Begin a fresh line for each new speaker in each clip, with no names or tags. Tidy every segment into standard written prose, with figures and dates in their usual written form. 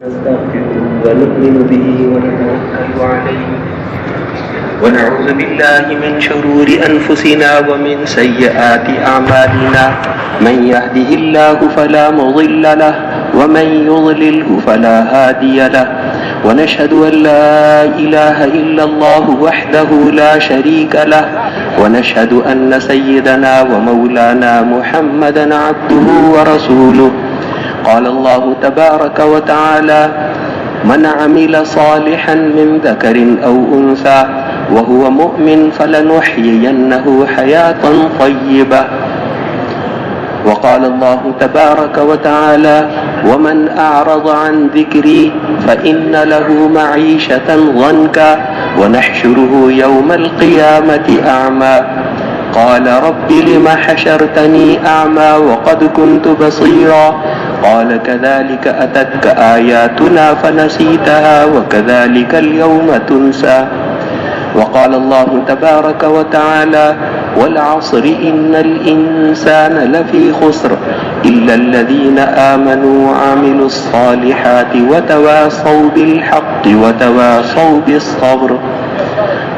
نستغفره ونؤمن به ونتوكل عليه ونعوذ بالله من شرور أنفسنا ومن سيئات أعمالنا من يهده الله فلا مضل له ومن يضلله فلا هادي له ونشهد أن لا إله إلا الله وحده لا شريك له ونشهد أن سيدنا ومولانا محمدا عبده ورسوله قال الله تبارك وتعالى من عمل صالحا من ذكر أو أنثى وهو مؤمن فلنحيينه حياة طيبة وقال الله تبارك وتعالى ومن أعرض عن ذكري فإن له معيشة ضنكا ونحشره يوم القيامة أعمى قال رب لم حشرتني أعمى وقد كنت بصيرا قال كذلك أتتك آياتنا فنسيتها وكذلك اليوم تنسى وقال الله تبارك وتعالى والعصر إن الإنسان لفي خسر إلا الذين آمنوا وعملوا الصالحات وتواصوا بالحق وتواصوا بالصبر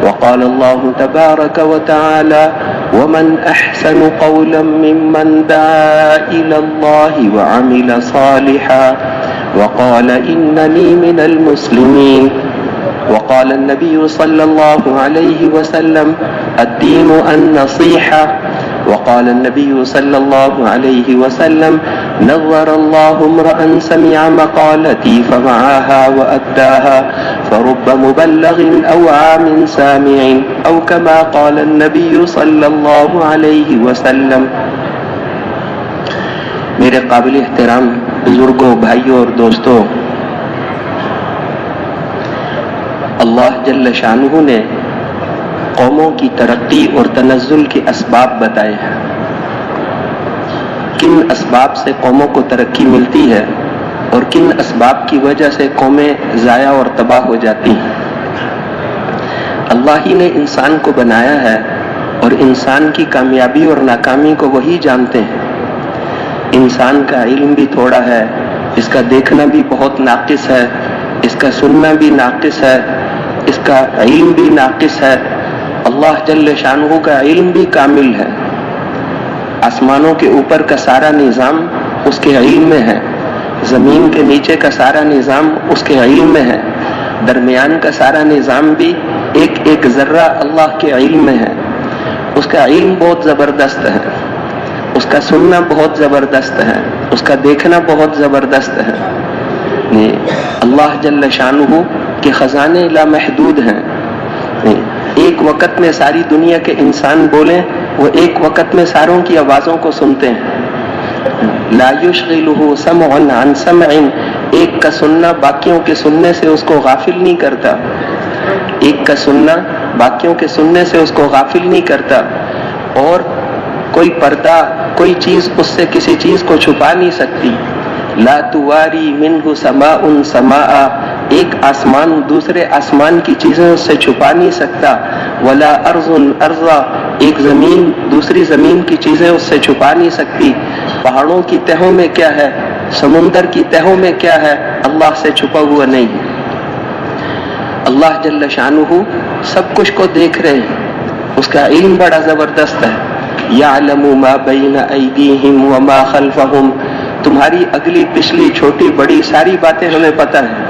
وقال الله تبارك وتعالى ومن أحسن قولا ممن دعا إلى الله وعمل صالحا وقال إنني من المسلمين وقال النبي صلى الله عليه وسلم الدين النصيحة وقال النبي صلى الله عليه وسلم نظر الله امرأ سمع مقالتي فوعاها وأداها فرب مبلغ أو عام سامع أو كما قال النبي صلى الله عليه وسلم. میرے قابل احترام بزرگوں، بھائیوں اور دوستوں، اللہ جل شانہ نے قوموں کی ترقی اور تنزل کے اسباب بتائے ہیں. کن اسباب سے قوموں کو ترقی ملتی ہے اور کن اسباب کی وجہ سے قومیں ضائع اور تباہ ہو جاتی ہیں. اللہ ہی نے انسان کو بنایا ہے اور انسان کی کامیابی اور ناکامی کو وہی جانتے ہیں. انسان کا علم بھی تھوڑا ہے، اس کا دیکھنا بھی بہت ناقص ہے، اس کا سننا بھی ناقص ہے، اس کا علم بھی ناقص ہے. اللہ جل شانہ کا علم بھی کامل ہے. آسمانوں کے اوپر کا سارا نظام اس کے علم میں ہے، زمین کے نیچے کا سارا نظام اس کے علم میں ہے، درمیان کا سارا نظام بھی ایک ایک ذرہ اللہ کے علم میں ہے. اس کا علم بہت زبردست ہے، اس کا سننا بہت زبردست ہے، اس کا دیکھنا بہت زبردست ہے. اللہ جل شانہ کے خزانے لامحدود ہیں. ایک وقت میں ساری دنیا کے انسان بولیں، وہ ایک وقت میں ساروں کی آوازوں کو سنتے ہیں. لا یشغلہ سمع عن سمع، ایک کا سننا باقیوں کے سننے سے اس کو غافل نہیں کرتا. ایک کا سننا باقیوں کے سننے سے اس کو غافل نہیں کرتا. اور کوئی پردہ، کوئی چیز اس سے کسی چیز کو چھپا نہیں سکتی. لا تواری منہ سماء سماء، ایک آسمان دوسرے آسمان کی چیزوں سے چھپا نہیں سکتا. ولا ارض ارضا، ایک زمین دوسری زمین کی چیزیں اس سے چھپا نہیں سکتی. پہاڑوں کی تہوں میں کیا ہے، سمندر کی تہوں میں کیا ہے، اللہ سے چھپا ہوا نہیں. اللہ جل شانہ سب کچھ کو دیکھ رہے ہیں. اس کا علم بڑا زبردست ہے. یعلم ما بین ایدیہم وما خلفہم، تمہاری اگلی پچھلی چھوٹی بڑی ساری باتیں ہمیں پتہ ہیں.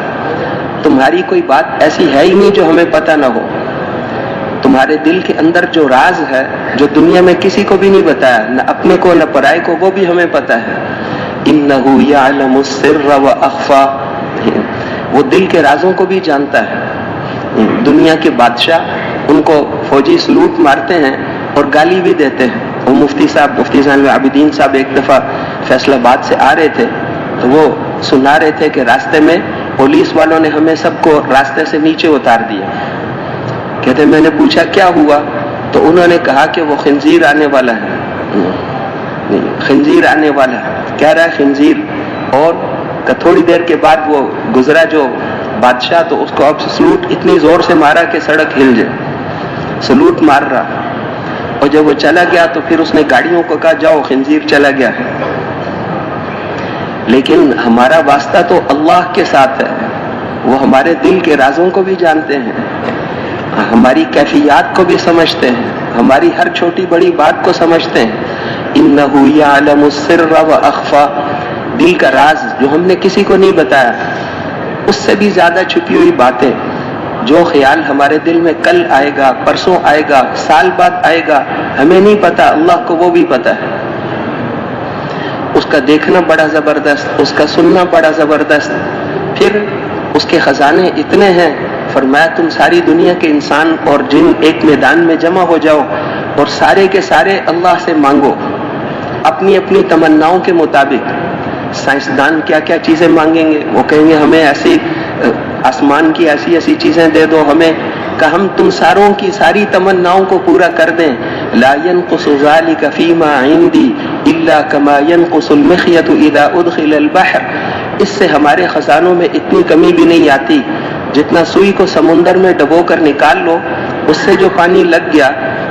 تمہاری کوئی بات ایسی ہے ہی نہیں جو ہمیں پتہ نہ ہو. تمہارے دل کے اندر جو راز ہے، جو دنیا میں کسی کو بھی نہیں بتایا، نہ اپنے کو نہ پرائے کو، وہ بھی ہمیں پتہ ہے. انہ یعلم السر واخفی، وہ دل کے رازوں کو بھی جانتا ہے. دنیا کے بادشاہ ان کو فوجی سلوٹ مارتے ہیں اور گالی بھی دیتے ہیں. وہ مفتی زین العابدین صاحب ایک دفعہ فیصل آباد سے آ رہے تھے تو وہ سنا رہے تھے کہ راستے میں پولیس والوں نے ہمیں سب کو راستے سے نیچے اتار دیا. کہتے میں نے پوچھا کیا ہوا، تو انہوں نے کہا کہ وہ خنزیر آنے والا ہے. خنزیر آنے والا ہے، کہہ رہا ہے خنزیر. اور تھوڑی دیر کے بعد وہ گزرا جو بادشاہ، تو اس کو اب سلوٹ اتنی زور سے مارا کہ سڑک ہل جائے. سلوٹ مار رہا، اور جب وہ چلا گیا تو پھر اس نے گاڑیوں کو کہا جاؤ خنزیر چلا گیا. لیکن ہمارا واسطہ تو اللہ کے ساتھ ہے. وہ ہمارے دل کے رازوں کو بھی جانتے ہیں, ہماری کیفیات کو بھی سمجھتے ہیں, ہماری ہر چھوٹی بڑی بات کو سمجھتے ہیں. اِنَّهُ يَعْلَمُ السِّرَّ وَأَخْفَى, دل کا راز جو ہم نے کسی کو نہیں بتایا, اس سے بھی زیادہ چھپی ہوئی باتیں, جو خیال ہمارے دل میں کل آئے گا, پرسوں آئے گا, سال بعد آئے گا, ہمیں نہیں پتا, اللہ کو وہ بھی پتا ہے. اس کا دیکھنا بڑا زبردست, اس کا سننا بڑا زبردست. پھر اس کے خزانے اتنے ہیں, فرمایا تم ساری دنیا کے انسان اور جن ایک میدان میں جمع ہو جاؤ اور سارے کے سارے اللہ سے مانگو اپنی اپنی تمناؤں کے مطابق. سائنسدان کیا کیا چیزیں مانگیں گے, وہ کہیں گے ہمیں ایسی آسمان کی ایسی ایسی چیزیں دے دو ہمیں, کہ ہم تم ساروں کی ساری تمناؤں کو پورا کر دیں. لا ينقص ذلك فيما عندي الا كما ينقص المخيط اذا ادخل البحر, اس سے ہمارے خزانوں میں اتنی کمی بھی نہیں آتی جتنا سوئی کو سمندر میں ڈبو کر نکال لو, اس سے جو پانی لگ گیا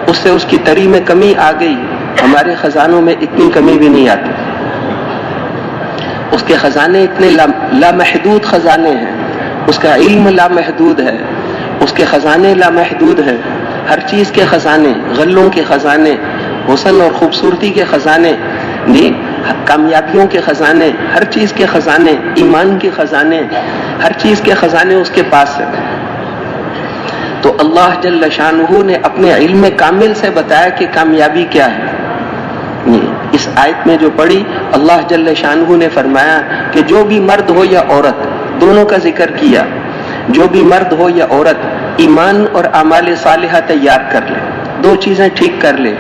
اس سے اس کی تری میں کمی آ گئی, ہمارے خزانوں میں اتنی کمی بھی نہیں آتی. اس کے خزانے اتنے لامحدود خزانے ہیں, اس کا علم لامحدود ہے, اس کے خزانے لامحدود ہیں. ہر چیز کے خزانے, غلوں کے خزانے, حسن اور خوبصورتی کے خزانے, کامیابیوں کے خزانے, ہر چیز کے خزانے, ایمان کے خزانے, ہر چیز کے خزانے اس کے پاس ہیں. تو اللہ جل شانہ نے اپنے علم کامل سے بتایا کہ کامیابی کیا ہے. اس آیت میں جو پڑھی, اللہ جل شانہ نے فرمایا کہ جو بھی مرد ہو یا عورت, دونوں کا ذکر کیا, جو بھی مرد ہو یا عورت ایمان اور اعمال صالحہ تیار کر لے, دو چیزیں ٹھیک کر لے,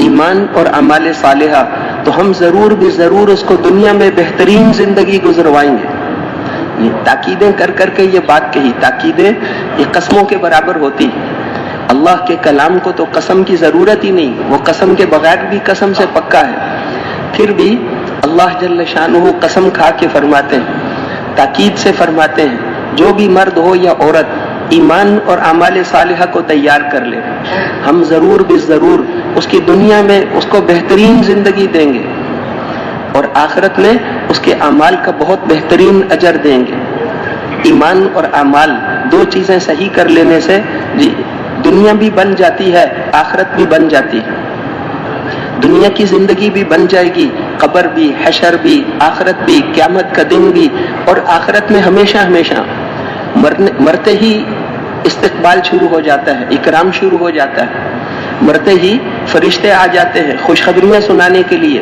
ایمان اور اعمال صالحہ, تو ہم ضرور بھی ضرور اس کو دنیا میں بہترین زندگی گزروائیں گے. تاکیدیں کر کر کے یہ بات کہی, تاکیدیں یہ قسموں کے برابر ہوتی. اللہ کے کلام کو تو قسم کی ضرورت ہی نہیں, وہ قسم کے بغیر بھی قسم سے پکا ہے. پھر بھی اللہ جل شانہ قسم کھا کے فرماتے ہیں, تاکید سے فرماتے ہیں, جو بھی مرد ہو یا عورت ایمان اور اعمال صالحہ کو تیار کر لے, ہم ضرور بھی ضرور اس کی دنیا میں اس کو بہترین زندگی دیں گے اور آخرت میں اس کے اعمال کا بہت بہترین اجر دیں گے. ایمان اور اعمال دو چیزیں صحیح کر لینے سے جی دنیا بھی بن جاتی ہے, آخرت بھی بن جاتی ہے. دنیا کی زندگی بھی بن جائے گی, قبر بھی, حشر بھی, آخرت بھی, قیامت کا دن بھی, اور آخرت میں ہمیشہ ہمیشہ مرتے ہی استقبال شروع ہو جاتا ہے, اکرام شروع ہو جاتا ہے. مرتے ہی فرشتے آ جاتے ہیں خوشخبریاں سنانے کے لیے.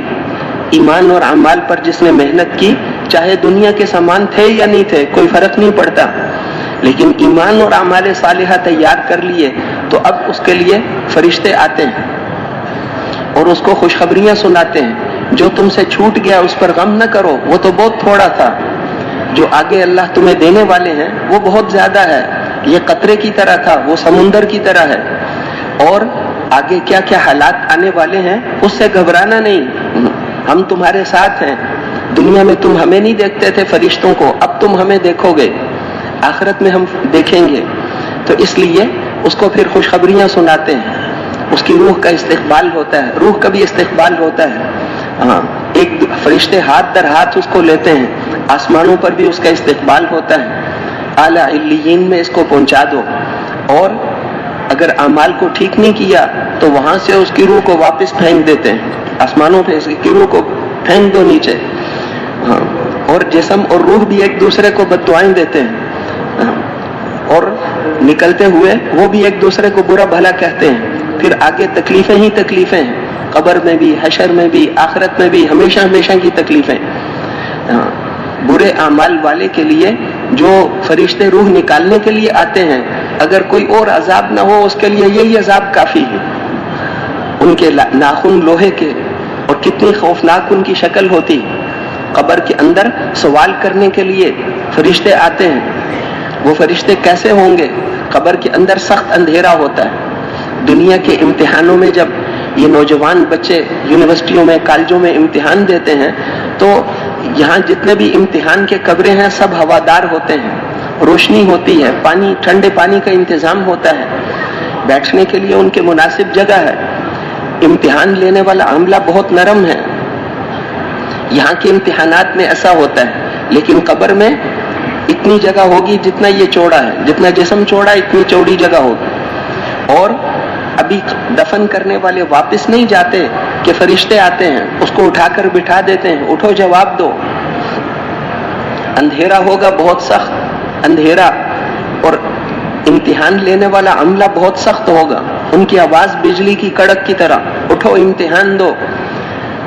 ایمان اور اعمال پر جس نے محنت کی, چاہے دنیا کے سامان تھے یا نہیں تھے کوئی فرق نہیں پڑتا, لیکن ایمان اور اعمال صالحہ تیار کر لیے تو اب اس کے لیے فرشتے آتے ہیں اور اس کو خوشخبریاں سناتے ہیں. جو تم سے چھوٹ گیا اس پر غم نہ کرو, وہ تو بہت تھوڑا تھا, جو آگے اللہ تمہیں دینے والے ہیں وہ بہت زیادہ ہے. یہ قطرے کی طرح تھا, وہ سمندر کی طرح ہے, اور آگے کیا کیا حالات آنے والے ہیں اس سے گھبرانا نہیں. ہم تمہارے ساتھ ہیں. دنیا میں تم ہمیں نہیں دیکھتے تھے فرشتوں کو, اب تم ہمیں دیکھو گے, آخرت میں ہم دیکھیں گے. تو اس لیے اس کو پھر خوشخبریاں سناتے ہیں. اس کی روح کا استقبال ہوتا ہے, روح کا بھی استقبال ہوتا ہے. ہاں, ایک فرشتے ہاتھ در ہاتھ اس کو لیتے ہیں, آسمانوں پر بھی اس کا استقبال ہوتا ہے. اعلیٰ علیین میں اس کو پہنچا دو, اور اگر اعمال کو ٹھیک نہیں کیا تو وہاں سے اس کی روح کو واپس پھینک دیتے ہیں, آسمانوں پہ اس کی روح کو پھینک دو نیچے. ہاں, اور جسم اور روح بھی ایک دوسرے کو بددعائیں دیتے ہیں, اور نکلتے ہوئے وہ بھی ایک دوسرے کو برا بھلا کہتے ہیں. پھر آگے تکلیفیں ہی تکلیفیں ہیں, قبر میں بھی, حشر میں بھی, آخرت میں بھی, ہمیشہ ہمیشہ کی تکلیفیں. برے اعمال والے کے لیے جو فرشتے روح نکالنے کے لیے آتے ہیں, اگر کوئی اور عذاب نہ ہو اس کے لیے یہی عذاب کافی ہے. ان کے ناخن لوہے کے, اور کتنی خوفناک ان کی شکل ہوتی. قبر کے اندر سوال کرنے کے لیے فرشتے آتے ہیں. وہ فرشتے کیسے ہوں گے؟ قبر کے اندر سخت اندھیرا ہوتا ہے. دنیا کے امتحانوں میں جب یہ نوجوان بچے یونیورسٹیوں میں, کالجوں میں امتحان دیتے ہیں تو یہاں جتنے بھی امتحان کے کمرے ہیں سب ہوادار ہوتے ہیں, روشنی ہوتی ہے, پانی, ٹھنڈے پانی کا انتظام ہوتا ہے, بیٹھنے کے لیے ان کے مناسب جگہ ہے. امتحان لینے والا عملہ بہت نرم ہے. یہاں کے امتحانات میں ایسا ہوتا ہے، لیکن قبر میں اتنی جگہ ہوگی جتنا یہ چوڑا ہے، جتنا جسم چوڑا ہے اتنی چوڑی جگہ ہوگی، اور ابھی دفن کرنے والے واپس نہیں جاتے کہ فرشتے آتے ہیں اس کو اٹھا کر بٹھا دیتے ہیں، اٹھو جواب دو۔ اندھیرا ہوگا بہت سخت اندھیرا، اور امتحان لینے والا عملہ بہت سخت ہوگا، ان کی آواز بجلی کی کڑک کی طرح، اٹھو امتحان دو۔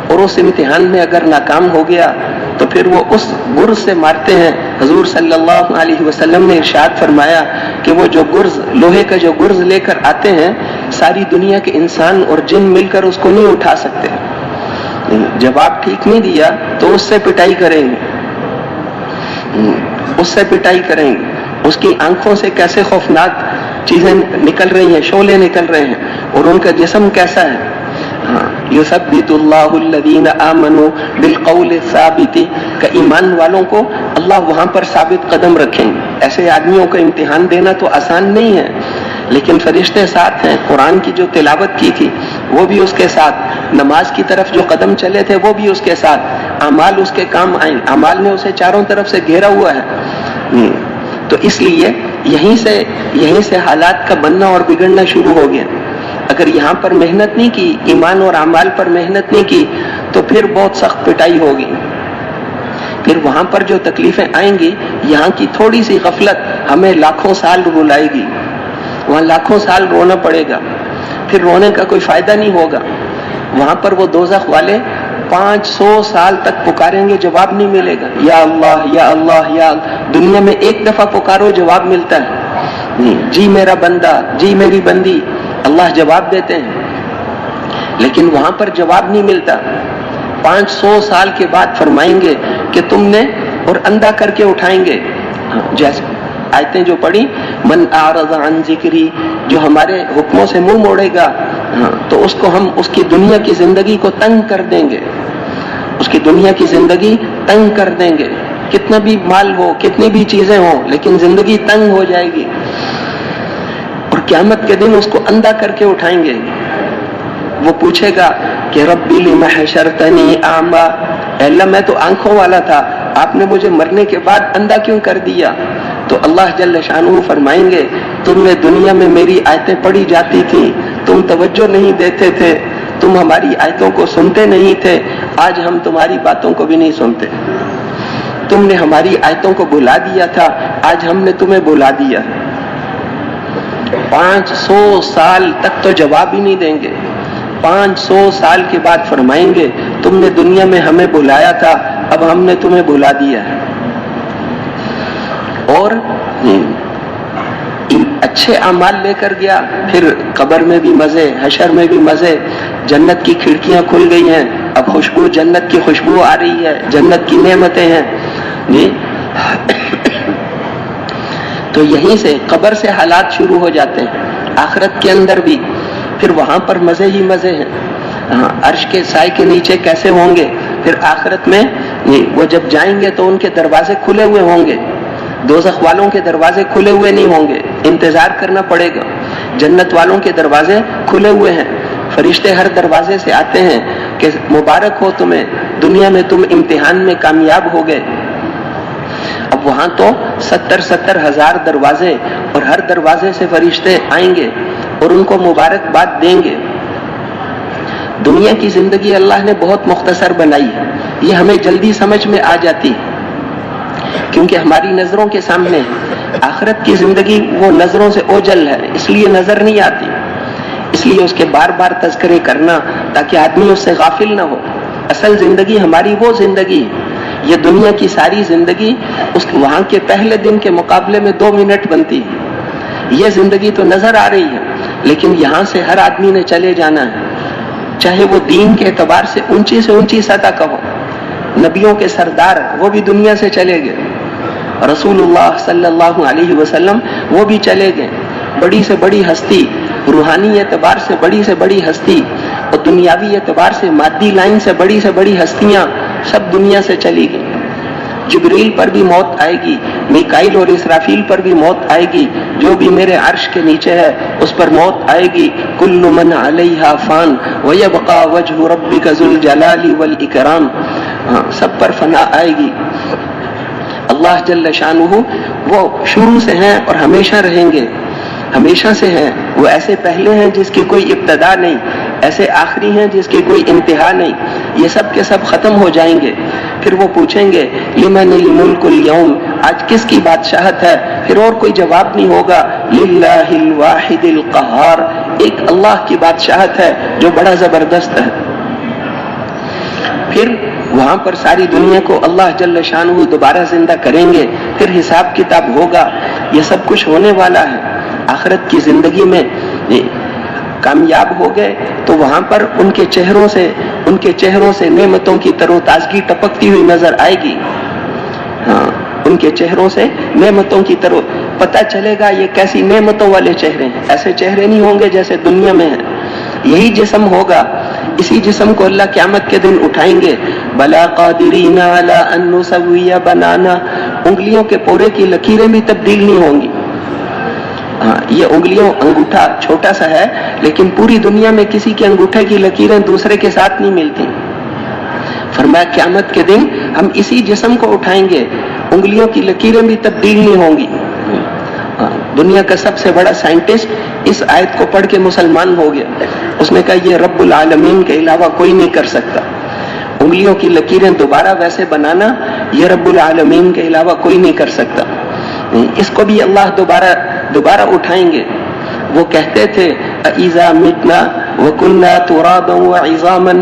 اور اس امتحان میں اگر ناکام ہو گیا تو پھر وہ اس گرز سے مارتے ہیں۔ حضور صلی اللہ علیہ وسلم نے ارشاد فرمایا کہ وہ جو گرز، لوہے کا جو گرز لے کر آتے ہیں، ساری دنیا کے انسان اور جن مل کر اس کو نہیں اٹھا سکتے۔ جواب ٹھیک نہیں دیا تو اس سے پٹائی کریں گے، اس سے پٹائی کریں گے۔ اس کی آنکھوں سے کیسے خوفناک چیزیں نکل رہی ہیں، شعلے نکل رہے ہیں، اور ان کا جسم کیسا ہے۔ یثبت اللہ الذین آمنوا بالقول الثابت، کہ ایمان والوں کو اللہ وہاں پر ثابت قدم رکھیں گے۔ ایسے آدمیوں کا امتحان دینا تو آسان نہیں ہے، لیکن فرشتے ساتھ ہیں۔ قرآن کی جو تلاوت کی تھی وہ بھی اس کے ساتھ، نماز کی طرف جو قدم چلے تھے وہ بھی اس کے ساتھ، اعمال اس کے کام آئیں، اعمال نے اسے چاروں طرف سے گھیرا ہوا ہے۔ تو اس لیے یہیں سے حالات کا بننا اور بگڑنا شروع ہو گیا۔ اگر یہاں پر محنت نہیں کی، ایمان اور اعمال پر محنت نہیں کی، تو پھر بہت سخت پٹائی ہوگی۔ پھر وہاں پر جو تکلیفیں آئیں گی، یہاں کی تھوڑی سی غفلت ہمیں لاکھوں سال رلائے گی، وہاں لاکھوں سال رونا پڑے گا، پھر رونے کا کوئی فائدہ نہیں ہوگا۔ وہاں پر وہ دوزخ والے 500 سال تک پکاریں گے، جواب نہیں ملے گا۔ یا اللہ یا اللہ یا اللہ، دنیا میں ایک دفعہ پکارو جواب ملتا ہے، جی میرا بندہ، جی میری بندی، اللہ جواب دیتے ہیں، لیکن وہاں پر جواب نہیں ملتا۔ 500 سال کے بعد فرمائیں گے کہ تم نے، اور اندھا کر کے اٹھائیں گے۔ جیسے آیتیں جو پڑھی، من اعرض عن ذکری، جو ہمارے حکموں سے منہ موڑے گا تو اس کو ہم اس کی دنیا کی زندگی کو تنگ کر دیں گے، اس کی دنیا کی زندگی تنگ کر دیں گے۔ کتنا بھی مال ہو، کتنی بھی چیزیں ہوں، لیکن زندگی تنگ ہو جائے گی، اور قیامت کے دن اس کو اندھا کر کے اٹھائیں گے۔ وہ پوچھے گا کہ ربی لم حشرتنی اعمی، اے اللہ میں تو آنکھوں والا تھا، آپ نے مجھے مرنے کے بعد اندھا کیوں کر دیا؟ تو اللہ جل شانہ فرمائیں گے تم نے دنیا میں میری آیتیں پڑھی جاتی تھیں، تم توجہ نہیں دیتے تھے، تم ہماری آیتوں کو سنتے نہیں تھے، آج ہم تمہاری باتوں کو بھی نہیں سنتے۔ تم نے ہماری آیتوں کو بھلا دیا تھا، آج ہم نے تمہیں بھلا دیا۔ 500 سال تک تو جواب ہی نہیں دیں گے۔ 500 سال کے بعد فرمائیں گے تم نے دنیا میں ہمیں بلایا تھا، اب ہم نے تمہیں بلا دیا ہے۔ اور اچھے اعمال لے کر گیا، پھر قبر میں بھی مزے، حشر میں بھی مزے، جنت کی کھڑکیاں کھل گئی ہیں، اب خوشبو، جنت کی خوشبو آ رہی ہے، جنت کی نعمتیں ہیں جی۔ تو یہیں سے قبر سے حالات شروع ہو جاتے ہیں، آخرت کے اندر بھی پھر وہاں پر مزے ہی مزے ہیں۔ عرش کے سائے کے نیچے کیسے ہوں گے، پھر آخرت میں وہ جب جائیں گے تو ان کے دروازے کھلے ہوئے ہوں گے، دوزخ والوں کے دروازے کھلے ہوئے نہیں ہوں گے، انتظار کرنا پڑے گا۔ جنت والوں کے دروازے کھلے ہوئے ہیں، فرشتے ہر دروازے سے آتے ہیں کہ مبارک ہو تمہیں، دنیا میں تم امتحان میں کامیاب ہو گئے۔ اب وہاں تو 70 ہزار دروازے، اور ہر دروازے سے فرشتے آئیں گے اور ان کو مبارکباد دیں گے۔ دنیا کی زندگی اللہ نے بہت مختصر بنائی ہے، یہ ہمیں جلدی سمجھ میں آ جاتی کیونکہ ہماری نظروں کے سامنے ہے۔ آخرت کی زندگی وہ نظروں سے اوجل ہے، اس لیے نظر نہیں آتی، اس لیے اس کے بار بار تذکرے کرنا تاکہ آدمی اس سے غافل نہ ہو۔ اصل زندگی ہماری وہ زندگی ہے، یہ دنیا کی ساری زندگی اس وہاں کے پہلے دن کے مقابلے میں 2 منٹ بنتی ہے۔ یہ زندگی تو نظر آ رہی ہے، لیکن یہاں سے ہر آدمی نے چلے جانا ہے، چاہے وہ دین کے اعتبار سے اونچی سطح کا ہو۔ نبیوں کے سردار وہ بھی دنیا سے چلے گئے، رسول اللہ صلی اللہ علیہ وسلم وہ بھی چلے گئے۔ بڑی سے بڑی ہستی، روحانی اعتبار سے بڑی ہستی، اور دنیاوی اعتبار سے مادی لائن سے بڑی ہستیاں سب دنیا سے چلی گئی۔ جبریل پر بھی موت آئے گی، میکائیل اور اسرافیل پر بھی موت آئے گی، جو بھی میرے عرش کے نیچے ہے اس پر موت آئے گی۔ کل من علیہا فان ویبقى وجہ ربک ذو الجلال والاکرام۔ سب پر فنا آئے گی. اللہ جل شانہ وہ شروع سے ہیں اور ہمیشہ رہیں گے, ہمیشہ سے ہیں. وہ ایسے پہلے ہیں جس کی کوئی ابتدا نہیں, ایسے آخری ہیں جس کی کوئی انتہا نہیں. یہ سب کے سب ختم ہو جائیں گے. پھر وہ پوچھیں گے لمن الملک اليوم, آج کس کی بادشاہت ہے؟ پھر اور کوئی جواب نہیں ہوگا. للہ الواحد القہار, ایک اللہ کی بادشاہت ہے جو بڑا زبردست ہے. پھر وہاں پر ساری دنیا کو اللہ جل شانہ دوبارہ زندہ کریں گے. پھر حساب کتاب ہوگا. یہ سب کچھ ہونے والا ہے. آخرت کی زندگی میں کامیاب ہو گئے تو وہاں پر ان کے چہروں سے نعمتوں کی تر و تازگی ٹپکتی ہوئی نظر آئے گی. ان کے چہروں سے نعمتوں کی پتہ چلے گا یہ کیسی نعمتوں والے چہرے ہیں. ایسے چہرے نہیں ہوں گے جیسے دنیا میں ہیں. یہی جسم ہوگا. اسی جسم کو اللہ قیامت کے دن اٹھائیں گے. بلا قادرین علی ان نسوی بنانا, انگلیوں کے پورے کی لکیریں بھی تبدیل نہیں ہوں گی. یہ انگوٹھا چھوٹا سا ہے لیکن پوری دنیا میں کسی کے انگوٹھے کی لکیریں دوسرے کے ساتھ نہیں ملتی. فرمایا قیامت کے دن ہم اسی جسم کو اٹھائیں گے, انگلیوں کی لکیریں بھی تبدیل نہیں ہوں گی. دنیا کا سب سے بڑا سائنٹسٹ اس آیت کو پڑھ کے مسلمان ہو گیا. اس نے کہا یہ رب العالمین کے علاوہ کوئی نہیں کر سکتا. انگلیوں کی لکیریں دوبارہ ویسے بنانا یہ رب العالمین کے علاوہ کوئی نہیں کر سکتا. اس کو بھی اللہ دوبارہ اٹھائیں گے. وہ کہتے تھے اذا متنا وکنا ترابا وعظاما,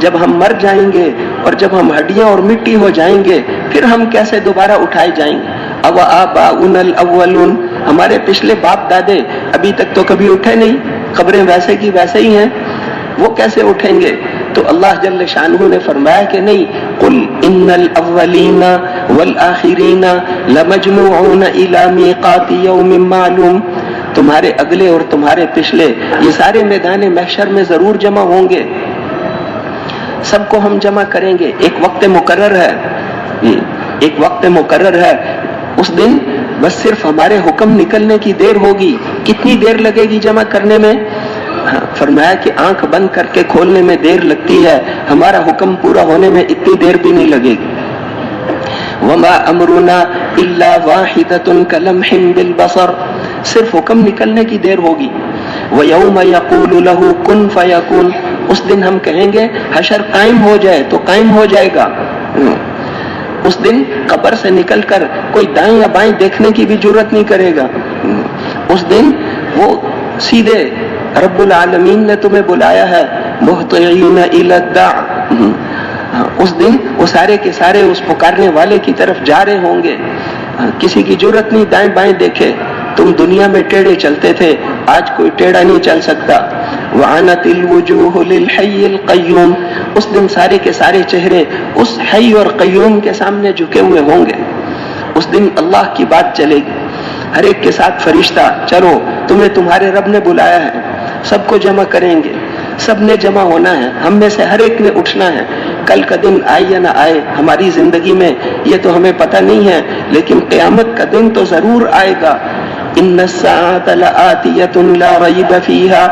جب ہم مر جائیں گے اور جب ہم ہڈیاں اور مٹی ہو جائیں گے پھر ہم کیسے دوبارہ اٹھائے جائیں گے. او آباؤنا الاولون, ہمارے پچھلے باپ دادے ابھی تک تو کبھی اٹھے نہیں, قبریں ویسے کی ویسے ہی ہیں, وہ کیسے اٹھیں گے؟ تو اللہ جل شانہ نے فرمایا کہ نہیں, قل ان الاولین والآخرین لمجموعون الی میقات یوم معلوم, تمہارے اگلے اور تمہارے پچھلے یہ سارے میدان محشر میں ضرور جمع ہوں گے. سب کو ہم جمع کریں گے. ایک وقت مقرر ہے. اس دن بس صرف ہمارے حکم نکلنے کی دیر ہوگی. کتنی دیر لگے گی جمع کرنے میں؟ فرمایا کہ آنکھ بند کر کے کھولنے میں دیر لگتی ہے, ہمارا حکم پورا ہونے میں اتنی دیر بھی نہیں لگے گی. وما امرنا الا واحدۃ کلمح بالبصر, صرف حکم نکلنے کی دیر ہوگی. ویوم یقول له کن فیکون, اس دن ہم کہیں گے حشر قائم ہو جائے تو قائم ہو جائے گا. اس دن قبر سے نکل کر کوئی دائیں یا بائیں دیکھنے کی بھی جرت نہیں کرے گا. اس دن وہ سیدھے رب العالمین نے تمہیں بلایا ہے مہطعین الی الداع, اس دن وہ سارے کے سارے اس پکارنے والے کی طرف جا رہے ہوں گے. کسی کی جرت نہیں دائیں بائیں دیکھے. تم دنیا میں ٹیڑھے چلتے تھے, آج کوئی ٹیڑھا نہیں چل سکتا. وعنت الوجوہ للحی القیوم, اس دن سارے کے سارے چہرے اس حی اور قیوم کے سامنے جھکے ہوئے ہوں گے. اس دن اللہ کی بات چلے گی. ہر ایک کے ساتھ فرشتہ, چلو تمہیں تمہارے رب نے بلایا ہے, سب کو جمع کریں گے. سب نے جمع ہونا ہے, ہم میں سے ہر ایک نے اٹھنا ہے. کل کا دن آئے یا نہ آئے ہماری زندگی میں یہ تو ہمیں پتہ نہیں ہے, لیکن قیامت کا دن تو ضرور آئے گا. ان الساعۃ لآتیۃ لا ریب فیہا,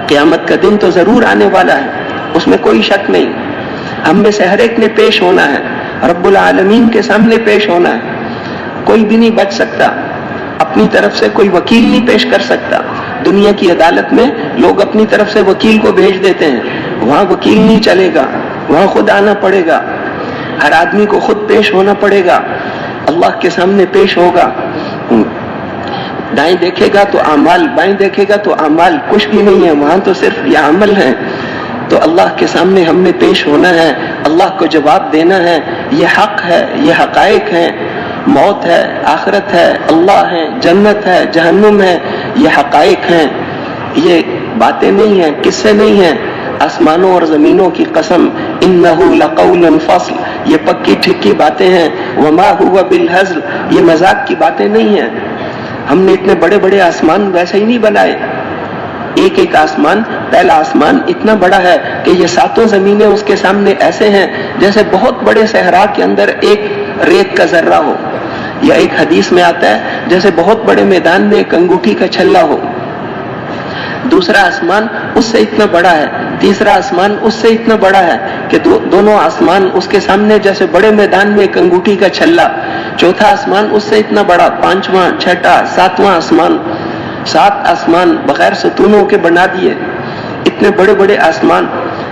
قیامت کا دن تو ضرور آنے والا ہے, اس میں کوئی شک نہیں. ہم میں سے ہر ایک نے پیش ہونا ہے, رب العالمین کے سامنے پیش ہونا ہے. کوئی بھی نہیں بچ سکتا, اپنی طرف سے کوئی وکیل نہیں پیش کر سکتا. دنیا کی عدالت میں لوگ اپنی طرف سے وکیل کو بھیج دیتے ہیں, وہاں وکیل نہیں چلے گا, وہاں خود آنا پڑے گا. ہر آدمی کو خود پیش ہونا پڑے گا, اللہ کے سامنے پیش ہوگا. دائیں دیکھے گا تو اعمال, بائیں دیکھے گا تو اعمال, کچھ بھی نہیں ہے وہاں, تو صرف یہ عمل ہے. تو اللہ کے سامنے ہم نے پیش ہونا ہے, اللہ کو جواب دینا ہے. یہ حق ہے, یہ حقائق ہیں, موت ہے, آخرت ہے, اللہ ہے, جنت ہے, جہنم ہے, یہ حقائق ہیں. یہ باتیں نہیں ہیں, قصے نہیں ہیں. آسمانوں اور زمینوں کی قسم, انہ لقول فصل, یہ پکی ٹھکی باتیں ہیں. وما هو بالہزل, یہ مذاق کی باتیں نہیں ہیں. ہم نے اتنے بڑے بڑے آسمان ویسے ہی نہیں بنائے. ایک ایک آسمان, پہلا آسمان اتنا بڑا ہے کہ یہ ساتوں زمینیں اس کے سامنے ایسے ہیں جیسے بہت بڑے صحرا کے اندر ایک ریت کا ذرہ ہو, یا ایک حدیث میں آتا ہے جیسے بہت بڑے میدان میں ایک انگوٹھی کا چھلا ہو. دوسرا آسمان اس سے اتنا بڑا ہے, تیسرا آسمان اس سے اتنا بڑا ہے کہ دونوں آسمان اس کے سامنے جیسے بڑے میدان میں ایک انگوٹھی کا چھلا. چوتھا آسمان اس سے اتنا بڑا، پانچواں، چھٹا، ساتواں آسمان، 7 آسمان بغیر ستونوں کے بنا دیے. اتنے بڑے بڑے آسمان.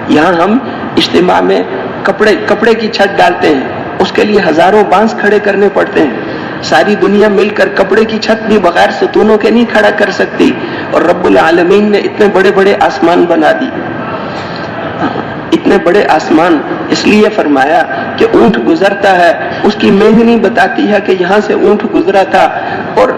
یہاں ہم اجتماع میں کپڑے کی چھت ڈالتے ہیں، اس کے لیے ہزاروں بانس کھڑے کرنے پڑتے ہیں. ساری دنیا مل کر کپڑے کی چھت بھی بغیر ستونوں کے نہیں کھڑا کر سکتی، اور رب العالمین نے اتنے بڑے بڑے آسمان بنا دی. اتنے بڑے آسمان اس لیے فرمایا کہ اونٹ گزرتا ہے، اس کی مہنگنی بتاتی ہے کہ یہاں سے اونٹ گزرا تھا. اور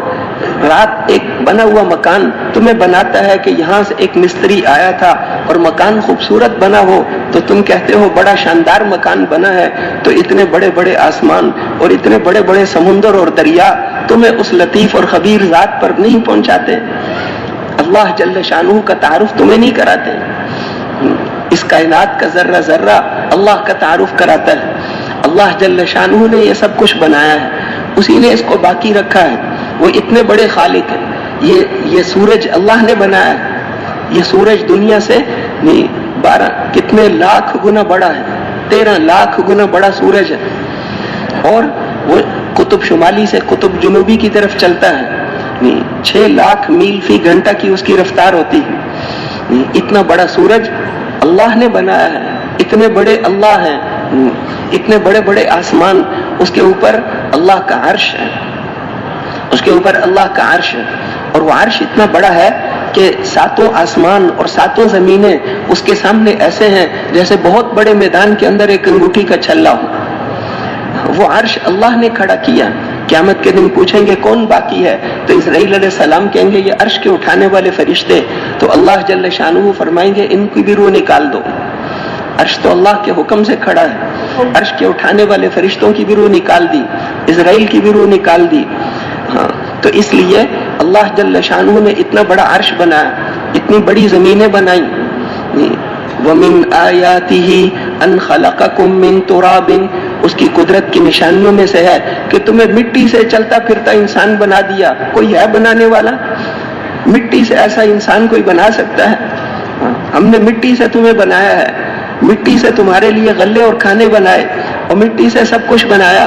رات ایک بنا ہوا مکان تمہیں بناتا ہے کہ یہاں سے ایک مستری آیا تھا، اور مکان خوبصورت بنا ہو تو تم کہتے ہو بڑا شاندار مکان بنا ہے. تو اتنے بڑے بڑے آسمان اور اتنے بڑے بڑے سمندر اور دریا تمہیں اس لطیف اور خبیر ذات پر نہیں پہنچاتے؟ اللہ جل شانہ کا تعارف تمہیں نہیں کراتے؟ اس کائنات کا ذرہ ذرہ اللہ کا تعارف کراتا ہے. اللہ جل شانہ نے یہ سب کچھ بنایا ہے، اسی نے اس کو باقی رکھا ہے. وہ اتنے بڑے خالق ہیں. یہ سورج اللہ نے بنایا ہے. یہ سورج دنیا سے 12 کتنے لاکھ گنا بڑا ہے، 13 لاکھ گنا بڑا سورج ہے. اور وہ قطب شمالی سے قطب جنوبی کی طرف چلتا ہے. 6 لاکھ میل فی گھنٹہ کی اس کی رفتار ہوتی ہے. اتنا بڑا سورج اللہ نے بنایا ہے. اتنے بڑے اللہ ہیں، اتنے بڑے بڑے آسمان. اس کے اوپر اللہ کا عرش ہے، اس کے اوپر اللہ کا عرش ہے. اور وہ عرش اتنا بڑا ہے کہ 7 آسمان اور 7 زمینیں اس کے سامنے ایسے ہیں جیسے بہت بڑے میدان کے اندر ایک انگوٹھی کا چھلا ہو. وہ عرش اللہ نے کھڑا کیا. قیامت کے دن پوچھیں گے کون باقی ہے، تو اسرائیل علیہ السلام کہیں گے یہ عرش کے اٹھانے والے فرشتے. تو اللہ جل شانہ فرمائیں گے ان کی بھی روح نکال دو. عرش تو اللہ کے حکم سے کھڑا ہے. عرش کے اٹھانے والے فرشتوں کی بھی روح نکال دی، اسرائیل کی بھی روح نکال دی. ہاں، تو اس لیے اللہ جل شانہ نے اتنا بڑا عرش بنایا، اتنی بڑی زمینیں بنائیں. وَمِنْ آيَاتِهِ أَنْ خَلَقَكُم مِّن تُرَابٍ. اس کی قدرت کی نشانیوں میں سے ہے کہ تمہیں مٹی سے چلتا پھرتا انسان بنا دیا. کوئی ہے بنانے والا؟ مٹی سے ایسا انسان کوئی بنا سکتا ہے؟ ہم نے مٹی سے تمہیں بنایا ہے، مٹی سے تمہارے لیے غلے اور کھانے بنائے، اور مٹی سے سب کچھ بنایا.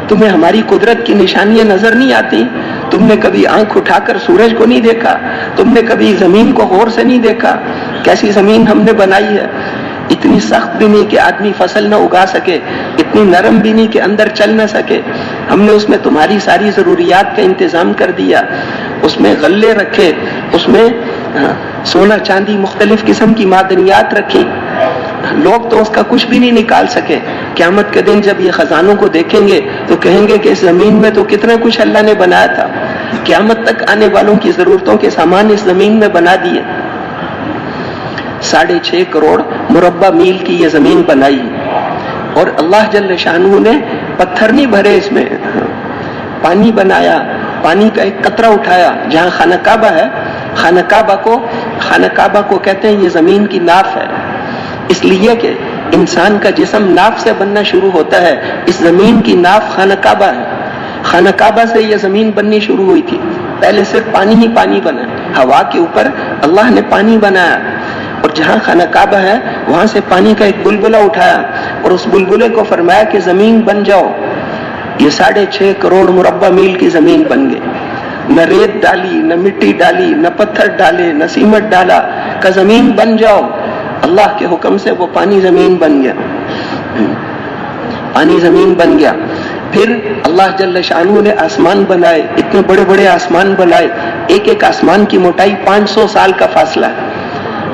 تمہیں ہماری قدرت کی نشانیاں نظر نہیں آتی؟ تم نے کبھی آنکھ اٹھا کر سورج کو نہیں دیکھا؟ تم نے کبھی زمین کو غور سے نہیں دیکھا؟ کیسی زمین ہم نے بنائی ہے. اتنی سخت بھی نہیں کہ آدمی فصل نہ اگا سکے، اتنی نرم بھی نہیں کہ اندر چل نہ سکے. ہم نے اس میں تمہاری ساری ضروریات کا انتظام کر دیا. اس میں غلے رکھے، اس میں سونا چاندی مختلف قسم کی معدنیات رکھی. لوگ تو اس کا کچھ بھی نہیں نکال سکے. قیامت کے دن جب یہ خزانوں کو دیکھیں گے تو کہیں گے کہ اس زمین میں تو کتنا کچھ اللہ نے بنایا تھا. قیامت تک آنے والوں کی ضرورتوں کے سامان اس زمین میں بنا دیے. 6.5 کروڑ مربع میل کی یہ زمین بنائی، اور اللہ جل شانہ نے پتھر نہیں بھرے، اس میں پانی بنایا. پانی کا ایک قطرہ اٹھایا. جہاں خانہ کعبہ ہے، خانہ کعبہ کو کہتے ہیں یہ زمین کی ناف ہے. اس لیے کہ انسان کا جسم ناف سے بننا شروع ہوتا ہے. اس زمین کی ناف خانہ کعبہ ہے. خانہ کعبہ سے یہ زمین بننی شروع ہوئی تھی. پہلے صرف پانی ہی پانی بنا، ہوا کے اوپر اللہ نے پانی بنایا. اور جہاں خانہ کعبہ ہے وہاں سے پانی کا ایک بلبلہ اٹھایا، اور اس بلبلے کو فرمایا کہ زمین بن جاؤ. یہ 6.5 کروڑ مربع میل کی زمین بن گئی. نہ ریت ڈالی، نہ مٹی ڈالی، نہ پتھر ڈالے، نہ سیمنٹ ڈالا، کہ زمین بن جاؤ. اللہ کے حکم سے وہ پانی زمین بن گیا. پانی زمین بن گیا. پھر اللہ جل شانہ نے آسمان بنائے. اتنے بڑے بڑے آسمان بنائے. ایک ایک آسمان کی موٹائی 500 سال کا فاصلہ ہے.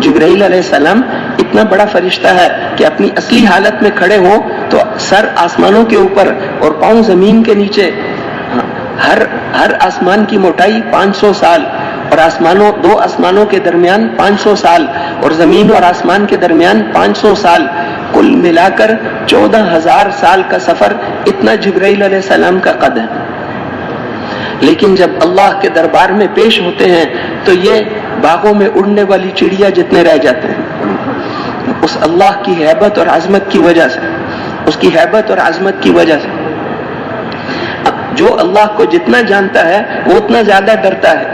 جبرائیل علیہ السلام اتنا بڑا فرشتہ ہے کہ اپنی اصلی حالت میں کھڑے ہوں تو سر آسمانوں کے اوپر اور پاؤں زمین کے نیچے. ہر آسمان کی موٹائی 500 سال، اور دو آسمانوں کے درمیان 500 سال، اور زمین اور آسمان کے درمیان 500 سال. کل ملا کر 14,000 سال کا سفر. اتنا جبرائیل علیہ السلام کا قد ہے. لیکن جب اللہ کے دربار میں پیش ہوتے ہیں تو یہ باغوں میں اڑنے والی چڑیا جتنے رہ جاتے ہیں. اس اللہ کی ہیبت اور عظمت کی وجہ سے، اس کی ہیبت اور عظمت کی وجہ سے. جو اللہ کو جتنا جانتا ہے وہ اتنا زیادہ ڈرتا ہے.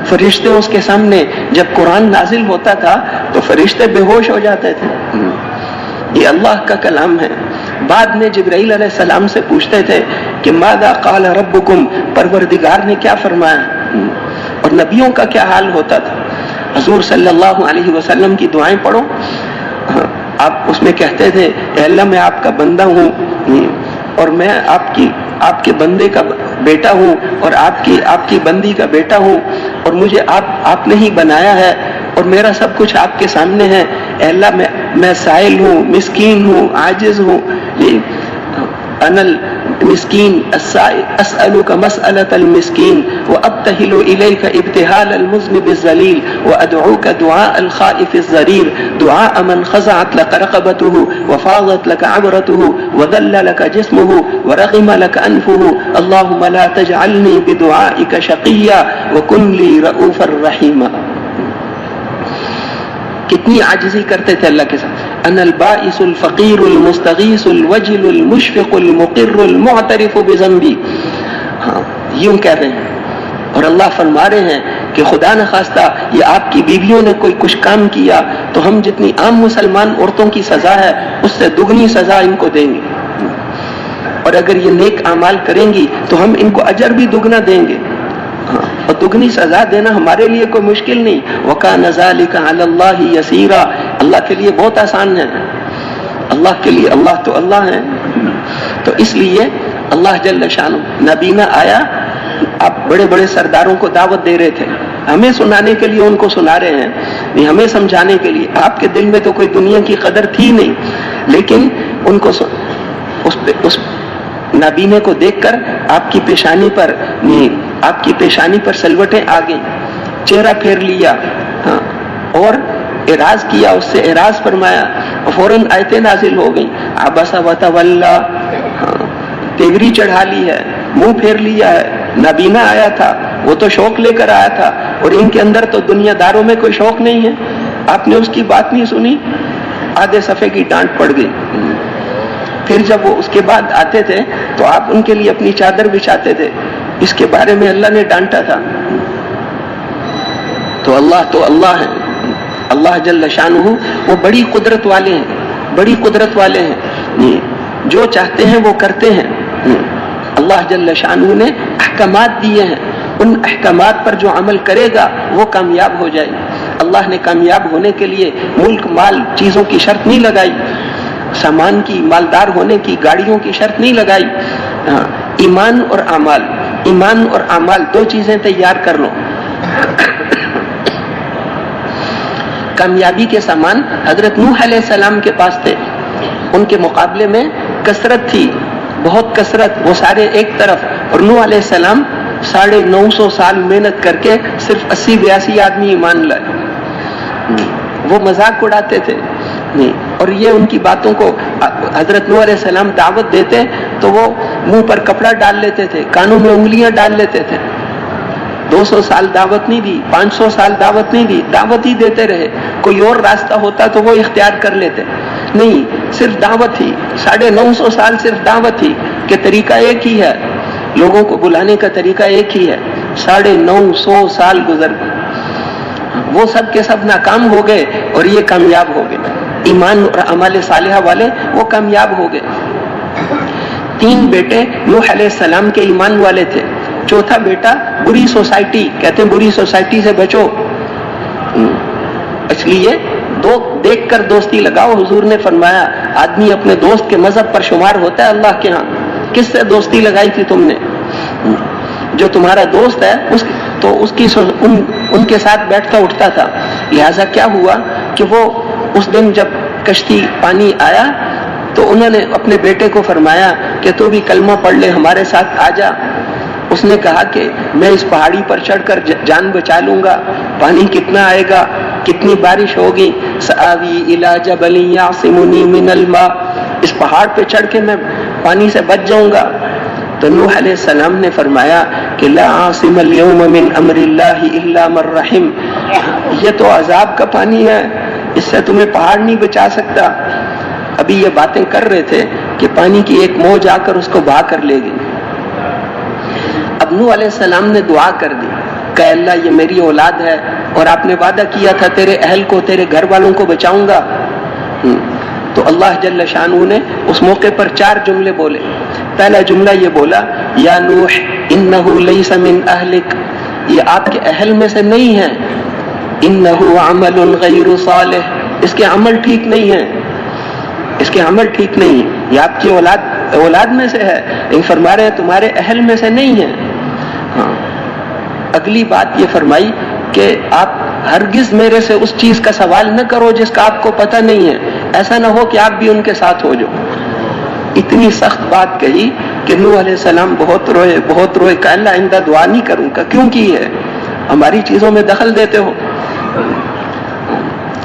فرشتے اس کے سامنے جب قرآن نازل ہوتا تھا تو فرشتے بے ہوش ہو جاتے تھے. یہ اللہ کا کلام ہے. بعد میں جبرائیل علیہ السلام سے پوچھتے تھے کہ ماذا قال ربکم، پروردگار نے کیا فرمایا. اور نبیوں کا کیا حال ہوتا تھا. حضور صلی اللہ علیہ وسلم کی دعائیں پڑھو، آپ اس میں کہتے تھے اے اللہ میں آپ کا بندہ ہوں اور میں آپ کے بندے کا بیٹا ہوں اور آپ کی بندی کا بیٹا ہوں اور مجھے آپ نے ہی بنایا ہے اور میرا سب کچھ آپ کے سامنے ہے. اے اللہ میں سائل ہوں، مسکین ہوں، عاجز ہوں. انا المسکین اسألک مسألة المسکین وابتہل الیک ابتہال المذنب الذلیل وادعوک دعاء الخائف الضریر دعاء من خضعت لك رقبته وفاضت لك عبرته وذل لك جسمه ورغم لك انفه اللهم لا تجعلني بدعائك شقیا وكن لي رؤوفا رحیما. کتنی عاجزی کرتے تھے اللہ کے ساتھ. انا البائس الفقیر المستغیث الوجل المشفق المقر المعترف بذنبی. ہاں یوں کہہ رہے ہیں. اور اللہ فرما رہے ہیں کہ خدا نخواستہ یہ آپ کی بیویوں نے کوئی کچھ کام کیا تو ہم جتنی عام مسلمان عورتوں کی سزا ہے اس سے دگنی سزا ان کو دیں گے، اور اگر یہ نیک اعمال کریں گی تو ہم ان کو اجر بھی دگنا دیں گے. اور دگنی سزا دینا ہمارے لیے کوئی مشکل نہیں. وَكَانَ ذَلِكَ عَلَى اللَّهِ يَسِيرًا. اللہ کے لیے بہت آسان ہے. اللہ کے لیے، اللہ تو اللہ ہے. تو اس لیے اللہ جل شانہ نبینا آیا. آپ بڑے بڑے سرداروں کو دعوت دے رہے تھے، ہمیں سنانے کے لیے ان کو سنا رہے ہیں، نہیں ہمیں سمجھانے کے لیے. آپ کے دل میں تو کوئی دنیا کی قدر تھی نہیں، لیکن ان کو اس نابینے کو دیکھ کر آپ کی پیشانی پر سلوٹیں آ گئیں، چہرہ پھیر لیا اور اعراض کیا، اس سے اعراض فرمایا اور فوراً آیتیں نازل ہو گئیں. عبس وتولی، تیوری چڑھا لی ہے، منہ پھیر لیا ہے. نابینا آیا تھا، وہ تو شوق لے کر آیا تھا اور ان کے اندر تو دنیا داروں میں کوئی شوق نہیں ہے. آپ نے اس کی بات نہیں سنی، آدھے صفحے کی ڈانٹ پڑ گئی. پھر جب وہ اس کے بعد آتے تھے تو آپ ان کے لیے اپنی چادر بچھاتے تھے. اس کے بارے میں اللہ نے ڈانٹا تھا. تو اللہ ہے. اللہ جل شانہ وہ بڑی قدرت والے ہیں، بڑی قدرت والے ہیں. جو چاہتے ہیں وہ کرتے ہیں. اللہ جل شانہ نے احکامات دیے ہیں، ان احکامات پر جو عمل کرے گا وہ کامیاب ہو جائے. اللہ نے کامیاب ہونے کے لیے ملک، مال، چیزوں کی شرط نہیں لگائی، سامان کی، مالدار ہونے کی، گاڑیوں کی شرط نہیں لگائی. ایمان اور اعمال دو چیزیں تیار کر لو. کامیابی کے سامان حضرت نوح علیہ السلام کے پاس تھے، ان کے مقابلے میں کثرت تھی، بہت کثرت، وہ سارے ایک طرف. اور نوح علیہ السلام 950 سال محنت کر کے صرف 80-82 آدمی ایمان لائے. وہ مذاق اڑاتے تھے اور یہ ان کی باتوں کو حضرت نوح علیہ السلام دعوت دیتے تو وہ منہ پر کپڑا ڈال لیتے تھے، کانوں میں انگلیاں ڈال لیتے تھے. 200 سال دعوت نہیں دی، 500 سال دعوت نہیں دی، دعوت ہی دیتے رہے. کوئی اور راستہ ہوتا تو وہ اختیار کر لیتے، نہیں، صرف دعوت ہی. 950 سال صرف دعوت ہی کہ طریقہ ایک ہی ہے، لوگوں کو بلانے کا طریقہ ایک ہی ہے. 950 سال گزر گئے، وہ سب کے سب ناکام ہو گئے اور یہ کامیاب ہو گئے. ایمان اور اعمال صالحہ والے وہ کامیاب ہو گئے. 3 بیٹے نوح علیہ السلام کے ایمان والے تھے. چوتھا بیٹا بری سوسائٹی، کہتے ہیں بری سوسائٹی سے بچو، اس لیے دیکھ کر دوستی لگاؤ. حضور نے فرمایا آدمی اپنے دوست کے مذہب پر شمار ہوتا ہے اللہ کے ہاں. کس سے دوستی لگائی تھی تم نے؟ جو تمہارا دوست ہے ان کے ساتھ بیٹھتا اٹھتا تھا. لہذا کیا ہوا کہ وہ اس دن جب کشتی پانی آیا تو انہوں نے اپنے بیٹے کو فرمایا کہ تو بھی کلمہ پڑھ لے، ہمارے ساتھ آ جا. اس نے کہا کہ میں اس پہاڑی پر چڑھ کر جان بچا لوں گا، پانی کتنا آئے گا، کتنی بارش ہوگی. سآوی الی جبل یعصمنی من الماء، اس پہاڑ پہ چڑھ کے میں پانی سے بچ جاؤں گا. تو نوح علیہ السلام نے فرمایا کہ لا عاصم اليوم من امر اللہ الا من رحم. یہ تو عذاب کا پانی ہے، اس سے تمہیں پہاڑ نہیں بچا سکتا. ابھی یہ باتیں کر رہے تھے کہ پانی کی ایک موج آ کر اس کو بہا کر لے گئی. اب نوح علیہ السلام نے دعا کر دی، کہ اللہ یہ میری اولاد ہے اور آپ نے وعدہ کیا تھا تیرے اہل کو تیرے گھر والوں کو بچاؤں گا. تو اللہ جل شانہ نے اس موقع پر 4 جملے بولے. پہلا جملہ یہ بولا یا نوح انہ لیس من اہلک، یہ آپ کے اہل میں سے نہیں ہے. انہ عمل غیر صالح، اس کے عمل ٹھیک نہیں ہے، اس کے عمل ٹھیک نہیں ہے. یہ آپ کی اولاد میں سے ہے، لیکن فرما رہے ہیں تمہارے اہل میں سے نہیں ہے. ہاں. اگلی بات یہ فرمائی کہ آپ ہرگز میرے سے اس چیز کا سوال نہ کرو جس کا آپ کو پتہ نہیں ہے، ایسا نہ ہو کہ آپ بھی ان کے ساتھ ہو جاؤ. اتنی سخت بات کہی کہ نوح علیہ السلام بہت روئے کہ اللہ آئندہ دعا نہیں کروں گا. کیوں کی ہے؟ ہماری چیزوں میں دخل دیتے ہو.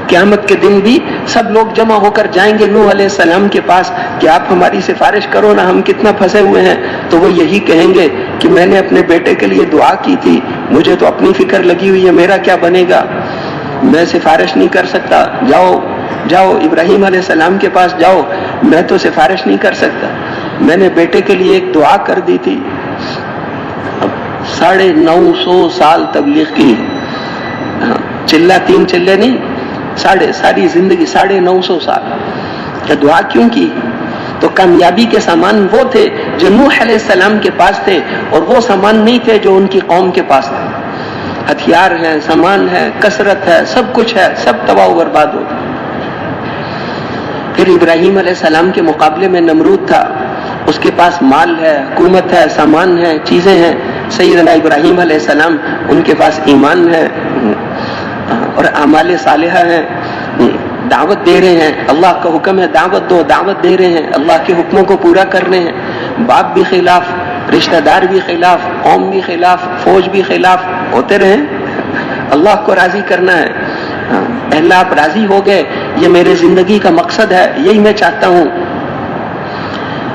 قیامت کے دن بھی سب لوگ جمع ہو کر جائیں گے نوح علیہ السلام کے پاس کہ آپ ہماری سفارش کرو نا، ہم کتنا پھنسے ہوئے ہیں. تو وہ یہی کہیں گے کہ میں نے اپنے بیٹے کے لیے دعا کی تھی، مجھے تو اپنی فکر لگی ہوئی ہے، میرا کیا بنے گا، میں سفارش نہیں کر سکتا. جاؤ ابراہیم علیہ السلام کے پاس جاؤ، میں تو سفارش نہیں کر سکتا، میں نے بیٹے کے لیے ایک دعا کر دی تھی. 950 سال تبلیغ کی، چلہ 3 چلے نہیں، ساری زندگی 950 سال. کیا دعا کیوں کی؟ تو کامیابی کے سامان وہ تھے جو نوح علیہ السلام کے پاس تھے، اور وہ سامان نہیں تھے جو ان کی قوم کے پاس تھے. ہتھیار ہے، سامان ہے، کثرت ہے، سب کچھ ہے، سب تباہ و برباد ہو گیا. پھر ابراہیم علیہ السلام کے مقابلے میں نمرود تھا، اس کے پاس مال ہے، حکومت ہے، سامان ہے، چیزیں ہیں. سیدنا ابراہیم علیہ السلام ان کے پاس ایمان ہے اور اعمال صالحہ ہیں، دعوت دے رہے ہیں، اللہ کا حکم ہے دعوت دو، دعوت دے رہے ہیں، اللہ کے حکموں کو پورا کر رہے ہیں. باپ بھی خلاف، رشتہ دار بھی خلاف، قوم بھی خلاف، فوج بھی خلاف، ہوتے رہے. اللہ کو راضی کرنا ہے. اللہ آپ راضی ہو گئے، یہ میرے زندگی کا مقصد ہے، یہی میں چاہتا ہوں.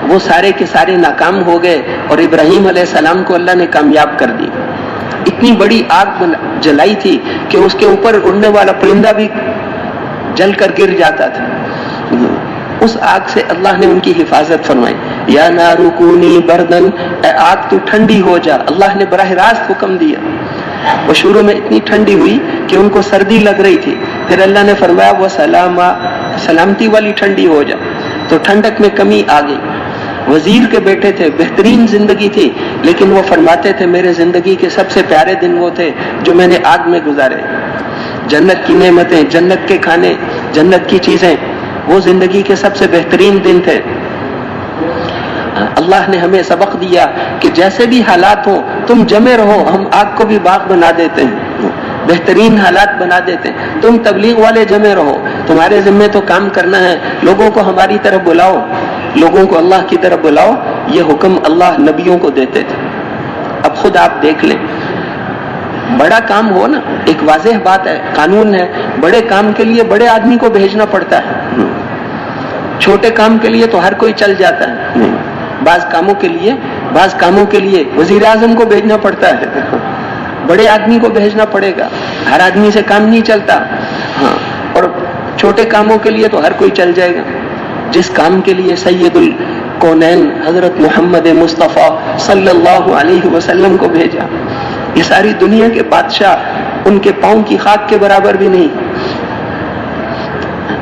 وہ سارے کے سارے ناکام ہو گئے اور ابراہیم علیہ السلام کو اللہ نے کامیاب کر دی. اتنی بڑی آگ جلائی تھی کہ اس کے اوپر اڑنے والا پرندہ بھی جل کر گر جاتا تھا. اس آگ سے اللہ نے ان کی حفاظت فرمائی. یا نار کونی بردن، اے آگ تو ٹھنڈی ہو جا. اللہ نے براہ راست حکم دیا. وہ شروع میں اتنی ٹھنڈی ہوئی کہ ان کو سردی لگ رہی تھی، پھر اللہ نے فرمایا وہ سلامتی والی ٹھنڈی ہو جا. تو ٹھنڈک میں کمی آ گئی. وزیر کے بیٹے تھے، بہترین زندگی تھی، لیکن وہ فرماتے تھے میرے زندگی کے سب سے پیارے دن وہ تھے جو میں نے آگ میں گزارے. جنت کی نعمتیں، جنت کے کھانے، جنت کی چیزیں، وہ زندگی کے سب سے بہترین دن تھے. اللہ نے ہمیں سبق دیا کہ جیسے بھی حالات ہوں تم جمے رہو، ہم آگ کو بھی باغ بنا دیتے ہیں، بہترین حالات بنا دیتے ہیں. تم تبلیغ والے جمے رہو، تمہارے ذمے تو کام کرنا ہے، لوگوں کو ہماری طرف بلاؤ، لوگوں کو اللہ کی طرف بلاؤ. یہ حکم اللہ نبیوں کو دیتے تھے. اب خود آپ دیکھ لیں، بڑا کام ہو نا، ایک واضح بات ہے، قانون ہے، بڑے کام کے لیے بڑے آدمی کو بھیجنا پڑتا ہے. چھوٹے کام کے لیے تو ہر کوئی چل جاتا ہے. بعض کاموں کے لیے وزیر اعظم کو بھیجنا پڑتا ہے، بڑے آدمی کو بھیجنا پڑے گا. ہر آدمی سے کام نہیں چلتا. اور چھوٹے کاموں کے لیے تو ہر کوئی چل جائے گا. جس کام کے لیے سید الکونین حضرت محمد مصطفیٰ صلی اللہ علیہ وسلم کو بھیجا، یہ ساری دنیا کے بادشاہ ان کے پاؤں کی خاک کے برابر بھی نہیں.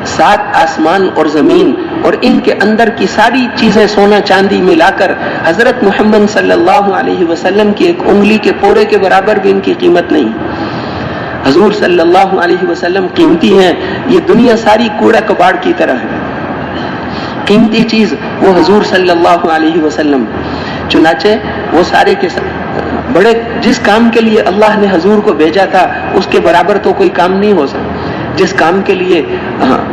7 آسمان اور زمین اور ان کے اندر کی ساری چیزیں سونا چاندی ملا کر حضرت محمد صلی اللہ علیہ وسلم کی ایک انگلی کے پورے کے برابر بھی ان کی قیمت نہیں. حضور صلی اللہ علیہ وسلم قیمتی ہیں، یہ دنیا ساری کوڑا کباڑ کی طرح ہے. قیمتی چیز وہ حضور صلی اللہ علیہ وسلم. چنانچہ وہ سارے کے بڑے، جس کام کے لیے اللہ نے حضور کو بھیجا تھا اس کے برابر تو کوئی کام نہیں ہو سکتا. جس کام کے لیے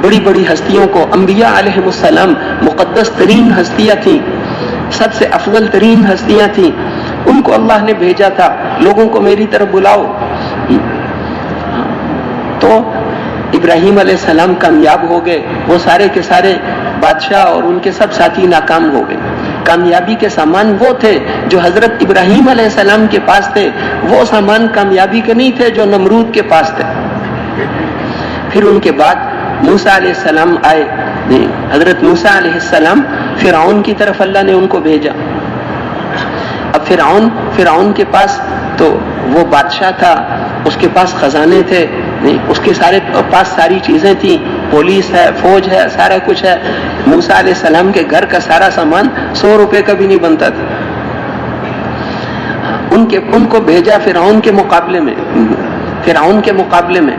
بڑی بڑی ہستیوں کو، انبیاء علیہ السلام مقدس ترین ہستیاں تھیں، سب سے افضل ترین ہستیاں تھیں، ان کو اللہ نے بھیجا تھا لوگوں کو میری طرف بلاؤ. تو ابراہیم علیہ السلام کامیاب ہو گئے، وہ سارے کے سارے بادشاہ اور ان کے سب ساتھی ناکام ہو گئے. کامیابی کے سامان وہ تھے جو حضرت ابراہیم علیہ السلام کے پاس تھے، وہ سامان کامیابی کے نہیں تھے جو نمرود کے پاس تھے. پھر ان کے بعد موسیٰ علیہ السلام آئے. حضرت موسیٰ علیہ السلام فرعون کی طرف اللہ نے ان کو بھیجا. اب فرعون کے پاس تو وہ بادشاہ تھا، اس کے پاس خزانے تھے، نہیں اس کے پاس ساری چیزیں تھیں، پولیس ہے، فوج ہے، سارا کچھ ہے. موسیٰ علیہ السلام کے گھر کا سارا سامان 100 روپے کا بھی نہیں بنتا تھا. ان کو بھیجا فرعون کے مقابلے میں.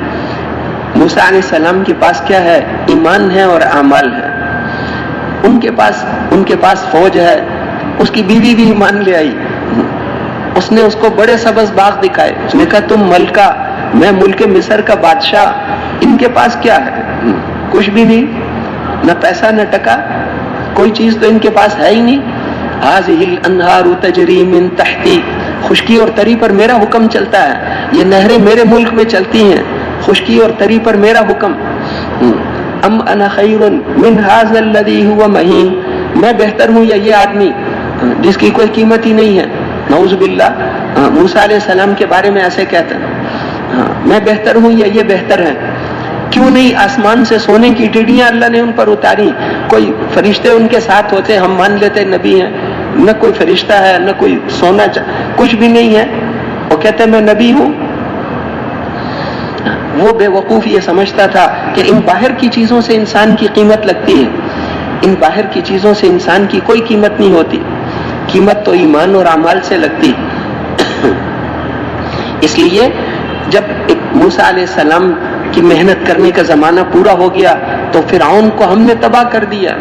موسیٰ علیہ السلام کے پاس کیا ہے؟ ایمان ہے اور اعمال ہے. ان کے پاس فوج ہے. اس کی بیوی بھی ایمان لے آئی. اس نے اس کو بڑے سبز باغ دکھائے. اس نے کہا تم ملکہ، میں ملک مصر کا بادشاہ، ان کے پاس کیا ہے؟ کچھ بھی نہیں، نہ پیسہ نہ ٹکا، کوئی چیز تو ان کے پاس ہے ہی نہیں. هذه الانہار تجری من تحتی، خشکی اور تری پر میرا حکم چلتا ہے. یہ نہریں میرے ملک میں چلتی ہیں، خشکی اور تری پر میرا حکم. ام انا خیر من هذا الذی هو مہین، میں بہتر ہوں یا یہ آدمی جس کی کوئی قیمت ہی نہیں ہے. نعوذ باللہ، موسیٰ علیہ السلام کے بارے میں ایسے کہتے ہیں میں بہتر ہوں یا یہ بہتر ہے. کیوں نہیں آسمان سے سونے کی ٹڈیاں اللہ نے ان پر اتاری، کوئی فرشتے ان کے ساتھ ہوتے ہم مان لیتے نبی ہیں. نہ کوئی فرشتہ ہے، نہ کوئی سونا کچھ بھی نہیں ہے. وہ کہتے میں نبی ہوں. وہ بے وقوف یہ سمجھتا تھا کہ ان باہر کی چیزوں سے انسان کی قیمت لگتی ہے. ان باہر کی چیزوں سے انسان کی کوئی قیمت نہیں ہوتی، قیمت تو ایمان اور اعمال سے لگتی. اس لیے جب موسیٰ علیہ السلام کی محنت کرنے کا زمانہ پورا ہو گیا تو فرعون کو ہم نے تباہ کر دیا.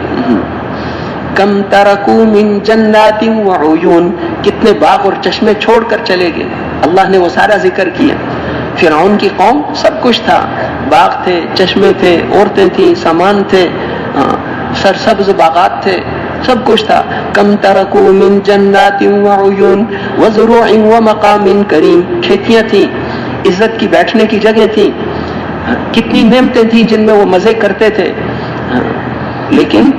کم ترکو من جنات وعیون، کتنے باغ اور چشمے چھوڑ کر چلے گئے. اللہ نے وہ سارا ذکر کیا. فرعون کی قوم سب کچھ تھا، باغ تھے، چشمے تھے، عورتیں تھیں، سامان تھے، سرسبز باغات تھے، سب کچھ تھا. کم ترکو من جنات وعیون وزروع ومقام کریم، کھیتیاں تھیں، عزت کی بیٹھنے کی جگہ تھی، کتنی نعمتیں تھیں جن میں وہ مزے کرتے تھے. لیکن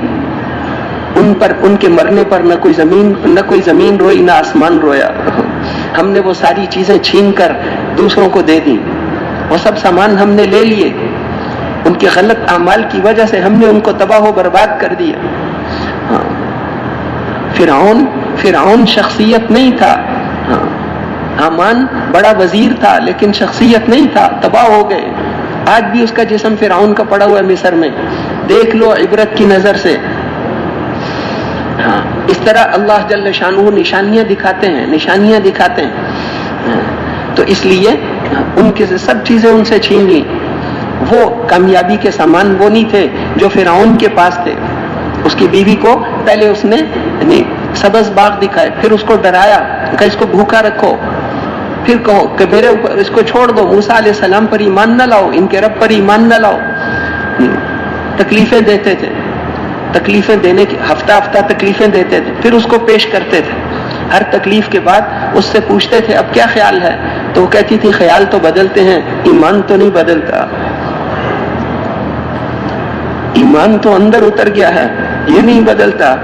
ان کے مرنے پر نہ کوئی زمین روئی، نہ آسمان رویا. ہم نے وہ ساری چیزیں چھین کر دوسروں کو دے دی. وہ سب سامان ہم نے لے لیے. ان کے غلط اعمال کی وجہ سے ہم نے ان کو تباہ و برباد کر دیا. فرعون شخصیت نہیں تھا. حامان بڑا وزیر تھا لیکن شخصیت نہیں تھا، تباہ ہو گئے. آج بھی اس کا جسم فرعون کا پڑا ہوا ہے مصر میں، دیکھ لو عبرت کی نظر سے. اس طرح اللہ جل شانہ نشانیاں دکھاتے ہیں. تو اس لیے ان کے سب چیزیں ان سے چھین لی. وہ کامیابی کے سامان وہ نہیں تھے جو فرعون کے پاس تھے. اس کی بیوی کو پہلے اس نے سبز باغ دکھائے، پھر اس کو ڈرایا کہ اس کو بھوکا رکھو، پھر کہو کہ میرے اوپر اس کو چھوڑ دو، موسیٰ علیہ السلام پر ایمان نہ لاؤ، ان کے رب پر ایمان نہ لاؤ. تکلیفیں دیتے تھے، تکلیفیں دینے کی ہفتہ تکلیفیں دیتے تھے، پھر اس کو پیش کرتے تھے. ہر تکلیف کے بعد اس سے پوچھتے تھے اب کیا خیال ہے، تو وہ کہتی تھی خیال تو بدلتے ہیں، ایمان تو نہیں بدلتا. ایمان تو اندر اتر گیا ہے، یہ نہیں بدلتا.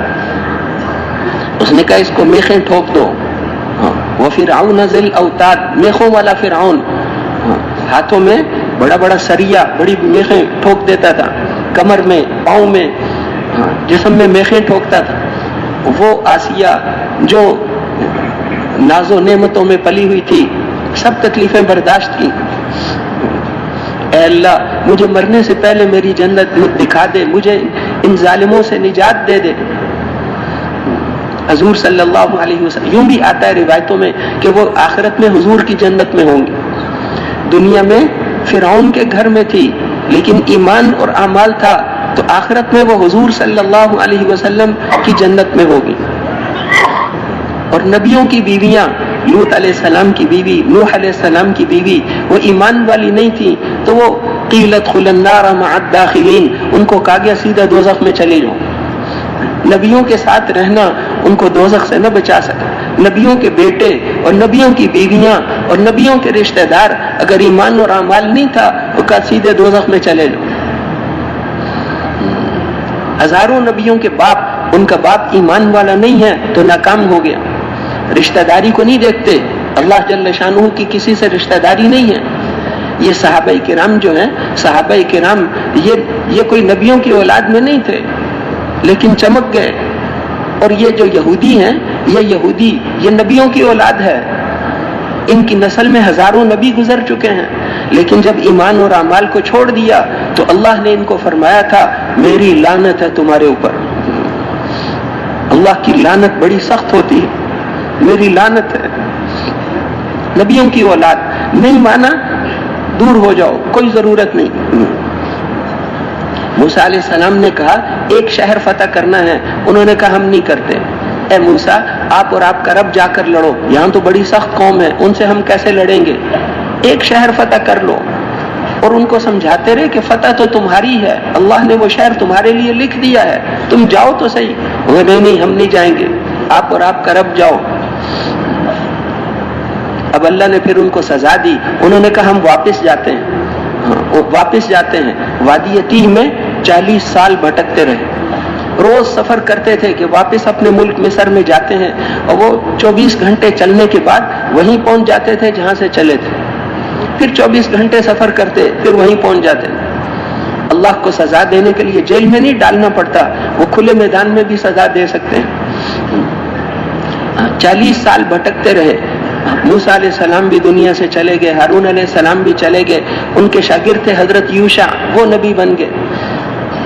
اس نے کہا اس کو میخیں ٹھوک دو. وَفِرْعَوْنَ ذِي الْأَوْتَادِ، میخوں والا فرعون، ہاتھوں میں بڑا بڑا سریا، بڑی میخیں ٹھوک دیتا تھا، کمر میں، پاؤں میں، جسم میں میخیں ٹھوکتا تھا. وہ آسیہ جو ناز و نعمتوں میں پلی ہوئی تھی، سب تکلیفیں برداشت کی. اے اللہ مجھے مرنے سے پہلے میری جنت دکھا دے، مجھے ان ظالموں سے نجات دے دے. حضور صلی اللہ علیہ وسلم، یوں بھی آتا ہے روایتوں میں کہ وہ آخرت میں حضور کی جنت میں ہوں گے. دنیا میں فرعون کے گھر میں تھی لیکن ایمان اور اعمال تھا، تو آخرت میں وہ حضور صلی اللہ علیہ وسلم کی جنت میں ہوگی. اور نبیوں کی بیویاں، لوط علیہ السلام کی بیوی، نوح علیہ السلام کی بیوی، وہ ایمان والی نہیں تھی تو وہ قیل ادخلوا النار مع الداخلین، ان کو کہا گیا سیدھا دوزخ میں چلے جاؤ. نبیوں کے ساتھ رہنا ان کو دوزخ سے نہ بچا سکا. نبیوں کے بیٹے اور نبیوں کی بیویاں اور نبیوں کے رشتہ دار اگر ایمان اور اعمال نہیں تھا تو کہا سیدھے دوزخ میں چلے جاؤ. ہزاروں نبیوں کے باپ، ان کا باپ ایمان والا نہیں ہے تو ناکام ہو گیا. رشتہ داری کو نہیں دیکھتے، اللہ جل شانہ کی کسی سے رشتہ داری نہیں ہے. یہ صحابہ کرام جو ہیں، صحابہ کرام یہ کوئی نبیوں کی اولاد میں نہیں تھے لیکن چمک گئے. اور یہ جو یہودی ہیں، یہ نبیوں کی اولاد ہے. ان کی نسل میں ہزاروں نبی گزر چکے ہیں، لیکن جب ایمان اور اعمال کو چھوڑ دیا تو اللہ نے ان کو فرمایا تھا میری لعنت ہے تمہارے اوپر۔ اللہ کی لعنت بڑی سخت ہوتی ہے، میری لعنت ہے۔ نبیوں کی اولاد نہیں مانا، دور ہو جاؤ، کوئی ضرورت نہیں۔ موسیٰ علیہ السلام نے کہا ایک شہر فتح کرنا ہے، انہوں نے کہا ہم نہیں کرتے۔ اے موسیٰ آپ اور آپ کا رب جا کر لڑو، یہاں تو بڑی سخت قوم ہے، ان سے ہم کیسے لڑیں گے، ایک شہر فتح کر لو۔ اور ان کو سمجھاتے رہے کہ فتح تو تمہاری ہے، اللہ نے وہ شہر تمہارے لیے لکھ دیا ہے، تم جاؤ تو صحیح۔ وہ نہیں ہم نہیں جائیں گے، آپ اور آپ کا رب جاؤ۔ اب اللہ نے پھر ان کو سزا دی، انہوں نے کہا ہم واپس جاتے ہیں۔ واپس جاتے ہیں، وادی تیہ میں 40 سال بھٹکتے رہے، روز سفر کرتے تھے کہ واپس اپنے ملک مصر میں جاتے ہیں، اور وہ 24 گھنٹے چلنے کے بعد وہیں پہنچ جاتے تھے جہاں سے چلے تھے، پھر 24 گھنٹے سفر کرتے پھر وہیں پہنچ جاتے۔ اللہ کو سزا دینے کے لیے جیل میں نہیں ڈالنا پڑتا، وہ کھلے میدان میں بھی سزا دے سکتے ہیں۔ 40 سال بھٹکتے رہے۔ موسیٰ علیہ السلام بھی دنیا سے چلے گئے، ہارون علیہ السلام بھی چلے گئے، ان کے شاگرد تھے حضرت یوشع، وہ نبی بن گئے۔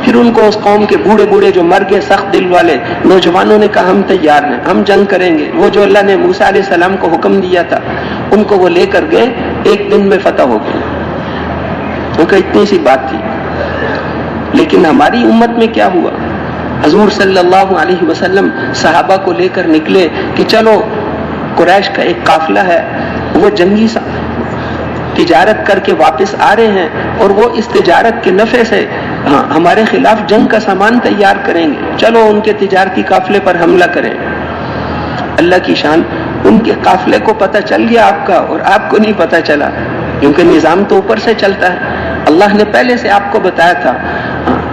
پھر ان کو اس قوم کے بوڑھے بوڑھے جو مر گئے سخت دل والے نوجوانوں نے کہا ہم تیار ہیں، ہم جنگ کریں گے۔ وہ جو اللہ نے موسیٰ علیہ السلام کو حکم دیا تھا ان کو وہ لے کر گئے، ایک دن میں فتح ہو گئی، کیونکہ اتنی سی بات تھی۔ لیکن ہماری امت میں کیا ہوا؟ حضور صلی اللہ علیہ وسلم صحابہ کو لے کر نکلے کہ چلو قریش کا ایک قافلہ ہے، وہ جنگی تجارت کر کے واپس آ رہے ہیں، اور وہ اس تجارت کے نفع سے ہمارے خلاف جنگ کا سامان تیار کریں گے، چلو ان کے تجارتی قافلے پر حملہ کریں۔ اللہ کی شان، ان کے قافلے کو پتہ چل گیا آپ کا، اور آپ کو نہیں پتہ چلا، کیونکہ نظام تو اوپر سے چلتا ہے۔ اللہ نے پہلے سے آپ کو بتایا تھا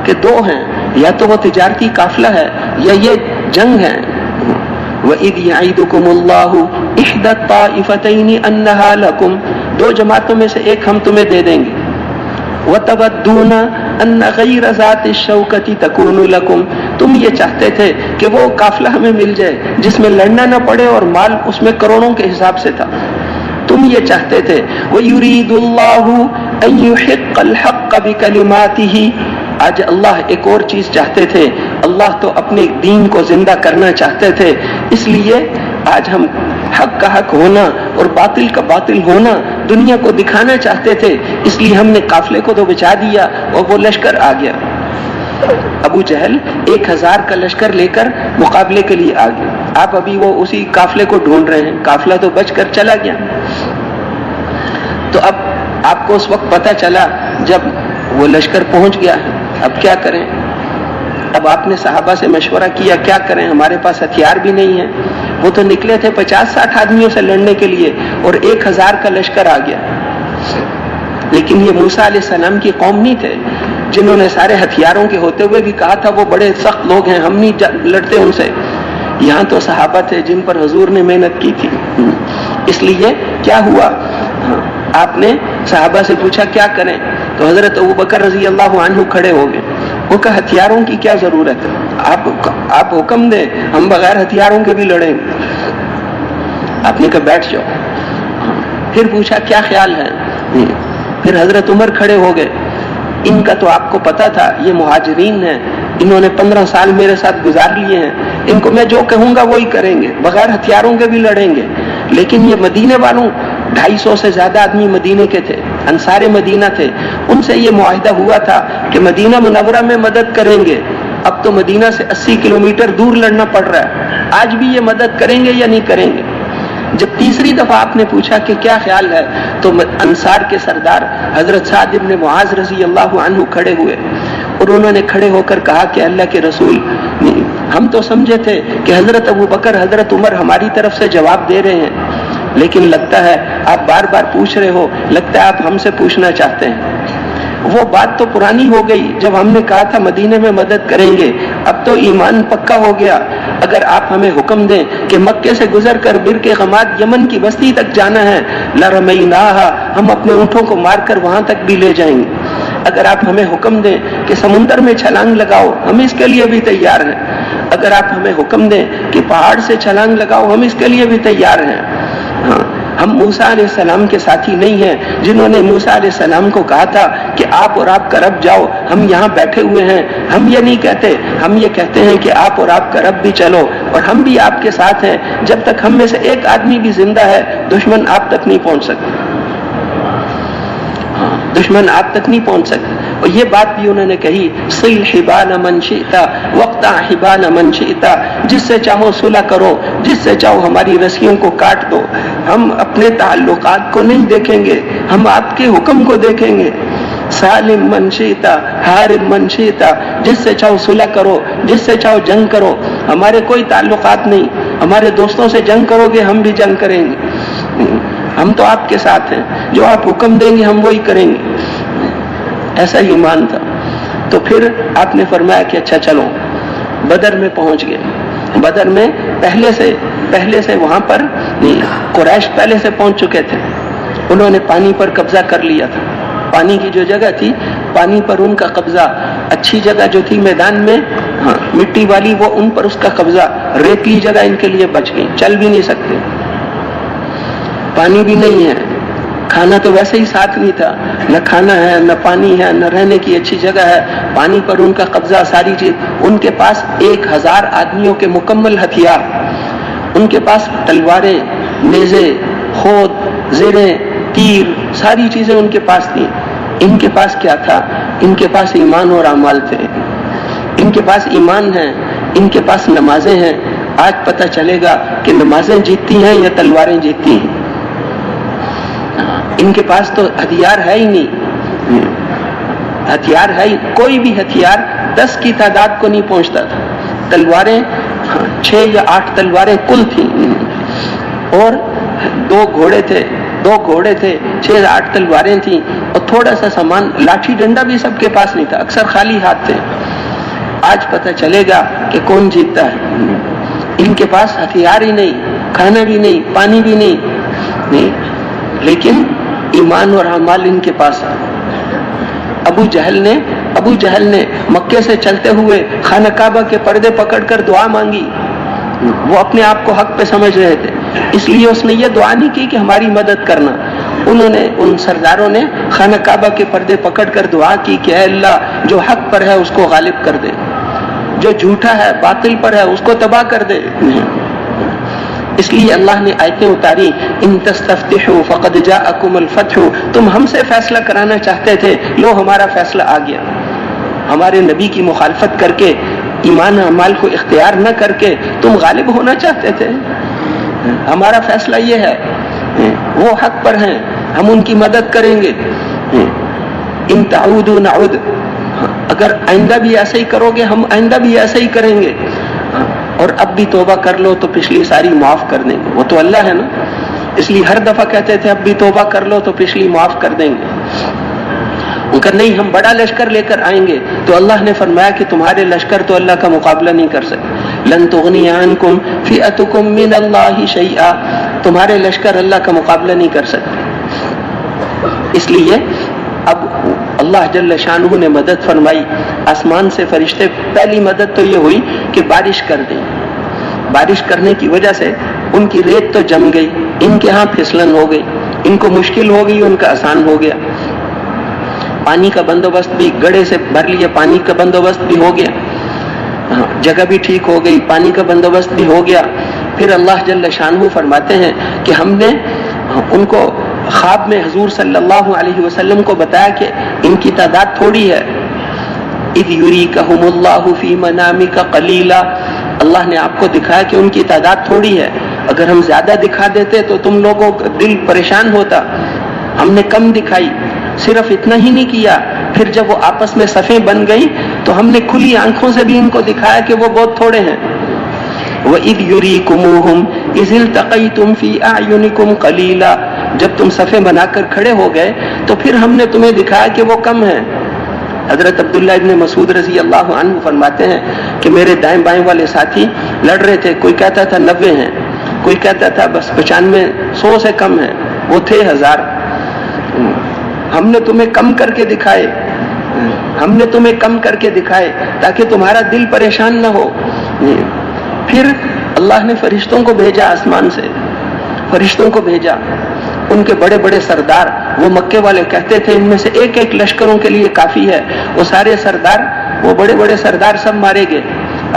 کہ دو ہیں، یا تو وہ تجارتی قافلہ ہے یا یہ جنگ ہے۔ وَإِذْ يَعِدُكُمُ اللَّهُ إِحْدَى الطَّائِفَتَيْنِ أَنَّهَا لَكُمْ، دو جماعتوں میں سے ایک ہم تمہیں دے دیں گے۔ وَتَوَدُّونَ أَنَّ غَيْرَ ذَاتِ الشَّوْكَةِ تَكُونُ لَكُمْ، تم یہ چاہتے تھے کہ وہ قافلہ ہمیں مل جائے جس میں لڑنا نہ پڑے اور مال اس میں کروڑوں کے حساب سے تھا، تم یہ چاہتے تھے۔ وَيُرِيدُ اللَّهُ أَن يُحِقَّ الْحَقَّ بِكَلِمَاتِهِ، آج اللہ ایک اور چیز چاہتے تھے، اللہ تو اپنے دین کو زندہ کرنا چاہتے تھے، اس لیے آج ہم حق کا حق ہونا اور باطل کا باطل ہونا دنیا کو دکھانا چاہتے تھے، اس لیے ہم نے قافلے کو تو بچا دیا اور وہ لشکر آ گیا۔ ابو جہل 1000 کا لشکر لے کر مقابلے کے لیے آ گیا، آپ ابھی وہ اسی قافلے کو ڈھونڈ رہے ہیں، قافلہ تو بچ کر چلا گیا۔ تو اب آپ کو اس وقت پتہ چلا جب وہ لشکر پہنچ گیا ہے، اب کیا کریں؟ اب آپ نے صحابہ سے مشورہ کیا کیا کریں، ہمارے پاس ہتھیار بھی نہیں ہے۔ وہ تو نکلے تھے 50-60 آدمیوں سے لڑنے کے لیے، اور 1000 کا لشکر آ گیا۔ لیکن یہ موسیٰ علیہ السلام کی قوم نہیں تھے جنہوں نے سارے ہتھیاروں کے ہوتے ہوئے بھی کہا تھا وہ بڑے سخت لوگ ہیں، ہم نہیں لڑتے ان سے۔ یہاں تو صحابہ تھے جن پر حضور نے محنت کی تھی۔ اس لیے کیا ہوا، آپ نے صحابہ سے پوچھا کیا کریں، تو حضرت ابوبکر رضی اللہ عنہ کھڑے ہو گئے۔ وہ کہا ہتھیاروں کی کیا ضرورت ہے، آپ حکم دیں، ہم بغیر ہتھیاروں کے بھی لڑیں گے۔ آپ نے کہا بیٹھ جاؤ۔ پھر پوچھا کیا خیال ہے، پھر حضرت عمر کھڑے ہو گئے۔ ان کا تو آپ کو پتا تھا یہ مہاجرین ہیں، انہوں نے 15 سال میرے ساتھ گزار لیے ہیں، ان کو میں جو کہوں گا وہی کریں گے، بغیر ہتھیاروں کے بھی لڑیں گے۔ لیکن یہ مدینے والوں 250 سے زیادہ آدمی مدینے کے تھے، انصار مدینہ تھے، ان سے یہ معاہدہ ہوا تھا کہ مدینہ منورہ میں مدد کریں گے۔ اب تو مدینہ سے 80 کلومیٹر دور لڑنا پڑ رہا ہے، آج بھی یہ مدد کریں گے یا نہیں کریں گے؟ جب تیسری دفعہ آپ نے پوچھا کہ کیا خیال ہے، تو انصار کے سردار حضرت سعد بن معاذ رضی اللہ عنہ کھڑے ہوئے، اور انہوں نے کھڑے ہو کر کہا کہ اللہ کے رسول، ہم تو سمجھے تھے کہ حضرت ابوبکر حضرت عمر ہماری طرف سے جواب دے رہے ہیں، لیکن لگتا ہے آپ بار بار پوچھ رہے ہو، لگتا ہے آپ ہم سے پوچھنا چاہتے ہیں۔ وہ بات تو پرانی ہو گئی جب ہم نے کہا تھا مدینے میں مدد کریں گے، اب تو ایمان پکا ہو گیا۔ اگر آپ ہمیں حکم دیں کہ مکے سے گزر کر برق غماد یمن کی بستی تک جانا ہے، لرمیناہا، ہم اپنے اونٹوں کو مار کر وہاں تک بھی لے جائیں گے۔ اگر آپ ہمیں حکم دیں کہ سمندر میں چھلانگ لگاؤ، ہم اس کے لیے بھی تیار ہیں۔ اگر آپ ہمیں حکم دیں کہ پہاڑ سے چھلانگ لگاؤ، ہم اس کے لیے بھی تیار ہیں۔ ہم موسیٰ علیہ السلام کے ساتھی نہیں ہیں جنہوں نے موسیٰ علیہ السلام کو کہا تھا کہ آپ اور آپ کا رب جاؤ، ہم یہاں بیٹھے ہوئے ہیں۔ ہم یہ نہیں کہتے، ہم یہ کہتے ہیں کہ آپ اور آپ کا رب بھی چلو اور ہم بھی آپ کے ساتھ ہیں۔ جب تک ہم میں سے ایک آدمی بھی زندہ ہے دشمن آپ تک نہیں پہنچ سکتے، دشمن آپ تک نہیں پہنچ سکتے۔ اور یہ بات بھی انہوں نے کہی، صل حبال من شئت واقطع حبال من شئت، جس سے چاہو صلح کرو، جس سے چاہو ہماری رسیوں کو کاٹ دو۔ ہم اپنے تعلقات کو نہیں دیکھیں گے، ہم آپ کے حکم کو دیکھیں گے۔ سالم من شئت حارب من شئت، جس سے چاہو صلح کرو، جس سے چاہو جنگ کرو، ہمارے کوئی تعلقات نہیں۔ ہمارے دوستوں سے جنگ کرو گے ہم بھی جنگ کریں گے، ہم تو آپ کے ساتھ ہیں، جو آپ حکم دیں گے ہم وہی کریں گے۔ ایسا ایمان تھا۔ تو پھر آپ نے فرمایا کہ اچھا چلو، بدر میں پہنچ گئے۔ بدر میں پہلے سے وہاں پر قریش پہلے سے پہنچ چکے تھے، انہوں نے پانی پر قبضہ کر لیا تھا۔ پانی کی جو جگہ تھی، پانی پر ان کا قبضہ، اچھی جگہ جو تھی میدان میں مٹی والی، وہ ان پر اس کا قبضہ، ریتلی جگہ ان کے لیے بچ گئی، چل بھی نہیں سکتے، پانی بھی نہیں ہے، کھانا تو ویسے ہی ساتھ نہیں تھا، نہ کھانا ہے نہ پانی ہے نہ رہنے کی اچھی جگہ ہے، پانی پر ان کا قبضہ، ساری چیز۔ ان کے پاس 1000 آدمیوں کے مکمل ہتھیار، ان کے پاس تلواریں، نیزے، خود، زریں، تیر، ساری چیزیں ان کے پاس تھیں۔ ان کے پاس کیا تھا؟ ان کے پاس ایمان اور اعمال تھے۔ ان کے پاس ایمان ہے، ان کے پاس نمازیں ہیں۔ آج پتہ چلے گا کہ نمازیں جیتتی ہیں یا تلواریں جیتتی ہیں۔ ان کے پاس تو ہتھیار ہے ہی نہیں، ہتھیار ہے ہی، کوئی بھی ہتھیار 10 کی تعداد کو نہیں پہنچتا تھا۔ تلواریں 6 یا 8 تلواریں کل تھیں، اور 2 گھوڑے تھے، 6 یا 8 تلواریں تھیں، اور تھوڑا سا سامان، لاٹھی ڈنڈا بھی سب کے پاس نہیں تھا، اکثر خالی ہاتھ تھے۔ آج پتہ چلے گا کہ کون جیتتا ہے۔ ان کے پاس ہتھیار ہی نہیں، کھانا بھی نہیں، پانی بھی نہیں، لیکن ایمان اور اعمال ان کے پاس ہے۔ ابو جہل نے مکے سے چلتے ہوئے خانہ کعبہ کے پردے پکڑ کر دعا مانگی، وہ اپنے آپ کو حق پہ سمجھ رہے تھے، اس لیے اس نے یہ دعا نہیں کی کہ ہماری مدد کرنا۔ ان سرداروں نے خانہ کعبہ کے پردے پکڑ کر دعا کی کہ اے اللہ، جو حق پر ہے اس کو غالب کر دے، جو جھوٹا ہے، باطل پر ہے، اس کو تباہ کر دے۔ اس لیے اللہ نے آیتیں اتاری، ان تستفتحوا فقد جاءکم الفتح، تم ہم سے فیصلہ کرانا چاہتے تھے، لو ہمارا فیصلہ آ گیا۔ ہمارے نبی کی مخالفت کر کے، ایمان اعمال کو اختیار نہ کر کے تم غالب ہونا چاہتے تھے، ہمارا فیصلہ یہ ہے، وہ حق پر ہیں، ہم ان کی مدد کریں گے۔ ان تعودوا نعود، اگر آئندہ بھی ایسا ہی کرو گے ہم آئندہ بھی ایسا ہی کریں گے، اور اب بھی توبہ کر لو تو پچھلی ساری معاف کر دیں گے۔ وہ تو اللہ ہے نا، اس لیے ہر دفعہ کہتے تھے اب بھی توبہ کر لو تو پچھلی معاف کر دیں گے۔ ان کا نہیں، ہم بڑا لشکر لے کر آئیں گے، تو اللہ نے فرمایا کہ تمہارے لشکر تو اللہ کا مقابلہ نہیں کر سکتے۔ لن تغنی عنکم فئتکم من اللہ شیئا، تمہارے لشکر اللہ کا مقابلہ نہیں کر سکتے۔ اس لیے اب اللہ جل شانہ نے مدد فرمائی، آسمان سے فرشتے، پہلی مدد تو یہ ہوئی کہ بارش کر دیں۔ بارش کرنے کی وجہ سے ان کی ریت تو جم گئی، ان کے ہاں پھسلن ہو گئی، ان کو مشکل ہو گئی، ان کا آسان ہو گیا۔ پانی کا بندوبست بھی، گڑھے سے بھر لیے، پانی کا بندوبست بھی ہو گیا، جگہ بھی ٹھیک ہو گئی، پانی کا بندوبست بھی ہو گیا۔ پھر اللہ جل شانہ فرماتے ہیں کہ ہم نے ان کو خواب میں حضور صلی اللہ علیہ وسلم کو بتایا کہ ان کی تعداد تھوڑی ہے۔ اذ یریکہم اللہ فی منامک قلیلا، اللہ نے آپ کو دکھایا کہ ان کی تعداد تھوڑی ہے، اگر ہم زیادہ دکھا دیتے تو تم لوگوں کا دل پریشان ہوتا، ہم نے کم دکھائی۔ صرف اتنا ہی نہیں کیا، پھر جب وہ آپس میں صفیں بن گئی تو ہم نے کھلی آنکھوں سے بھی ان کو دکھایا کہ وہ بہت تھوڑے ہیں۔ وَإِذْ يُرِيكُمُوهُمْ إِذِ الْتَقَيْتُمْ فِي أَعْيُنِكُمْ قَلِيلًا، جب تم صفیں بنا کر کھڑے ہو گئے تو پھر ہم نے تمہیں دکھایا کہ وہ کم ہیں۔ حضرت عبداللہ ابن مسعود رضی اللہ عنہ فرماتے ہیں کہ میرے دائیں بائیں والے ساتھی لڑ رہے تھے، کوئی کہتا تھا 90 ہیں، کوئی کہتا تھا بس 95، 100 سے کم ہیں، وہ تھے 1000۔ ہم نے تمہیں کم کر کے دکھائے، ہم نے تمہیں کم کر کے دکھائے تاکہ تمہارا دل پریشان نہ ہو۔ پھر اللہ نے فرشتوں کو بھیجا آسمان سے، فرشتوں کو بھیجا. ان کے بڑے بڑے سردار, وہ مکے والے کہتے تھے ان میں سے ایک ایک لشکروں کے لیے کافی ہے, وہ سارے سردار, وہ بڑے بڑے سردار سب مارے گئے.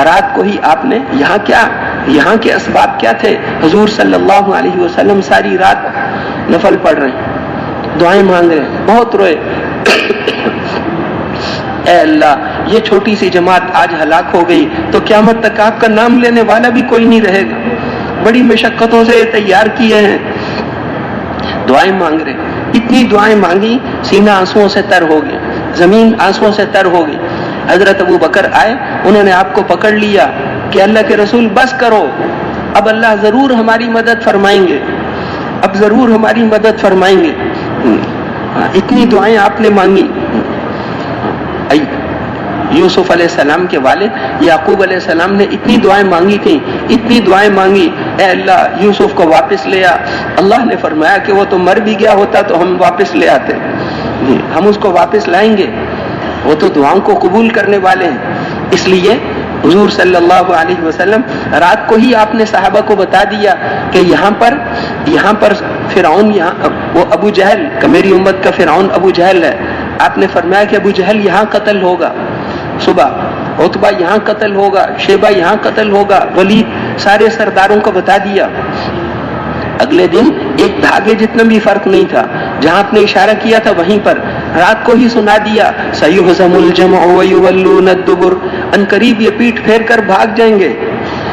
رات کو ہی آپ نے یہاں کے اسباب کیا تھے؟ حضور صلی اللہ علیہ وسلم ساری رات نفل پڑھ رہے ہیں, دعائیں مانگ رہے ہیں, بہت روئے. اے اللہ, یہ چھوٹی سی جماعت آج ہلاک ہو گئی تو قیامت تک آپ کا نام لینے والا بھی کوئی نہیں رہے گا. بڑی مشقتوں سے تیار کیے ہیں, دعائیں مانگ رہے. اتنی دعائیں مانگی, سینہ آنسوؤں سے تر ہو گیا, زمین آنسوؤں سے تر ہو گئی. حضرت ابو بکر آئے, انہوں نے آپ کو پکڑ لیا کہ اللہ کے رسول بس کرو, اب اللہ ضرور ہماری مدد فرمائیں گے, اب ضرور ہماری مدد فرمائیں گے. اتنی دعائیں آپ نے مانگی. یوسف علیہ السلام کے والد یعقوب علیہ السلام نے اتنی دعائیں مانگی تھیں, اتنی دعائیں مانگی, اے اللہ یوسف کو واپس لے آ. اللہ نے فرمایا کہ وہ تو مر بھی گیا ہوتا تو ہم واپس لے آتے, ہم اس کو واپس لائیں گے, وہ تو دعاؤں کو قبول کرنے والے ہیں. اس لیے حضور صلی اللہ علیہ وسلم رات کو ہی آپ نے صحابہ کو بتا دیا کہ یہاں پر فرعون, وہ ابو جہل, میری امت کا فرعون ابو جہل ہے. آپ نے فرمایا کہ ابو جہل یہاں قتل ہوگا, صبح عتبہ یہاں قتل ہوگا, شیبہ یہاں قتل ہوگا, ولید, سارے سرداروں کو بتا دیا. اگلے دن ایک دھاگے جتنا بھی فرق نہیں تھا, جہاں آپ نے اشارہ کیا تھا وہیں پر رات کو ہی سنا دیا, سَيُهْزَمُ الْجَمْعُ وَيُوَلُّونَ الدُّبُرَ, ان قریب یہ پیٹ پھیر کر بھاگ جائیں گے,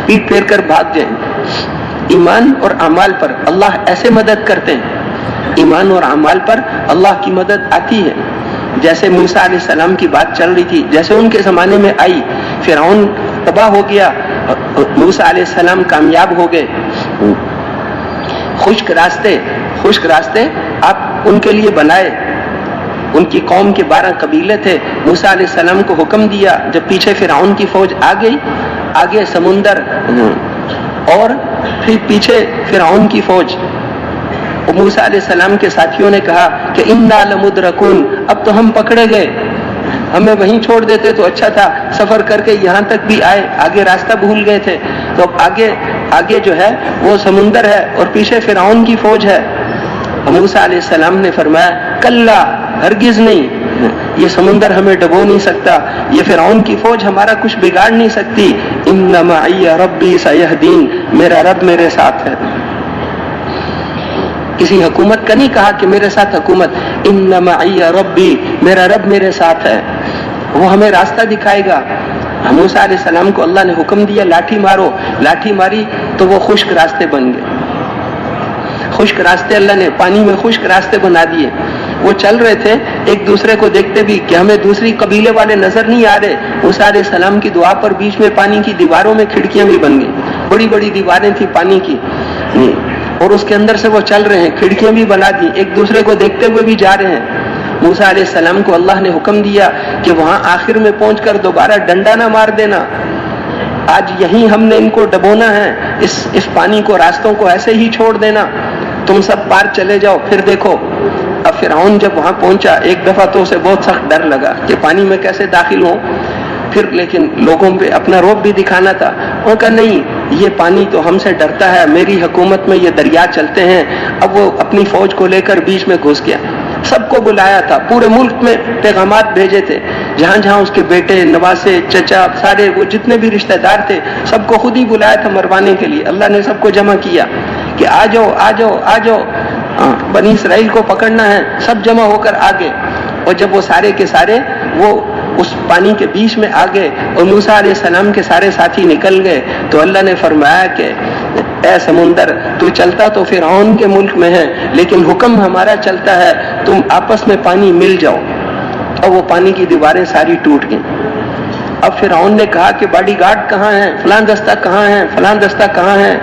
پیٹ پھیر کر بھاگ جائیں گے. ایمان اور اعمال پر اللہ ایسے مدد کرتے ہیں, ایمان اور اعمال پر اللہ کی مدد آتی ہے. جیسے موسیٰ علیہ السلام کی بات چل رہی تھی, جیسے ان کے زمانے میں آئی, فرعون تباہ ہو گیا, موسیٰ علیہ السلام کامیاب ہو گئے. خشک راستے آپ ان کے لیے بنائے. ان کی قوم کے 12 قبیلے تھے. موسیٰ علیہ السلام کو حکم دیا, جب پیچھے فرعون کی فوج آ گئی, آگے سمندر اور پھر پیچھے فرعون کی فوج, موسیٰ علیہ السلام کے ساتھیوں نے کہا کہ اِنَّا لَمُدْرَكُونَ, اب تو ہم پکڑے گئے, ہمیں وہیں چھوڑ دیتے تو اچھا تھا, سفر کر کے یہاں تک بھی آئے, آگے راستہ بھول گئے تھے, تو اب آگے جو ہے وہ سمندر ہے اور پیچھے فرعون کی فوج ہے. موسیٰ علیہ السلام نے فرمایا کلا, ہرگز نہیں, یہ سمندر ہمیں ڈبو نہیں سکتا, یہ فرعون کی فوج ہمارا کچھ بگاڑ نہیں سکتی. اِنَّ مَعِيَ رَبِّي سَيَهْدِينِ, میرا رب میرے ساتھ ہے. کسی حکومت کا نہیں کہا کہ میرے ساتھ حکومت, اِنَّ مَعِيَ رَبِّي, میرا رب میرے ساتھ ہے, وہ ہمیں راستہ دکھائے گا. موسیٰ علیہ السلام کو اللہ نے حکم دیا لاٹھی مارو, لاٹھی ماری تو وہ خشک راستے بن گئے. خشک راستے اللہ نے پانی میں خشک راستے بنا دیے. وہ چل رہے تھے, ایک دوسرے کو دیکھتے بھی کہ ہمیں دوسری قبیلے والے نظر نہیں آ رہے. موسیٰ علیہ السلام کی دعا پر بیچ میں پانی کی دیواروں میں کھڑکیاں بھی بن گئی, بڑی بڑی دیواریں تھیں پانی کی, اور اس کے اندر سے وہ چل رہے ہیں, کھڑکیاں بھی بنا دی, ایک دوسرے کو دیکھتے ہوئے بھی جا رہے ہیں. موسیٰ علیہ السلام کو اللہ نے حکم دیا کہ وہاں آخر میں پہنچ کر دوبارہ ڈنڈا نہ مار دینا, آج یہیں ہم نے ان کو ڈبونا ہے, اس پانی کو, راستوں کو ایسے ہی چھوڑ دینا, تم سب پار چلے جاؤ, پھر دیکھو. اب فرعون جب وہاں پہنچا, ایک دفعہ تو اسے بہت سخت ڈر لگا کہ پانی میں کیسے داخل ہوں, پھر لیکن لوگوں پہ اپنا روب بھی دکھانا تھا. انہوں نے کہا نہیں, یہ پانی تو ہم سے ڈرتا ہے, میری حکومت میں یہ دریا چلتے ہیں. اب وہ اپنی فوج کو لے کر بیچ میں گھس گیا. سب کو بلایا تھا, پورے ملک میں پیغامات بھیجے تھے, جہاں جہاں اس کے بیٹے, نواسے, چچا, سارے وہ جتنے بھی رشتہ دار تھے, سب کو خود ہی بلایا تھا مروانے کے لیے. اللہ نے سب کو جمع کیا کہ آ جاؤ آ جاؤ آ جاؤ, بنی اسرائیل کو پکڑنا ہے. سب جمع ہو کر آگے, اور جب وہ سارے کے سارے وہ اس پانی کے بیچ میں آ گئے اور موسیٰ علیہ السلام کے سارے ساتھی نکل گئے, تو اللہ نے فرمایا کہ اے سمندر, تو چلتا تو فرعون کے ملک میں ہے, لیکن حکم ہمارا چلتا ہے, تم آپس میں پانی مل جاؤ. اور وہ پانی کی دیواریں ساری ٹوٹ گئیں. اب فرعون نے کہا کہ باڈی گارڈ کہاں ہیں, فلاں دستہ کہاں ہے, فلاں دستہ کہاں ہے,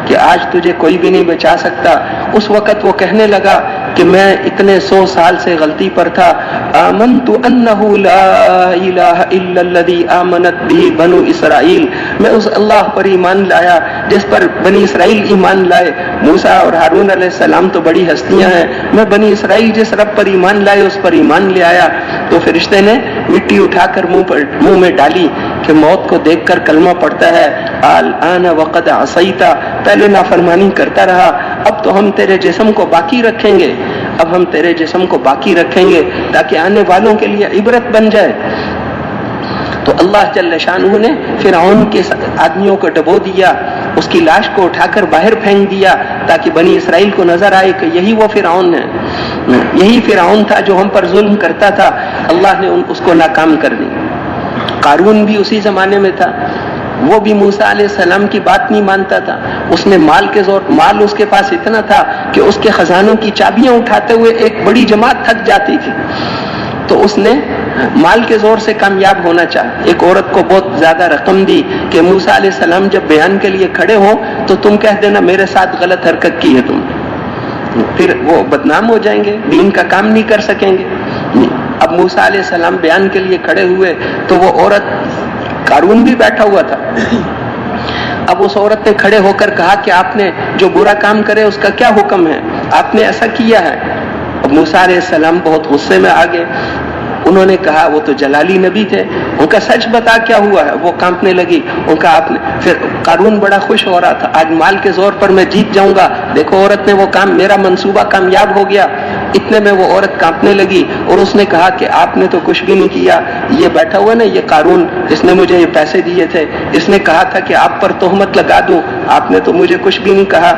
کہ آج تجھے کوئی بھی نہیں بچا سکتا. اس وقت وہ کہنے لگا کہ میں اتنے 100 سال سے غلطی پر تھا. آمنت انہ لا الہ الا الذی آمنت به بنو اسرائیل, میں اس اللہ پر ایمان لایا جس پر بنی اسرائیل ایمان لائے. موسیٰ اور ہارون علیہ السلام تو بڑی ہستیاں ہیں, میں بنی اسرائیل جس رب پر ایمان لائے اس پر ایمان لے آیا. تو فرشتے نے مٹی اٹھا کر منہ میں ڈالی کہ موت کو دیکھ کر کلمہ پڑھتا ہے الآن وقد عصیتا، پہلے نافرمانی کرتا رہا، اب تو ہم تیرے جسم کو باقی رکھیں گے، اب ہم تیرے جسم کو باقی رکھیں گے تاکہ آنے والوں کے لیے عبرت بن جائے۔ تو اللہ جل شانہ نے فرعون کے آدمیوں کو ڈبو دیا، اس کی لاش کو اٹھا کر باہر پھینک دیا تاکہ بنی اسرائیل کو نظر آئے کہ یہی وہ فرعون ہے، یہی فرعون تھا جو ہم پر ظلم کرتا تھا۔ اللہ نے اس کو ناکام کر دی۔ قارون بھی اسی زمانے میں تھا، وہ بھی موسیٰ علیہ السلام کی بات نہیں مانتا تھا، اس نے مال کے زور، مال اس کے پاس اتنا تھا کہ اس کے خزانوں کی چابیاں اٹھاتے ہوئے ایک بڑی جماعت تھک جاتی تھی، تو اس نے مال کے زور سے کامیاب ہونا چاہا۔ ایک عورت کو بہت زیادہ رقم دی کہ موسیٰ علیہ السلام جب بیان کے لیے کھڑے ہوں تو تم کہہ دینا میرے ساتھ غلط حرکت کی ہے تم، پھر وہ بدنام ہو جائیں گے، دین کا کام نہیں کر سکیں گے۔ اب موسیٰ علیہ السلام بیان کے لیے کھڑے ہوئے تو وہ عورت، قارون بھی بیٹھا ہوا تھا، اب اس عورت نے کھڑے ہو کر کہا کہ آپ نے جو برا کام کرے اس کا کیا حکم ہے، آپ نے ایسا کیا ہے۔ اب موسیٰ علیہ السلام بہت غصے میں آ گئے، انہوں نے کہا وہ تو جلالی نبی تھے، ان کا سچ بتا کیا ہوا ہے، وہ کانپنے لگی، ان کا آپ نے، پھر قارون بڑا خوش ہو رہا تھا، آج مال کے زور پر میں جیت جاؤں گا، دیکھو عورت نے وہ کام، میرا منصوبہ کامیاب ہو گیا۔ اتنے میں وہ عورت کانپنے لگی اور اس نے کہا کہ آپ نے تو کچھ بھی نہیں کیا، یہ بیٹھا ہوا نا یہ قارون، اس نے مجھے یہ پیسے دیے تھے، اس نے کہا تھا کہ آپ پر تہمت لگا دوں، آپ نے تو مجھے کچھ بھی نہیں کہا۔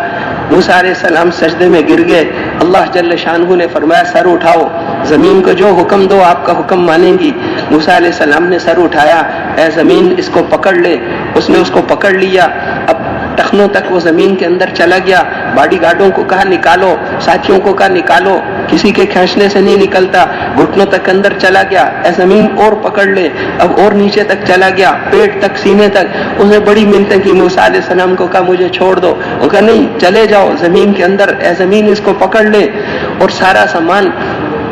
موسیٰ علیہ السلام سجدے میں گر گئے، اللہ جل شانہ نے فرمایا سر اٹھاؤ، زمین کو جو حکم دو آپ کا حکم مانیں گی۔ موسیٰ علیہ السلام نے سر اٹھایا، اے زمین اس کو پکڑ لے، اس نے اس کو پکڑ لیا، اب ٹخنوں تک وہ زمین کے اندر چلا گیا، باڈی گارڈوں کو کہا نکالو، ساتھیوں کو کہا نکالو، کسی کے کھینچنے سے نہیں نکلتا، گھٹنوں تک اندر چلا گیا، اے زمین اور پکڑ لے، اب اور نیچے تک چلا گیا، پیٹ تک، سینے تک، اس نے بڑی منتیں کی، موسیٰ علیہ السلام کو کہا مجھے چھوڑ دو، وہ کہا نہیں چلے جاؤ زمین کے اندر، اے زمین اس کو پکڑ لے، اور سارا سامان،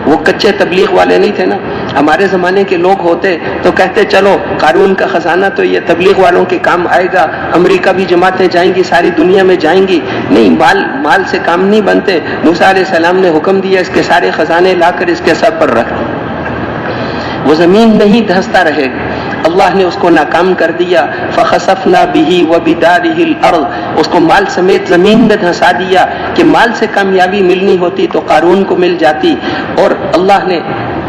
وہ کچے تبلیغ والے نہیں تھے نا، ہمارے زمانے کے لوگ ہوتے تو کہتے چلو قارون کا خزانہ تو یہ تبلیغ والوں کے کام آئے گا، امریکہ بھی جماعتیں جائیں گی، ساری دنیا میں جائیں گی، نہیں، مال سے کام نہیں بنتے۔ موسیٰ علیہ السلام نے حکم دیا اس کے سارے خزانے لا کر اس کے سر پر رکھ، وہ زمین نہیں دھنستا رہے گا۔ اللہ نے اس کو ناکام کر دیا، فخسفنا به وبداره الارض، اس کو مال سمیت زمین میں دھنسا دیا، کہ مال سے کامیابی ملنی ہوتی تو قارون کو مل جاتی، اور اللہ نے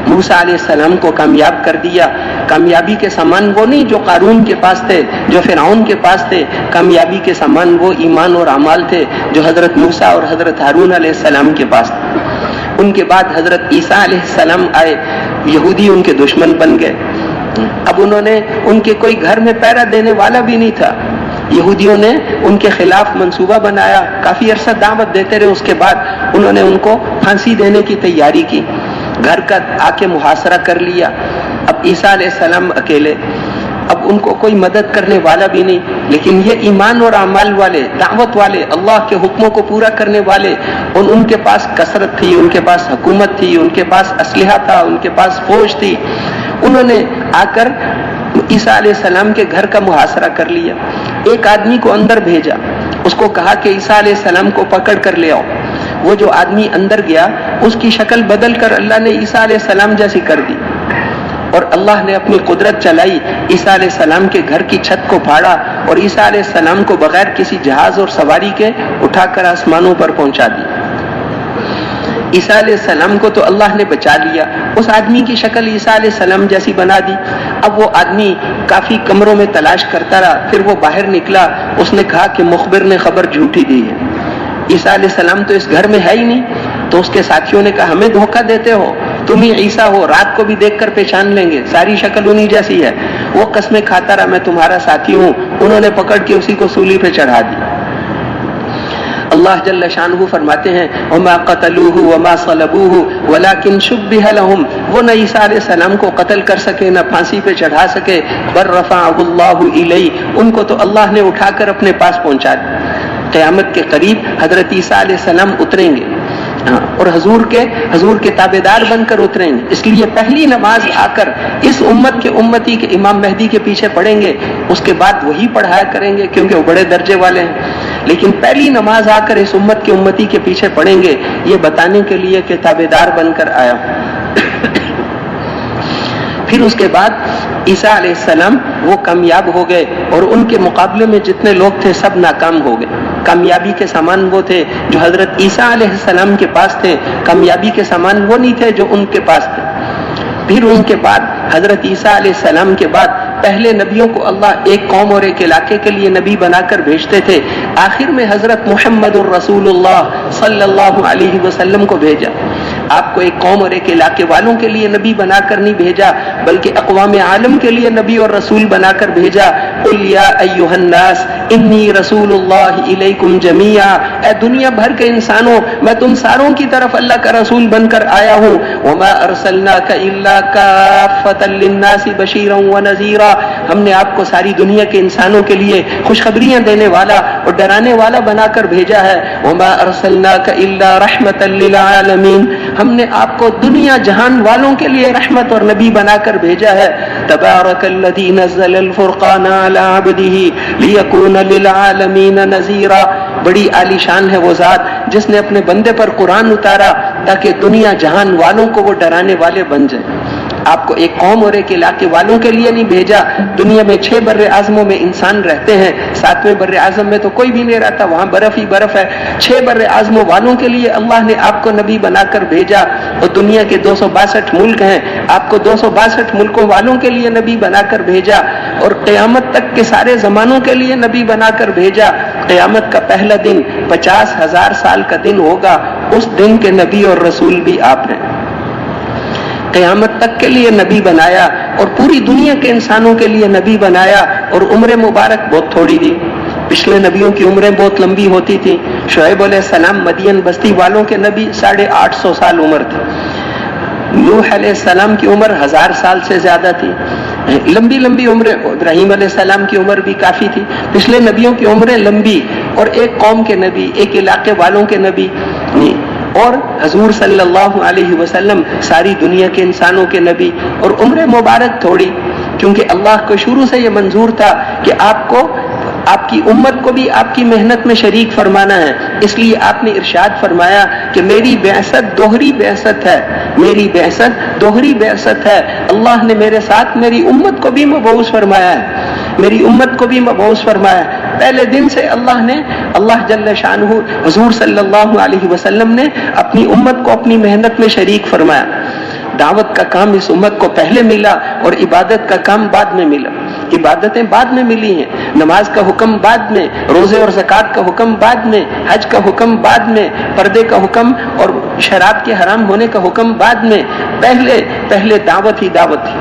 موسیٰ علیہ السلام کو کامیاب کر دیا۔ کامیابی کے سامان وہ نہیں جو قارون کے پاس تھے، جو فرعون کے پاس تھے، کامیابی کے سامان وہ ایمان اور اعمال تھے جو حضرت موسیٰ اور حضرت ہارون علیہ السلام کے پاس تھے۔ ان کے بعد حضرت عیسیٰ علیہ السلام آئے، یہودی ان کے دشمن بن گئے، اب انہوں نے، ان کے کوئی گھر میں پہرا دینے والا بھی نہیں تھا، یہودیوں نے ان کے خلاف منصوبہ بنایا، کافی عرصہ دعوت دیتے رہے، اس کے بعد انہوں نے ان کو پھانسی دینے کی تیاری کی، گھر کا آ کے محاصرہ کر لیا۔ اب عیسیٰ علیہ السلام اکیلے، اب ان کو کوئی مدد کرنے والا بھی نہیں، لیکن یہ ایمان اور اعمال والے، دعوت والے، اللہ کے حکموں کو پورا کرنے والے، ان کے پاس کثرت تھی، ان کے پاس حکومت تھی، ان کے پاس اسلحہ تھا، ان کے پاس فوج تھی، انہوں نے آ کر عیسیٰ علیہ السلام کے گھر کا محاصرہ کر لیا۔ ایک آدمی کو اندر بھیجا، اس کو کہا کہ عیسیٰ علیہ السلام کو پکڑ کر لے آؤ۔ وہ جو آدمی اندر گیا، اس کی شکل بدل کر اللہ نے عیسیٰ علیہ السلام جیسی کر دی، اور اللہ نے اپنی قدرت چلائی، عیسیٰ علیہ السلام کے گھر کی چھت کو پھاڑا اور عیسیٰ علیہ السلام کو بغیر کسی جہاز اور سواری کے اٹھا کر آسمانوں پر پہنچا دیا۔ عیسیٰ علیہ السلام کو تو اللہ نے بچا لیا، اس آدمی کی شکل عیسیٰ علیہ السلام جیسی بنا دی۔ اب وہ آدمی کافی کمروں میں تلاش کرتا رہا، پھر وہ باہر نکلا، اس نے کہا کہ مخبر نے خبر جھوٹی دی ہے، عیسیٰ علیہ السلام تو اس گھر میں ہے ہی نہیں۔ تو اس کے ساتھیوں نے کہا ہمیں دھوکہ دیتے ہو، تم ہی عیسیٰ ہو، رات کو بھی دیکھ کر پہچان لیں گے، ساری شکل انہی جیسی ہے۔ وہ قسمیں کھاتا رہا میں تمہارا ساتھی ہوں، انہوں نے پکڑ کے اسی کو سولی پہ چڑھا دی۔ اللہ جل شانہ فرماتے ہیں وما قتلوه وما صلبوه ولكن شبه لهم، وہ نہ عیسیٰ علیہ السلام کو قتل کر سکے، نہ پھانسی پہ چڑھا سکے، بل رفعه اللہ الیہ، ان کو تو اللہ نے اٹھا کر اپنے پاس پہنچا دیا۔ قیامت کے قریب حضرت عیسیٰ علیہ السلام اتریں گے اور حضور کے تابعدار بن کر اتریں گے، اس لیے پہلی نماز آ کر اس امت کے امتی کے امام مہدی کے پیچھے پڑھیں گے، اس کے بعد وہی پڑھایا کریں گے کیونکہ وہ بڑے درجے والے ہیں، لیکن پہلی نماز آ کر اس امت کے امتی کے پیچھے پڑھیں گے، یہ بتانے کے لیے کہ تابعدار بن کر آیا۔ پھر اس کے بعد عیسیٰ علیہ السلام وہ کامیاب ہو گئے اور ان کے مقابلے میں جتنے لوگ تھے سب ناکام ہو گئے. کامیابی کے سامان وہ تھے جو حضرت عیسیٰ علیہ السلام کے پاس تھے، کامیابی کے سامان وہ نہیں تھے جو ان کے پاس تھے. پھر ان کے بعد حضرت عیسیٰ علیہ السلام کے بعد پہلے نبیوں کو اللہ ایک قوم اور ایک علاقے کے لیے نبی بنا کر بھیجتے تھے. آخر میں حضرت محمد الرسول اللہ صلی اللہ علیہ وسلم کو بھیجا. آپ کو ایک قوم اور ایک علاقے والوں کے لیے نبی بنا کر نہیں بھیجا بلکہ اقوام عالم کے لیے نبی اور رسول بنا کر بھیجا. قل یا ایھا الناس انی رسول اللہ الیکم جمیعا، اے دنیا بھر کے انسانوں میں تم ساروں کی طرف اللہ کا رسول بن کر آیا ہوں. وما ارسلناک الا کافۃ للناس بشیرا ونذیرا، ہم نے آپ کو ساری دنیا کے انسانوں کے لیے خوشخبریاں دینے والا اور ڈرانے والا بنا کر بھیجا ہے. وما ارسلناک الا رحمۃ للعالمین، ہم نے آپ کو دنیا جہان والوں کے لیے رحمت اور نبی بنا کر بھیجا ہے. تبارک الذی نزل الفرقان علی عبدہ لیکون للعالمین نذیرا، بڑی عالی شان ہے وہ ذات جس نے اپنے بندے پر قرآن اتارا تاکہ دنیا جہان والوں کو وہ ڈرانے والے بن جائیں. آپ کو ایک قوم اور ایک علاقے والوں کے لیے نہیں بھیجا. دنیا میں 6 بر اعظموں میں انسان رہتے ہیں، 7ویں بر اعظم میں تو کوئی بھی نہیں رہتا، وہاں برف ہی برف ہے. 6 بر اعظموں والوں کے لیے اللہ نے آپ کو نبی بنا کر بھیجا. اور دنیا کے 262 ملک ہیں، آپ کو 262 ملکوں والوں کے لیے نبی بنا کر بھیجا. اور قیامت تک کے سارے زمانوں کے لیے نبی بنا کر بھیجا. قیامت کا پہلا دن 50,000 سال کا دن ہوگا، اس دن کے نبی اور رسول بھی آپ ہیں. قیامت تک کے لیے نبی بنایا اور پوری دنیا کے انسانوں کے لیے نبی بنایا. اور عمر مبارک بہت تھوڑی دی. پچھلے نبیوں کی عمریں بہت لمبی ہوتی تھی. شعیب علیہ السلام مدین بستی والوں کے نبی 850 سال عمر تھی. نوح علیہ السلام کی عمر 1000 سال سے زیادہ تھی. لمبی لمبی عمریں. ابراہیم علیہ السلام کی عمر بھی کافی تھی. پچھلے نبیوں کی عمریں لمبی، اور ایک قوم کے نبی، ایک علاقے والوں کے نبی نہیں. اور حضور صلی اللہ علیہ وسلم ساری دنیا کے انسانوں کے نبی. اور عمر مبارک تھوڑی، کیونکہ اللہ کو شروع سے یہ منظور تھا کہ آپ کو، آپ کی امت کو بھی آپ کی محنت میں شریک فرمانا ہے. اس لیے آپ نے ارشاد فرمایا کہ میری بعثت دوہری بعثت ہے، میری بعثت دوہری بعثت ہے. اللہ نے میرے ساتھ میری امت کو بھی مبعوث فرمایا ہے، میری امت کو بھی مبعوث فرمایا. پہلے دن سے اللہ جل شانہ حضور صلی اللہ علیہ وسلم نے اپنی امت کو اپنی محنت میں شریک فرمایا. دعوت کا کام اس امت کو پہلے ملا اور عبادت کا کام بعد میں ملا. عبادتیں بعد میں ملی ہیں، نماز کا حکم بعد میں، روزے اور زکوٰۃ کا حکم بعد میں، حج کا حکم بعد میں، پردے کا حکم اور شراب کے حرام ہونے کا حکم بعد میں. پہلے دعوت ہی دعوت تھی،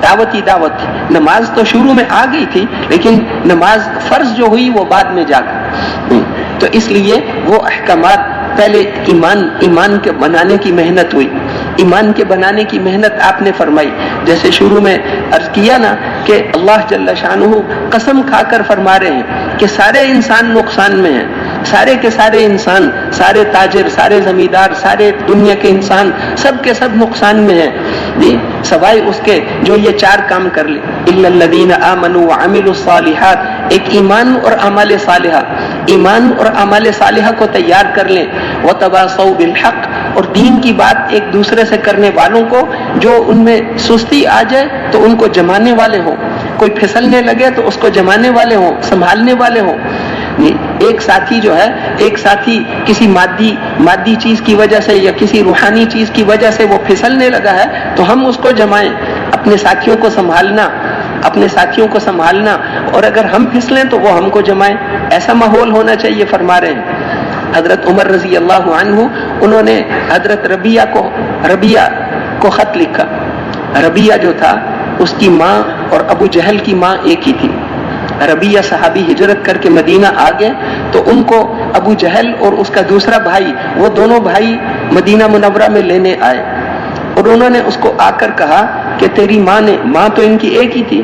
دعوت ہی دعوت تھی. نماز تو شروع میں آ گئی تھی لیکن نماز فرض جو ہوئی وہ بعد میں جا کر. تو اس لیے وہ احکامات پہلے ایمان کے بنانے کی محنت ہوئی. ایمان کے بنانے کی محنت آپ نے فرمائی. جیسے شروع میں عرض کیا نا کہ اللہ جل شانہ قسم کھا کر فرما رہے ہیں کہ سارے انسان نقصان میں ہیں، سارے کے سارے انسان، سارے تاجر، سارے زمیندار، سارے دنیا کے انسان سب کے سب نقصان میں ہیں جی، سوائے اس کے جو یہ 4 کام کر لے. الا الذین آمنوا وعملوا الصالحات، ایک ایمان اور اعمال صالحہ، ایمان اور اعمال صالحہ کو تیار کر لیں. وتواصوا بالحق، اور دین کی بات ایک دوسرے سے کرنے والوں کو جو ان میں سستی آ جائے تو ان کو جمانے والے ہوں، کوئی پھسلنے لگے تو اس کو جمانے والے ہوں، سنبھالنے والے ہوں. ایک ساتھی جو ہے، ایک ساتھی کسی مادی چیز کی وجہ سے یا کسی روحانی چیز کی وجہ سے وہ پھسلنے لگا ہے تو ہم اس کو جمائیں. اپنے ساتھیوں کو سنبھالنا، اپنے ساتھیوں کو سنبھالنا، اور اگر ہم پھسلیں تو وہ ہم کو جمائیں. ایسا ماحول ہونا چاہیے فرما رہے ہیں. حضرت عمر رضی اللہ عنہ، انہوں نے حضرت ربیہ کو خط لکھا. ربیہ جو تھا اس کی ماں اور ابو جہل کی ماں ایک ہی تھی. ربیہ صحابی ہجرت کر کے مدینہ آ گئے تو ان کو ابو جہل اور اس کا دوسرا بھائی، وہ دونوں بھائی مدینہ منورہ میں لینے آئے اور انہوں نے اس کو آ کر کہا کہ تیری ماں تو ان کی ایک ہی تھی.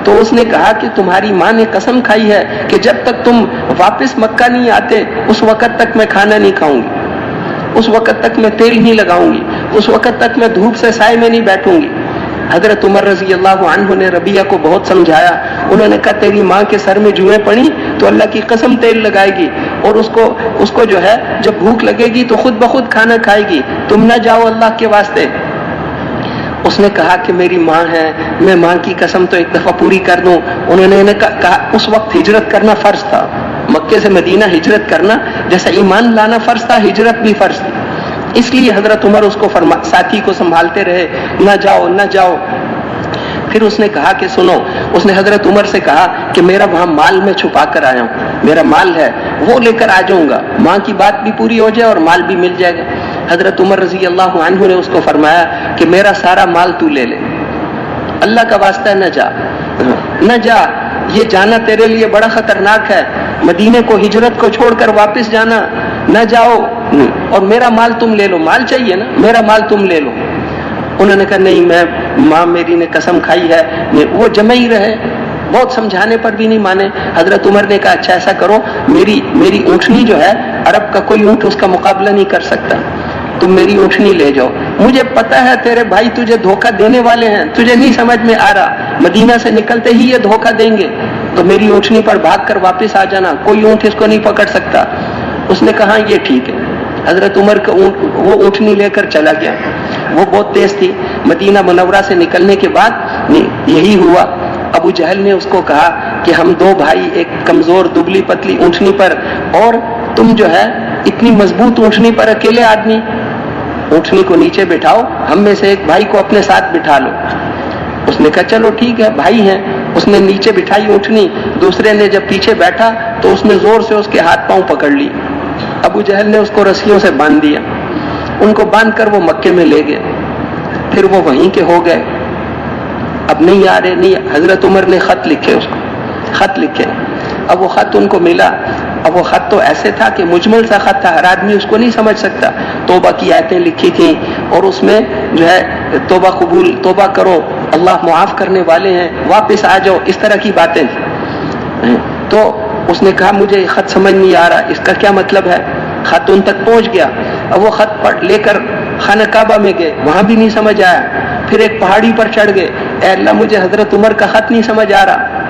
تو اس نے کہا کہ تمہاری ماں نے قسم کھائی ہے کہ جب تک تم واپس مکہ نہیں آتے اس وقت تک میں کھانا نہیں کھاؤں گی، اس وقت تک میں تیل نہیں لگاؤں گی، اس وقت تک میں دھوپ سے سائے میں نہیں بیٹھوں گی. حضرت عمر رضی اللہ عنہ نے ربیہ کو بہت سمجھایا. انہوں نے کہا تیری ماں کے سر میں جوئیں پڑی تو اللہ کی قسم تیل لگائے گی، اور اس کو جو ہے جب بھوک لگے گی تو خود بخود کھانا کھائے گی. تم نہ جاؤ اللہ کے واسطے. اس نے کہا کہ میری ماں ہے، میں ماں کی قسم تو ایک دفعہ پوری کر دوں. انہوں نے کہا اس وقت ہجرت کرنا فرض تھا، مکے سے مدینہ ہجرت کرنا جیسا ایمان لانا فرض تھا، ہجرت بھی فرض تھی. اس لیے حضرت عمر اس کو ساتھی کو سنبھالتے رہے، نہ جاؤ نہ جاؤ. پھر اس نے کہا کہ سنو، اس نے حضرت عمر سے کہا کہ میرا وہاں مال میں چھپا کر آیا ہوں، میرا مال ہے وہ لے کر آ جاؤں گا، ماں کی بات بھی پوری ہو جائے اور مال بھی مل جائے گا. حضرت عمر رضی اللہ عنہ نے اس کو فرمایا کہ میرا سارا مال تو لے لے، اللہ کا واسطہ نہ جا، نہ جا، یہ جانا تیرے لیے بڑا خطرناک ہے، مدینے کو ہجرت کو چھوڑ کر واپس جانا، نہ جاؤ، اور میرا مال تم لے لو، مال چاہیے نا، میرا مال تم لے لو. انہوں نے کہا نہیں، میں ماں میری نے قسم کھائی ہے. وہ جمع ہی رہے، بہت سمجھانے پر بھی نہیں مانے. حضرت عمر نے کہا اچھا ایسا کرو، میری اونٹنی جو ہے، عرب کا کوئی اونٹ اس کا مقابلہ نہیں کر سکتا، تم میری اونٹنی لے جاؤ. مجھے پتا ہے تیرے بھائی تجھے دھوکہ دینے والے ہیں، تجھے نہیں سمجھ میں آ رہا، مدینہ سے نکلتے ہی یہ دھوکہ دیں گے، تو میری اونٹنی پر بھاگ کر واپس آ جانا، کوئی اونٹ اس کو نہیں پکڑ سکتا. اس نے کہا یہ ٹھیک ہے. حضرت عمر کا وہ اونٹنی لے کر چلا گیا. وہ بہت تیز تھی. مدینہ منورہ سے نکلنے کے بعد یہی ہوا. ابو جہل نے اس کو کہا کہ ہم دو بھائی، ایک کمزور دبلی پتلی اونٹنی پر، اور تم جو ہے اتنی مضبوط اونٹنی پر اکیلے آدمی، اونٹنی کو نیچے بٹھاؤ، ہم میں سے ایک بھائی کو اپنے ساتھ بٹھا لو. اس نے کہا چلو ٹھیک ہے، بھائی ہیں. اس نے نیچے بٹھائی اونٹنی، دوسرے نے جب پیچھے بیٹھا تو اس نے زور سے اس کے ہاتھ پاؤں پکڑ لی. ابو جہل نے اس کو رسیوں سے باندھ دیا. ان کو باندھ کر وہ مکے میں لے گئے. پھر وہ وہیں کے ہو گئے. اب نہیں آ رہے، نہیں. حضرت عمر نے خط لکھے، اس کو خط لکھے. اب وہ خط ان کو ملا. اب وہ خط تو ایسے تھا کہ مجمل سا خط تھا، ہر آدمی اس کو نہیں سمجھ سکتا. توبہ کی آیتیں لکھی تھیں، اور اس میں جو ہے توبہ قبول، توبہ کرو، اللہ معاف کرنے والے ہیں، واپس آ جاؤ، اس طرح کی باتیں. تو اس نے کہا مجھے یہ خط سمجھ نہیں آ رہا، اس کا کیا مطلب ہے. خط ان تک پہنچ گیا. اب وہ خط پڑھ لے کر خانہ کعبہ میں گئے، وہاں بھی نہیں سمجھ آیا. پھر ایک پہاڑی پر چڑھ گئے، اے اللہ مجھے حضرت عمر کا خط نہیں سمجھ آ رہا.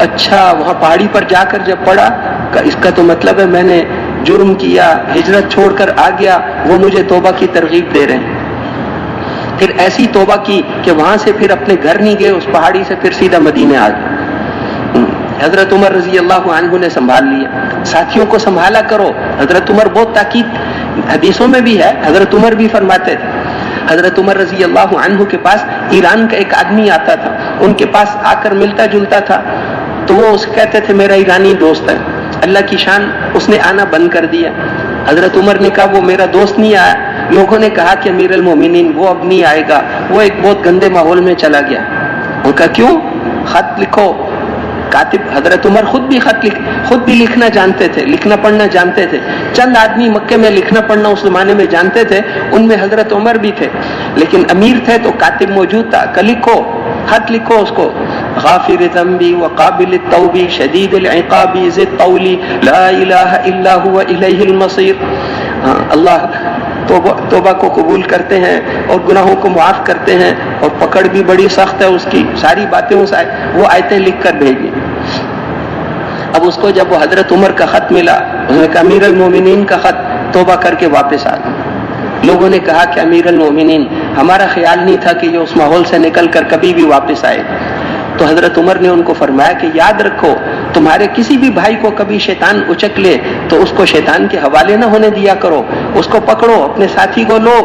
اچھا، وہاں پہاڑی پر جا کر جب پڑھا کہ اس کا تو مطلب ہے میں نے جرم کیا، ہجرت چھوڑ کر آ گیا، وہ مجھے توبہ کی ترغیب دے رہے ہیں. پھر ایسی توبہ کی کہ وہاں سے پھر اپنے گھر نہیں گئے، اس پہاڑی سے پھر سیدھا مدینے آ گئے. حضرت عمر رضی اللہ عنہ نے سنبھال لیا. ساتھیوں کو سنبھالا کرو. حضرت عمر بہت تاکید حدیثوں میں بھی ہے، حضرت عمر بھی فرماتے تھے. حضرت عمر رضی اللہ عنہ کے پاس ایران کا ایک آدمی آتا تھا، ان کے پاس آ کر ملتا جلتا تھا، تو وہ اسے کہتے تھے میرا ایرانی دوست ہے. اللہ کی شان، اس نے آنا بند کر دیا. حضرت عمر نے کہا وہ میرا دوست نہیں آیا. لوگوں نے کہا کہ امیر المومنین وہ اب نہیں آئے گا، وہ ایک بہت گندے ماحول میں چلا گیا. ان کا کیوں؟ خط لکھو. کاتب حضرت عمر خود بھی لکھنا جانتے تھے، لکھنا پڑھنا جانتے تھے. چند آدمی مکے میں لکھنا پڑھنا اس زمانے میں جانتے تھے، ان میں حضرت عمر بھی تھے. لیکن امیر تھے تو کاتب موجود تھا کہ لکھو، خط لکھو اس کو. غافر ذنبی وقابل التوب شدید العقاب ذی الطول لا الہ الا هو الیہ المصیر. اللہ توبہ کو قبول کرتے ہیں اور گناہوں کو معاف کرتے ہیں، اور پکڑ بھی بڑی سخت ہے اس کی. ساری باتیں وہ آیتیں لکھ کر بھیجی. اب اس کو جب وہ حضرت عمر کا خط ملا، اس نے کہا امیر المومنین کا خط، توبہ کر کے واپس آ گئے. لوگوں نے کہا کہ امیر المومنین ہمارا خیال نہیں تھا کہ یہ اس ماحول سے نکل کر کبھی بھی واپس آئے. تو حضرت عمر نے ان کو فرمایا کہ یاد رکھو، تمہارے کسی بھی بھائی کو کبھی شیطان اچک لے تو اس کو شیطان کے حوالے نہ ہونے دیا کرو، اس کو پکڑو، اپنے ساتھی کو لو،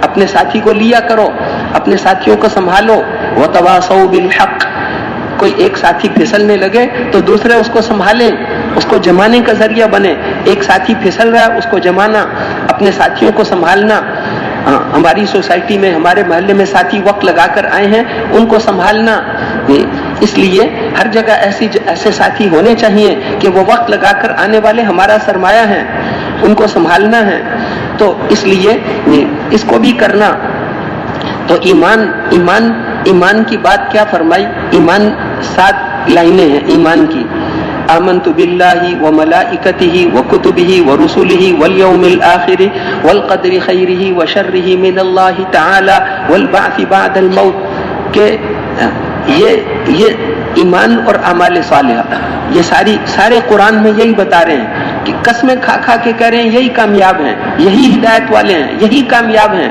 اپنے ساتھی کو لیا کرو، اپنے ساتھیوں کو سنبھالو. وتواصوا بالحق. کوئی ایک ساتھی پھسلنے لگے تو دوسرے اس کو سنبھالیں، اس کو جمانے کا ذریعہ بنے. ایک ساتھی پھسل رہا ہے اس کو جمانا، اپنے ساتھیوں کو سنبھالنا. ہماری سوسائٹی میں، ہمارے محلے میں ساتھی وقت لگا کر آئے ہیں، ان کو سنبھالنا. اس لیے ہر جگہ ایسے ساتھی ہونے چاہیے کہ وہ وقت لگا کر آنے والے ہمارا سرمایہ ہیں، ان کو سنبھالنا ہے. تو اس لیے اس کو بھی کرنا. تو ایمان کی بات کیا فرمائی؟ ایمان 7 لائنیں ہیں ایمان کی. آمنت باللہ وملائکتہ وکتبہ ورسلہ والیوم الآخر والقدر خیرہ وشرہ من اللہ تعالی والبعث بعد الموت. کہ یہ ایمان اور اعمال صالحہ، یہ سارے قرآن میں یہی بتا رہے ہیں کہ قسمیں کھا کھا کے کہہ رہے ہیں یہی کامیاب ہیں، یہی ہدایت والے ہیں، یہی کامیاب ہیں.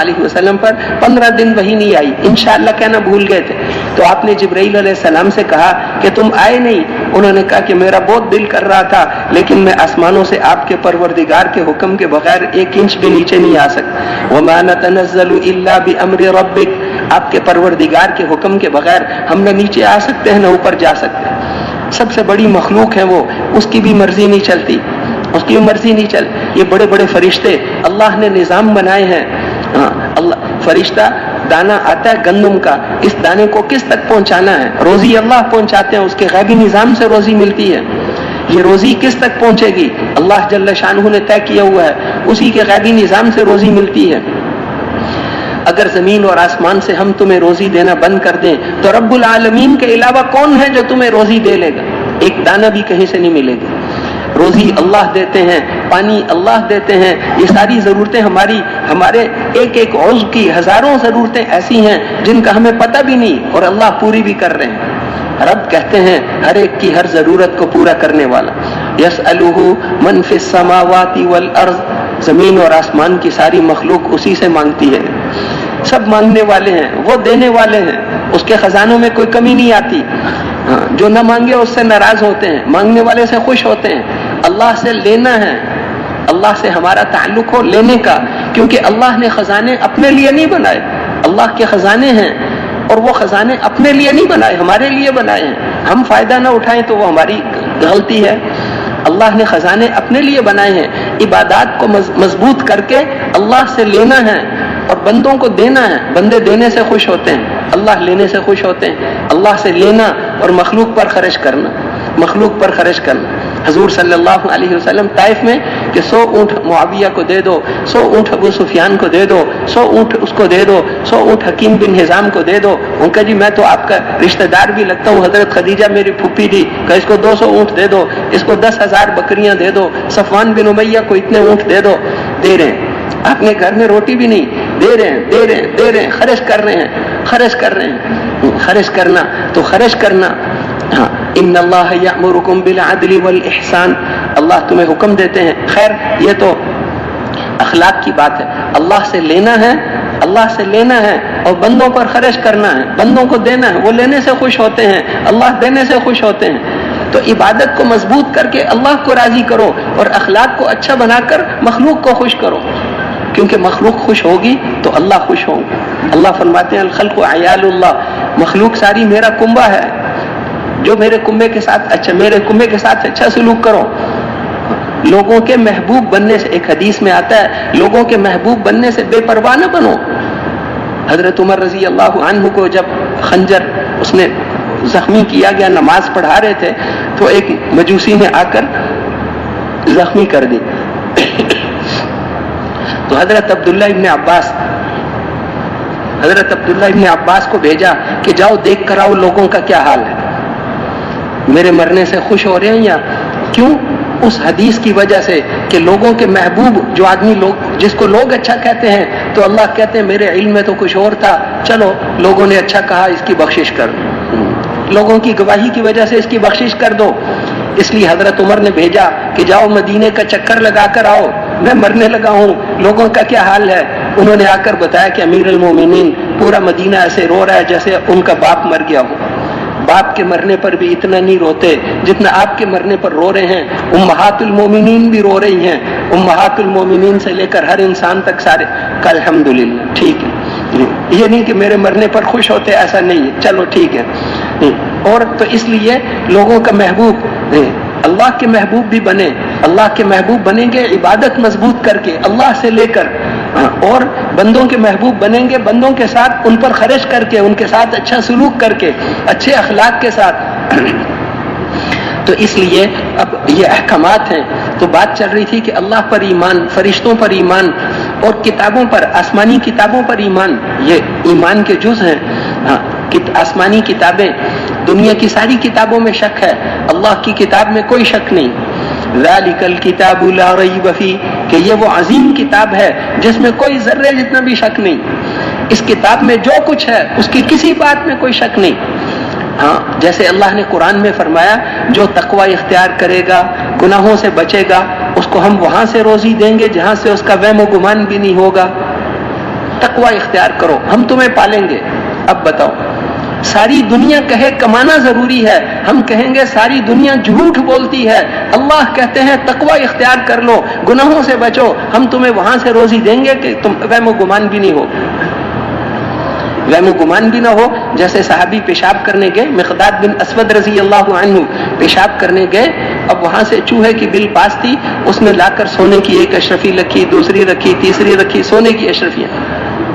علیہ وسلم پر 15 دن وحی نہیں آئی، انشاءاللہ کہنا بھول گئے تھے. تو آپ نے جبرائیل علیہ السلام سے کہا کہ تم آئے نہیں. انہوں نے کہا کہ میرا بہت دل کر رہا تھا لیکن میں آسمانوں سے آپ کے پروردگار کے حکم کے بغیر 1 انچ بھی نیچے نہیں آ سکتا. وما نتنزل الا بامر ربک، آپ کے پروردگار کے حکم کے بغیر ہم نہ نیچے آ سکتے ہیں نہ اوپر جا سکتے ہیں. سب سے بڑی مخلوق ہے وہ، اس کی بھی مرضی نہیں چلتی، اس کی مرضی نہیں چلتی. یہ بڑے بڑے فرشتے اللہ نے نظام بنائے ہیں. اللہ فرشتہ دانا آتا ہے گندم کا، اس دانے کو کس تک پہنچانا ہے؟ روزی اللہ پہنچاتے ہیں، اس کے غیبی نظام سے روزی ملتی ہے. یہ روزی کس تک پہنچے گی؟ اللہ جل شانہ نے طے کیا ہوا ہے، اسی کے غیبی نظام سے روزی ملتی ہے. اگر زمین اور آسمان سے ہم تمہیں روزی دینا بند کر دیں تو رب العالمین کے علاوہ کون ہے جو تمہیں روزی دے لے گا؟ ایک دانہ بھی کہیں سے نہیں ملے گا. روزی اللہ دیتے ہیں، پانی اللہ دیتے ہیں. یہ ساری ضرورتیں ہمارے ایک ایک عضو کی ہزاروں ضرورتیں ایسی ہیں جن کا ہمیں پتہ بھی نہیں اور اللہ پوری بھی کر رہے ہیں. رب کہتے ہیں ہر ایک کی ہر ضرورت کو پورا کرنے والا. یسألہ من فی السماوات والارض، زمین اور آسمان کی ساری مخلوق اسی سے مانگتی ہے. سب مانگنے والے ہیں، وہ دینے والے ہیں، اس کے خزانوں میں کوئی کمی نہیں آتی. جو نہ مانگے اس سے ناراض ہوتے ہیں، مانگنے والے سے خوش ہوتے ہیں. اللہ سے لینا ہے، اللہ سے ہمارا تعلق ہو لینے کا، کیونکہ اللہ نے خزانے اپنے لیے نہیں بنائے. اللہ کے خزانے ہیں اور وہ خزانے اپنے لیے نہیں بنائے، ہمارے لیے بنائے ہیں. ہم فائدہ نہ اٹھائیں تو وہ ہماری غلطی ہے. اللہ نے خزانے اپنے لیے بنائے ہیں. عبادات کو مضبوط کر کے اللہ سے لینا ہے اور بندوں کو دینا ہے. بندے دینے سے خوش ہوتے ہیں، اللہ لینے سے خوش ہوتے ہیں. اللہ سے لینا اور مخلوق پر خرچ کرنا، مخلوق پر خرچ کرنا. حضور صلی اللہ علیہ وسلم طائف میں کہ 100 اونٹ معاویہ کو دے دو، 100 اونٹ ابو سفیان کو دے دو، 100 اونٹ اس کو دے دو، 100 اونٹ حکیم بن حزام کو دے دو. ان کا جی میں تو آپ کا رشتہ دار بھی لگتا ہوں، حضرت خدیجہ میری پھوپھی تھی، کہ اس کو 200 اونٹ دے دو، اس کو 10,000 بکریاں دے دو، صفوان بن امیہ کو اتنے اونٹ دے دو. دے رہے ہیں. آپ نے گھر میں روٹی بھی نہیں، دے رہے ہیں دے رہے ہیں دے رہے ہیں، خرچ کر رہے ہیں خرچ کر رہے ہیں. خرچ کرنا تو خرچ کرنا. ہاں ان اللہ یأمرکم بالعدل والاحسان، اللہ تمہیں حکم دیتے ہیں. خیر یہ تو اخلاق کی بات ہے. اللہ سے لینا ہے، اللہ سے لینا ہے اور بندوں پر خرچ کرنا ہے، بندوں کو دینا ہے. وہ لینے سے خوش ہوتے ہیں، اللہ دینے سے خوش ہوتے ہیں. تو عبادت کو مضبوط کر کے اللہ کو راضی کرو اور اخلاق کو اچھا بنا کر مخلوق کو خوش کرو، کیونکہ مخلوق خوش ہوگی تو اللہ خوش ہوگا. اللہ فرماتے ہیں الخلق عیال اللہ، مخلوق ساری میرا کنبہ ہے. جو میرے کنبے کے ساتھ اچھا سلوک کرو. لوگوں کے محبوب بننے سے، ایک حدیث میں آتا ہے لوگوں کے محبوب بننے سے بے پرواہ نہ بنو. حضرت عمر رضی اللہ عنہ کو جب خنجر اس نے زخمی کیا گیا، نماز پڑھا رہے تھے تو ایک مجوسی نے آ کر زخمی کر دی. تو حضرت عبداللہ ابن عباس کو بھیجا کہ جاؤ دیکھ کر آؤ لوگوں کا کیا حال ہے، میرے مرنے سے خوش ہو رہے ہیں یا کیوں؟ اس حدیث کی وجہ سے کہ لوگوں کے محبوب جو آدمی جس کو لوگ اچھا کہتے ہیں تو اللہ کہتے ہیں میرے علم میں تو کچھ اور تھا، چلو لوگوں نے اچھا کہا اس کی بخشش کر دو، لوگوں کی گواہی کی وجہ سے اس کی بخشش کر دو. اس لیے حضرت عمر نے بھیجا کہ جاؤ مدینے کا چکر لگا کر آؤ، میں مرنے لگا ہوں، لوگوں کا کیا حال ہے. انہوں نے آ کر بتایا کہ امیر المومنین پورا مدینہ ایسے رو رہا ہے جیسے ان کا باپ مر گیا ہو. باپ کے مرنے پر بھی اتنا نہیں روتے جتنا آپ کے مرنے پر رو رہے ہیں. امہات المومنین بھی رو رہی ہیں، امہات المومنین سے لے کر ہر انسان تک سارے کا الحمدللہ. ٹھیک ہے، یہ نہیں کہ میرے مرنے پر خوش ہوتے، ایسا نہیں ہے، چلو ٹھیک ہے. اور تو اس لیے لوگوں کا محبوب اللہ کے محبوب بھی بنے. اللہ کے محبوب بنیں گے عبادت مضبوط کر کے اللہ سے لے کر، اور بندوں کے محبوب بنیں گے بندوں کے ساتھ ان پر خرچ کر کے، ان کے ساتھ اچھا سلوک کر کے، اچھے اخلاق کے ساتھ. تو اس لیے اب یہ احکامات ہیں. تو بات چل رہی تھی کہ اللہ پر ایمان، فرشتوں پر ایمان اور کتابوں پر، آسمانی کتابوں پر ایمان، یہ ایمان کے جز ہیں. آسمانی کتابیں، دنیا کی ساری کتابوں میں شک ہے، اللہ کی کتاب میں کوئی شک نہیں. ذالک الکتاب لا ریب فیہ، کہ یہ وہ عظیم کتاب ہے جس میں کوئی ذرے جتنا بھی شک نہیں. اس کتاب میں جو کچھ ہے اس کی کسی بات میں کوئی شک نہیں. ہاں جیسے اللہ نے قرآن میں فرمایا جو تقوی اختیار کرے گا، گناہوں سے بچے گا، اس کو ہم وہاں سے روزی دیں گے جہاں سے اس کا وہم و گمان بھی نہیں ہوگا. تقوی اختیار کرو، ہم تمہیں پالیں گے۔ اب بتاؤ، ساری دنیا کہے کمانا ضروری ہے، ہم کہیں گے ساری دنیا جھوٹ بولتی ہے، اللہ کہتے ہیں تقوی اختیار کر لو، گناہوں سے بچو، ہم تمہیں وہاں سے روزی دیں گے کہ تم وہم و گمان بھی نہیں ہو، وہم و گمان بھی نہ ہو۔ جیسے صحابی پیشاب کرنے گئے، مقداد بن اسود رضی اللہ عنہ پیشاب کرنے گئے، اب وہاں سے چوہے کی بل پاس تھی، اس میں لا کر سونے کی ایک اشرفی رکھی، دوسری رکھی، تیسری رکھی، سونے کی اشرفیاں۔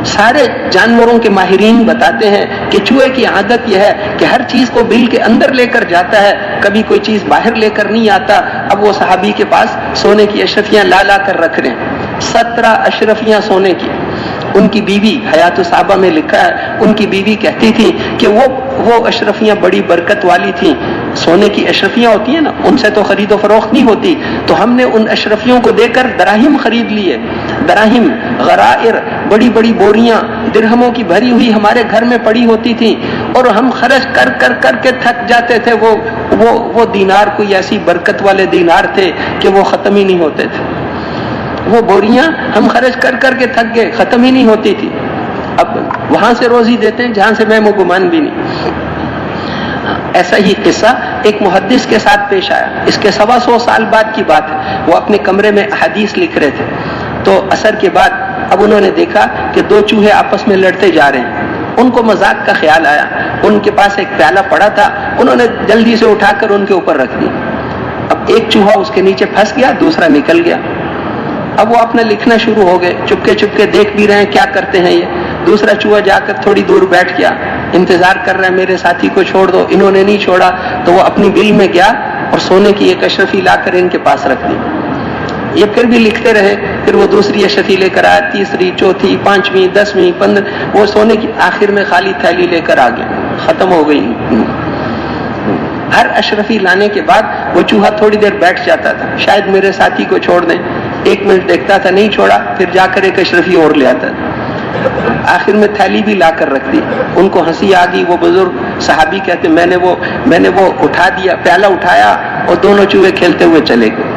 سارے جانوروں کے ماہرین بتاتے ہیں کہ چوہے کی عادت یہ ہے کہ ہر چیز کو بل کے اندر لے کر جاتا ہے، کبھی کوئی چیز باہر لے کر نہیں آتا۔ اب وہ صحابی کے پاس سونے کی اشرفیاں لا لا کر رکھ رہے ہیں، 17 اشرفیاں سونے کی۔ ان کی بیوی، حیات الصحابہ میں لکھا ہے، ان کی بیوی کہتی تھی کہ وہ اشرفیاں بڑی برکت والی تھیں، سونے کی اشرفیاں ہوتی ہیں نا، ان سے تو خرید و فروخت نہیں ہوتی، تو ہم نے ان اشرفیوں کو دے کر دراہم خرید لیے، دراہم، غرائر، بڑی بڑی بوریاں درہموں کی بھری ہوئی ہمارے گھر میں پڑی ہوتی تھیں، اور ہم خرچ کر کر کر کے تھک جاتے تھے۔ وہ دینار کوئی ایسی برکت والے دینار تھے کہ وہ ختم ہی نہیں ہوتے تھے، وہ بوریاں ہم خرچ کر کر کے تھک گئے، ختم ہی نہیں ہوتی تھی۔ اب وہاں سے روزی دیتے ہیں جہاں سے وہم و گمان بھی نہیں۔ ایسا ہی قصہ ایک محدث کے ساتھ پیش آیا، اس کے 125 سال بعد کی بات ہے۔ وہ اپنے کمرے میں احادیث لکھ رہے تھے، تو عصر کے بعد اب انہوں نے دیکھا کہ 2 چوہے آپس میں لڑتے جا رہے ہیں۔ ان کو مذاق کا خیال آیا، ان کے پاس ایک پیالہ پڑا تھا، انہوں نے جلدی سے اٹھا کر ان کے اوپر رکھ دیا۔ اب ایک چوہا اس کے نیچے پھنس گیا، دوسرا نکل گیا۔ اب وہ اپنا لکھنا شروع ہو گئے، چپکے چپکے دیکھ بھی رہے ہیں کیا کرتے ہیں یہ۔ دوسرا چوہا جا کر تھوڑی دور بیٹھ گیا، انتظار کر رہا ہے میرے ساتھی کو چھوڑ دو، انہوں نے نہیں چھوڑا، تو وہ اپنی بل میں گیا اور سونے کی ایک اشرفی لا کر ان کے پاس رکھ دی۔ یہ پھر بھی لکھتے رہے، پھر وہ دوسری اشرفی لے کر آیا، تیسری، چوتھی، 5ویں، 10ویں، 15، وہ سونے کی آخر میں خالی تھیلی لے کر آ گیا، ختم ہو گئی۔ ہر اشرفی لانے کے بعد وہ چوہا تھوڑی دیر بیٹھ جاتا تھا، شاید میرے ساتھی کو چھوڑ دیں، 1 منٹ دیکھتا تھا، نہیں چھوڑا، پھر جا کر ایک اشرفی اور لے آتا تھا، آخر میں تھیلی بھی لا کر رکھ دی۔ ان کو ہنسی آ گئی، وہ بزرگ صحابی کہتے میں نے وہ اٹھا دیا، پیالہ اٹھایا اور دونوں چوہے کھیلتے ہوئے چلے گئے۔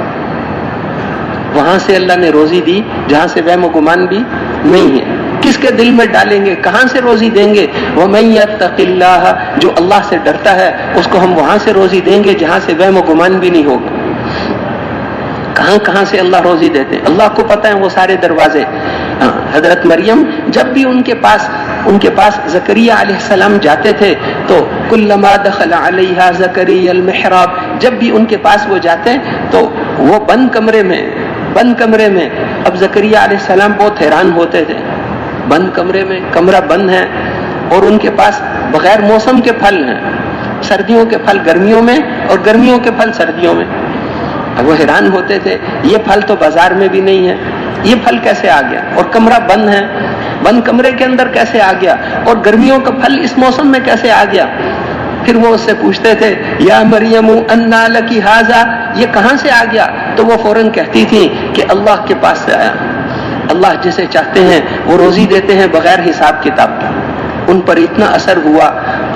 وہاں سے اللہ نے روزی دی جہاں سے وہم و گمان بھی نہیں ہے۔ کس کے دل میں ڈالیں گے، کہاں سے روزی دیں گے؟ وَمَن يَتَّقِ اللَّهَ، جو اللہ سے ڈرتا ہے اس کو ہم وہاں سے روزی دیں گے جہاں سے وہم و گمان بھی نہیں ہوگا۔ کہاں سے اللہ روزی دیتے ہیں، اللہ کو پتہ ہے وہ سارے دروازے۔ حضرت مریم جب بھی ان کے پاس زکریا علیہ السلام جاتے تھے تو کلما دخل علیہا زکریا المحراب، جب بھی ان کے پاس وہ جاتے تو وہ بند کمرے میں اب زکریا علیہ السلام بہت حیران ہوتے تھے، بند کمرے میں، کمرہ بند ہے، اور ان کے پاس بغیر موسم کے پھل ہیں، سردیوں کے پھل گرمیوں میں اور گرمیوں کے پھل سردیوں میں۔ اب وہ حیران ہوتے تھے، یہ پھل تو بازار میں بھی نہیں ہے، یہ پھل کیسے آ گیا، اور کمرہ بند ہے، بند کمرے کے اندر کیسے آ گیا، اور گرمیوں کا پھل اس موسم میں کیسے آ گیا؟ پھر وہ اس سے پوچھتے تھے یا مریم انا لکی ھذا، یہ کہاں سے آ گیا؟ تو وہ فوراً کہتی تھی کہ اللہ کے پاس سے آیا۔ اللہ جسے چاہتے ہیں وہ روزی دیتے ہیں بغیر حساب کتاب کے۔ ان پر اتنا اثر ہوا،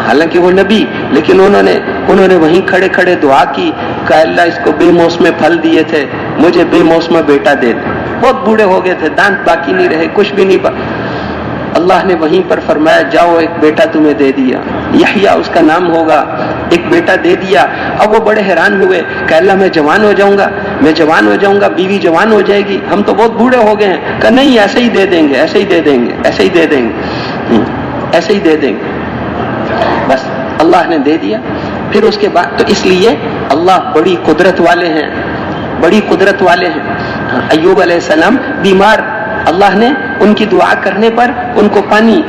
حالانکہ وہ نبی، لیکن انہوں نے وہیں کھڑے کھڑے دعا کی کہ اللہ اس کو بے موسم پھل دیے تھے، مجھے بے موسم بیٹا دے دے۔ بہت بوڑھے ہو گئے تھے، دانت باقی نہیں رہے، کچھ بھی نہیں اللہ نے وہیں پر فرمایا جاؤ ایک بیٹا تمہیں دے دیا، یحییٰ اس کا نام ہوگا، ایک بیٹا دے دیا۔ اب وہ بڑے حیران ہوئے کہ اللہ میں جوان ہو جاؤں گا، بیوی جوان ہو جائے گی، ہم تو بہت بوڑھے ہو گئے ہیں۔ کہ نہیں، ایسے ہی دے دیں گے، بس اللہ نے دے دیا۔ پھر اس کے بعد تو اس لیے اللہ بڑی قدرت والے ہیں۔ ایوب علیہ السلام بیمار، اللہ نے ان کی دعا کرنے پر ان کو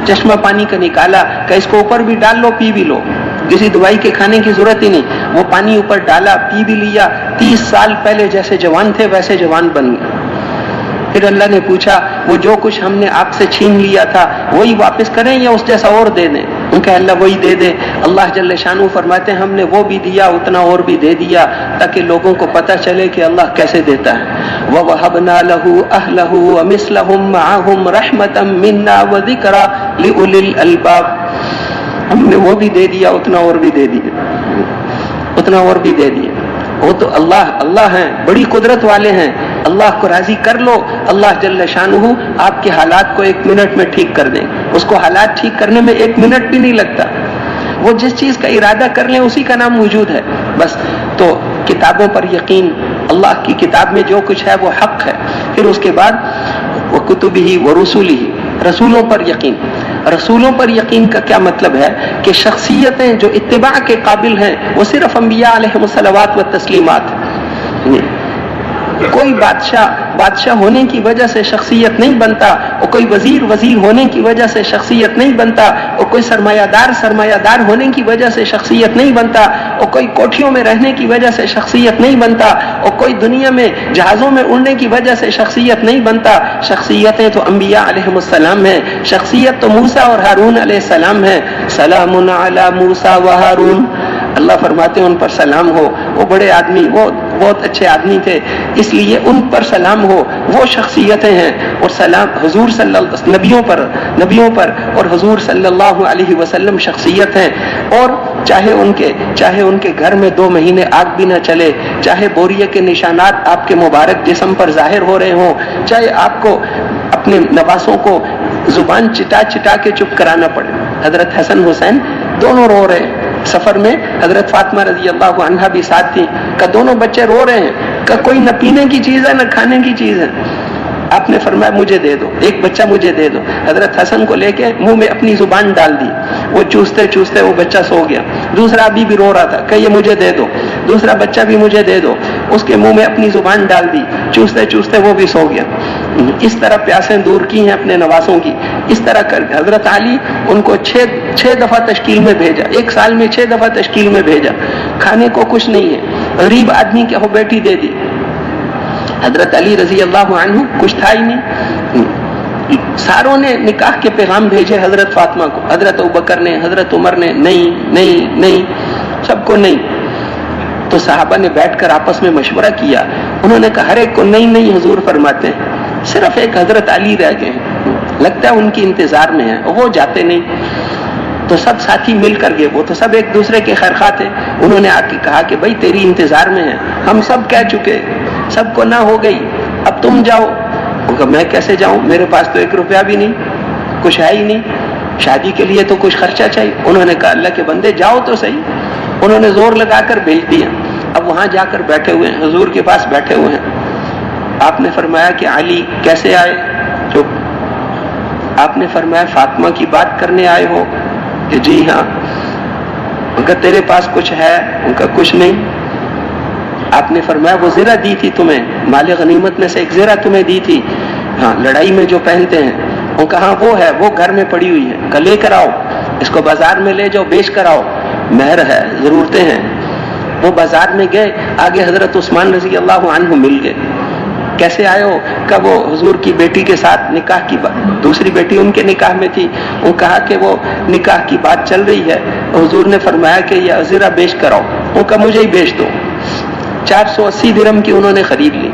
چشمہ پانی کا نکالا کہ اس کو اوپر بھی ڈال لو، پی بھی لو، کسی دوائی کے کھانے کی ضرورت ہی نہیں، وہ پانی اوپر ڈالا، پی بھی لیا، 30 سال پہلے جیسے جوان تھے ویسے جوان بن گئے۔ پھر اللہ نے پوچھا وہ جو کچھ ہم نے آپ سے چھین لیا تھا وہی واپس کریں یا اس جیسا اور دے دیں؟ ان کا اللہ وہی دے دے۔ اللہ جل شانہ فرماتے ہیں ہم نے وہ بھی دیا، اتنا اور بھی دے دیا تاکہ لوگوں کو پتہ چلے کہ اللہ کیسے دیتا ہے۔ وَوَهَبْنَا لَهُ أَهْلَهُ وَمِثْلَهُمْ مَعَهُمْ رَحْمَةً مِنَّا وَذِكْرَى لِأُولِي الْأَلْبَابِ، ہم نے وہ بھی دے دیا، اتنا اور بھی دے دیا۔ وہ تو اللہ ہیں، بڑی قدرت والے ہیں۔ اللہ کو راضی کر لو, اللہ جل شانہ آپ کے حالات کو 1 منٹ میں ٹھیک کر دیں. اس کو حالات ٹھیک کرنے میں 1 منٹ بھی نہیں لگتا. وہ جس چیز کا ارادہ کر لیں اسی کا نام وجود ہے بس. تو کتابوں پر یقین, اللہ کی کتاب میں جو کچھ ہے وہ حق ہے. پھر اس کے بعد وَكُتُبِهِ وَرُسُلِهِ, رسولوں پر یقین. رسولوں پر یقین کا کیا مطلب ہے کہ شخصیتیں جو اتباع کے قابل ہیں وہ صرف انبیاء علیہم الصلوات و تسلیمات. کوئی بادشاہ ہونے کی وجہ سے شخصیت نہیں بنتا, اور کوئی وزیر ہونے کی وجہ سے شخصیت نہیں بنتا, اور کوئی سرمایہ دار ہونے کی وجہ سے شخصیت نہیں بنتا, اور کوئی کوٹھیوں میں رہنے کی وجہ سے شخصیت نہیں بنتا, اور کوئی دنیا میں جہازوں میں اڑنے کی وجہ سے شخصیت نہیں بنتا. شخصیتیں تو انبیاء علیہم السلام ہیں. شخصیت تو موسیٰ اور ہارون علیہ السلام ہے. سلام علی موسیٰ و ہارون, اللہ فرماتے ہیں ان پر سلام ہو. وہ بڑے آدمی, وہ بہت اچھے آدمی تھے, اس لیے ان پر سلام ہو. وہ شخصیتیں ہیں. اور سلام حضور نبیوں پر اور حضور صلی اللہ علیہ وسلم شخصیت ہیں. اور چاہے ان کے گھر میں 2 مہینے آگ بھی نہ چلے, چاہے بوریے کے نشانات آپ کے مبارک جسم پر ظاہر ہو رہے ہوں, چاہے آپ کو اپنے نواسوں کو زبان چٹا کے چپ کرانا پڑے. حضرت حسن حسین دونوں رو رہے ہیں سفر میں, حضرت فاطمہ رضی اللہ عنہا بھی ساتھ تھیں, کہ دونوں بچے رو رہے ہیں, کہ کوئی نہ پینے کی چیز ہے نہ کھانے کی چیز ہے. آپ نے فرمایا مجھے دے دو, ایک بچہ مجھے دے دو. حضرت حسن کو لے کے منہ میں اپنی زبان ڈال دی, وہ چوستے وہ بچہ سو گیا. دوسرا ابھی بھی رو رہا تھا کہ یہ مجھے دے دو, دوسرا بچہ بھی مجھے دے دو. اس کے منہ میں اپنی زبان ڈال دی, چوستے وہ بھی سو گیا. اس طرح پیاسیں دور کی ہیں اپنے نواسوں کی. اس طرح کر حضرت علی ان کو 6 دفعہ تشکیل میں بھیجا, 1 سال میں 6 دفعہ تشکیل میں بھیجا. کھانے کو کچھ نہیں ہے, غریب آدمی کے ہو بیٹی دے دی. حضرت علی رضی اللہ عنہ کچھ تھا ہی نہیں. ساروں نے نکاح کے پیغام بھیجے حضرت فاطمہ کو, حضرت ابوبکر نے, حضرت عمر نے, نہیں, سب کو نہیں. تو صحابہ نے بیٹھ کر آپس میں مشورہ کیا. انہوں نے کہا ہر ایک کو نہیں حضور فرماتے ہیں, صرف ایک حضرت علی رہ گئے ہیں, لگتا ہے ان کی انتظار میں ہے, وہ جاتے نہیں. تو سب ساتھی مل کر گئے, وہ تو سب ایک دوسرے کے خیرخواہ تھے. انہوں نے آ کے کہا کہ بھائی تیری انتظار میں ہے, ہم سب کہہ چکے, سب کو نہ ہو گئی, اب تم جاؤ. میں کیسے جاؤں, میرے پاس تو 1 روپیہ بھی نہیں, کچھ ہے ہی نہیں, شادی کے لیے تو کچھ خرچہ چاہیے. انہوں نے کہا اللہ کے بندے جاؤ تو صحیح. انہوں نے زور لگا کر بھیج دیا. اب وہاں جا کر بیٹھے ہوئے ہیں, حضور کے پاس بیٹھے ہوئے ہیں. آپ نے فرمایا کہ علی کیسے آئے؟ چپ. آپ نے فرمایا فاطمہ کی بات کرنے آئے ہو؟ کہ جی ہاں. ان کا تیرے پاس کچھ ہے؟ ان کا کچھ نہیں. آپ نے فرمایا وہ زرہ دی تھی تمہیں, مال غنیمت میں سے 1 زرہ تمہیں دی تھی, ہاں لڑائی میں جو پہنتے ہیں. ان کا ہاں وہ ہے, وہ گھر میں پڑی ہوئی ہے, کہ لے کر آؤ, اس کو بازار میں لے جاؤ, بیچ کر آؤ, مہر ہے, ضرورتیں ہیں. وہ بازار میں گئے, آگے حضرت عثمان رضی اللہ عنہ مل گئے. کیسے آئے ہو؟ کہ وہ حضور کی بیٹی کے ساتھ نکاح کی بات, دوسری بیٹی ان کے نکاح میں تھی, وہ کہا کہ وہ نکاح کی بات چل رہی ہے. حضور نے فرمایا کہ یہ زرہ بیچ کر آؤ. وہ کہا مجھے ہی بیچ دو. 480 درہم کی انہوں نے خرید لی,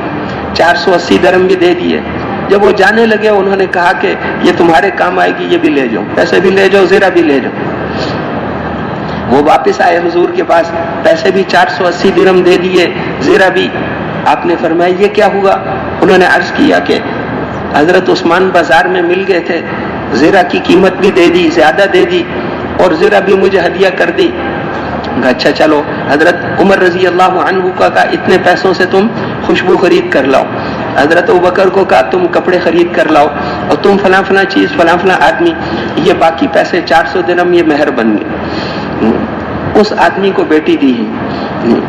480 درہم بھی دے دیے. جب وہ جانے لگے انہوں نے کہا کہ یہ تمہارے کام آئے گی, یہ بھی لے جاؤ, پیسے بھی لے جاؤ, زرہ بھی لے جاؤ. وہ واپس آئے حضور کے پاس, پیسے بھی 480 درہم دے دیے, زرہ بھی. آپ نے فرمایا یہ کیا ہوا؟ انہوں نے عرض کیا کہ حضرت عثمان بازار میں مل گئے تھے, زرہ کی قیمت بھی دے دی, زیادہ دے دی, اور زرہ بھی مجھے ہدیہ کر دی. اچھا چلو. حضرت عمر رضی اللہ عنہ کا کہا اتنے پیسوں سے تم خوشبو خرید کر لاؤ. حضرت ابوبکر کو کہا تم کپڑے خرید کر لاؤ, اور تم فلاں چیز فلاں آدمی, یہ باقی پیسے 400 درہم یہ مہر بن گئے. اس آدمی کو بیٹی دی,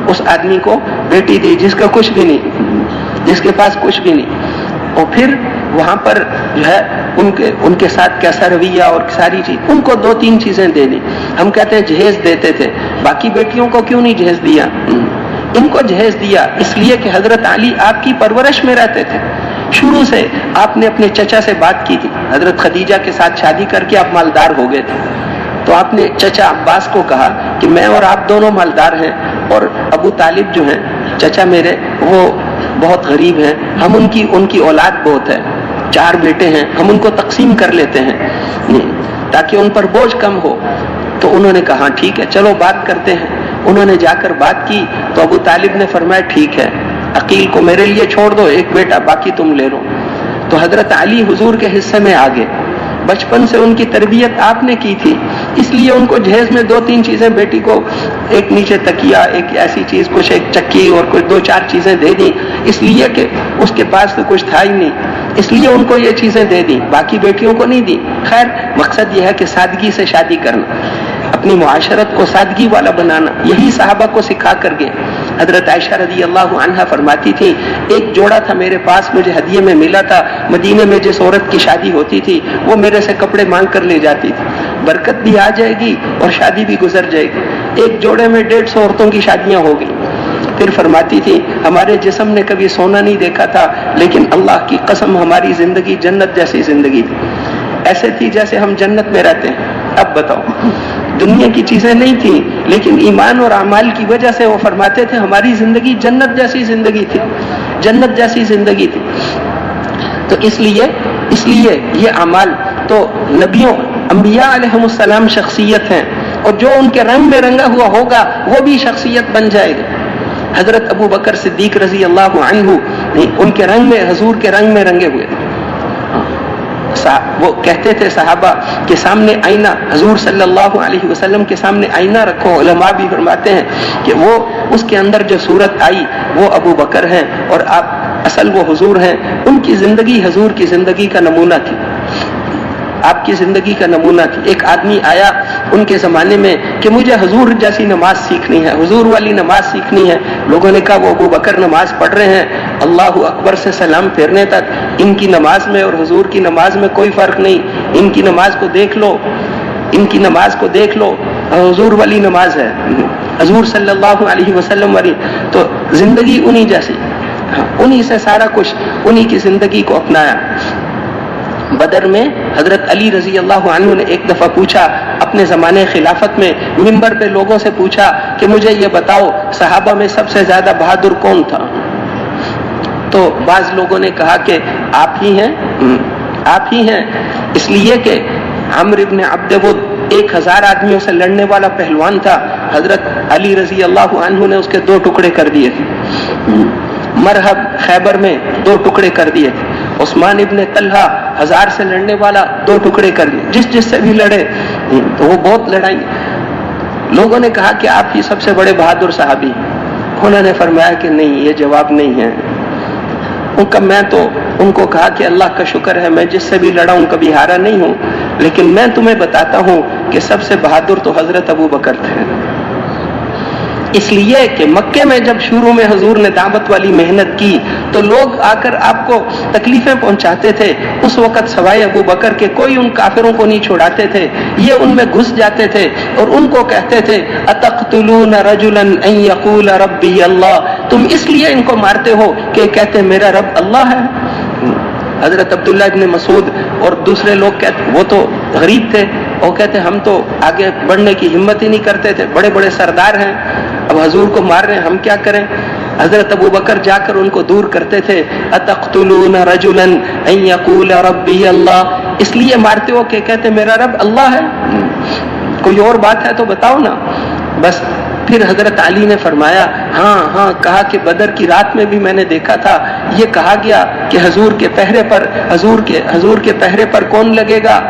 اس آدمی کو بیٹی دی جس کا کچھ بھی نہیں, جس کے پاس کچھ بھی نہیں. اور پھر وہاں پر جو ہے ان کے ساتھ کیسا رویہ اور ساری چیز, ان کو 2-3 چیزیں دے دی. ہم کہتے ہیں جہیز دیتے تھے, باقی بیٹیوں کو کیوں نہیں جہیز دیا؟ ان کو جہیز دیا اس لیے کہ حضرت علی آپ کی پرورش میں رہتے تھے. شروع سے آپ نے اپنے چچا سے بات کی تھی, حضرت خدیجہ کے ساتھ شادی کر کے آپ مالدار ہو گئے تھے. تو آپ نے چچا عباس کو کہا کہ میں اور آپ دونوں مالدار ہیں, اور ابو طالب جو ہیں چچا میرے وہ بہت غریب ہیں, ہم ان کی اولاد بہت ہے, 4 بیٹے ہیں, ہم ان کو تقسیم کر لیتے ہیں تاکہ ان پر بوجھ کم ہو. تو انہوں نے کہا ٹھیک ہے چلو بات کرتے ہیں. انہوں نے جا کر بات کی تو ابو طالب نے فرمایا ٹھیک ہے, عقیل کو میرے لیے چھوڑ دو، ایک بیٹا باقی تم لے لو۔ تو حضرت علی حضور کے حصے میں آ گئے، بچپن سے ان کی تربیت آپ نے کی تھی، اس لیے ان کو جہیز میں 2-3 چیزیں بیٹی کو، ایک نیچے تکیا، ایک ایسی چیز، کچھ ایک چکی اور کچھ 2-4 چیزیں دے دی، اس لیے کہ اس کے پاس تو کچھ تھا ہی نہیں، اس لیے ان کو یہ چیزیں دے دی، باقی بیٹیوں کو نہیں دی۔ خیر، مقصد یہ ہے کہ سادگی سے شادی کرنا، اپنی معاشرت کو سادگی والا بنانا، یہی صحابہ کو سکھا کر گئے۔ حضرت عائشہ رضی اللہ عنہا فرماتی تھی، ایک جوڑا تھا میرے پاس، مجھے ہدیے میں ملا تھا، مدینے میں جس عورت کی شادی ہوتی تھی وہ میرے سے کپڑے مانگ کر لے جاتی تھی، برکت بھی آ جائے گی اور شادی بھی گزر جائے گی۔ ایک جوڑے میں 150 عورتوں کی شادیاں ہو گئی۔ پھر فرماتی تھی، ہمارے جسم نے کبھی سونا نہیں دیکھا تھا، لیکن اللہ کی قسم ہماری زندگی جنت جیسی زندگی تھی، ایسے تھی جیسے ہم جنت میں رہتے ہیں۔ اب بتاؤ، دنیا کی چیزیں نہیں تھیں، لیکن ایمان اور اعمال کی وجہ سے وہ فرماتے تھے ہماری زندگی جنت جیسی زندگی تھی، جنت جیسی زندگی تھی۔ تو اس لیے یہ اعمال تو نبیوں، انبیاء علیہم السلام شخصیت ہیں، اور جو ان کے رنگ میں رنگا ہوا ہوگا وہ بھی شخصیت بن جائے گا۔ حضرت ابو بکر صدیق رضی اللہ عنہ ان کے رنگ میں، حضور کے رنگ میں رنگے ہوئے تھے۔ وہ کہتے تھے صحابہ کے سامنے آئینہ، حضور صلی اللہ علیہ وسلم کے سامنے آئینہ رکھو۔ علماء بھی فرماتے ہیں کہ وہ اس کے اندر جو صورت آئی وہ ابو بکر ہیں اور آپ اصل وہ حضور ہیں۔ ان کی زندگی حضور کی زندگی کا نمونہ تھی، آپ کی زندگی کا نمونہ تھی۔ ایک آدمی آیا ان کے زمانے میں کہ مجھے حضور جیسی نماز سیکھنی ہے، حضور والی نماز سیکھنی ہے۔ لوگوں نے کہا وہ ابو بکر نماز پڑھ رہے ہیں، اللہ اکبر سے سلام پھیرنے تک، ان کی نماز میں اور حضور کی نماز میں کوئی فرق نہیں، ان کی نماز کو دیکھ لو، ان کی نماز کو دیکھ لو، حضور والی نماز ہے، حضور صلی اللہ علیہ وسلم والی۔ تو زندگی انہی جیسی، انہی سے سارا کچھ، انہی کی زندگی کو اپنایا۔ بدر میں حضرت علی رضی اللہ عنہ نے ایک دفعہ پوچھا، اپنے زمانے خلافت میں منبر پہ لوگوں سے پوچھا کہ مجھے یہ بتاؤ صحابہ میں سب سے زیادہ بہادر کون تھا؟ تو بعض لوگوں نے کہا کہ آپ ہی ہیں، آپ ہی ہیں، اس لیے کہ عمرو ابن عبد ود 1000 آدمیوں سے لڑنے والا پہلوان تھا، حضرت علی رضی اللہ عنہ نے اس کے 2 ٹکڑے کر دیے تھے۔ مرحب خیبر میں 2 ٹکڑے کر دیے تھے۔ عثمان ابن طلحہ 1000 سے لڑنے والا 2 ٹکڑے کر دیے، جس سے بھی لڑے تو وہ بہت لڑائیں۔ لوگوں نے کہا کہ آپ ہی سب سے بڑے بہادر صحابی، انہوں نے فرمایا کہ نہیں، یہ جواب نہیں ہے ان کا۔ میں تو ان کو کہا کہ اللہ کا شکر ہے میں جس سے بھی لڑا ہوں کبھی ہارا نہیں ہوں، لیکن میں تمہیں بتاتا ہوں کہ سب سے بہادر تو حضرت ابو بکر تھے، اس لیے کہ مکے میں جب شروع میں حضور نے دعوت والی محنت کی تو لوگ آ کر آپ کو تکلیفیں پہنچاتے تھے، اس وقت سوائے ابو بکر کے کوئی ان کافروں کو نہیں چھوڑاتے تھے، یہ ان میں گھس جاتے تھے اور ان کو کہتے تھے اتقتلون رجلا ان یقول ربی اللہ، تم اس لیے ان کو مارتے ہو کہ کہتے میرا رب اللہ ہے۔ حضرت عبداللہ ابن مسعود اور دوسرے لوگ کہتے، وہ تو غریب تھے، وہ کہتے ہم تو آگے بڑھنے کی ہمت ہی نہیں کرتے تھے، بڑے بڑے سردار ہیں، اب حضور کو مار رہے ہیں، ہم کیا کریں؟ حضرت ابو بکر جا کر ان کو دور کرتے تھے، اتقتلون رجلا ان یقول ربی اللہ، اس لیے مارتے ہو کہ کہتے میرا رب اللہ ہے، کوئی اور بات ہے تو بتاؤ نا۔ بس پھر حضرت علی نے فرمایا ہاں کہا کہ بدر کی رات میں بھی میں نے دیکھا تھا، یہ کہا گیا کہ حضور کے پہرے پر، حضور کے پہرے پر کون لگے گا؟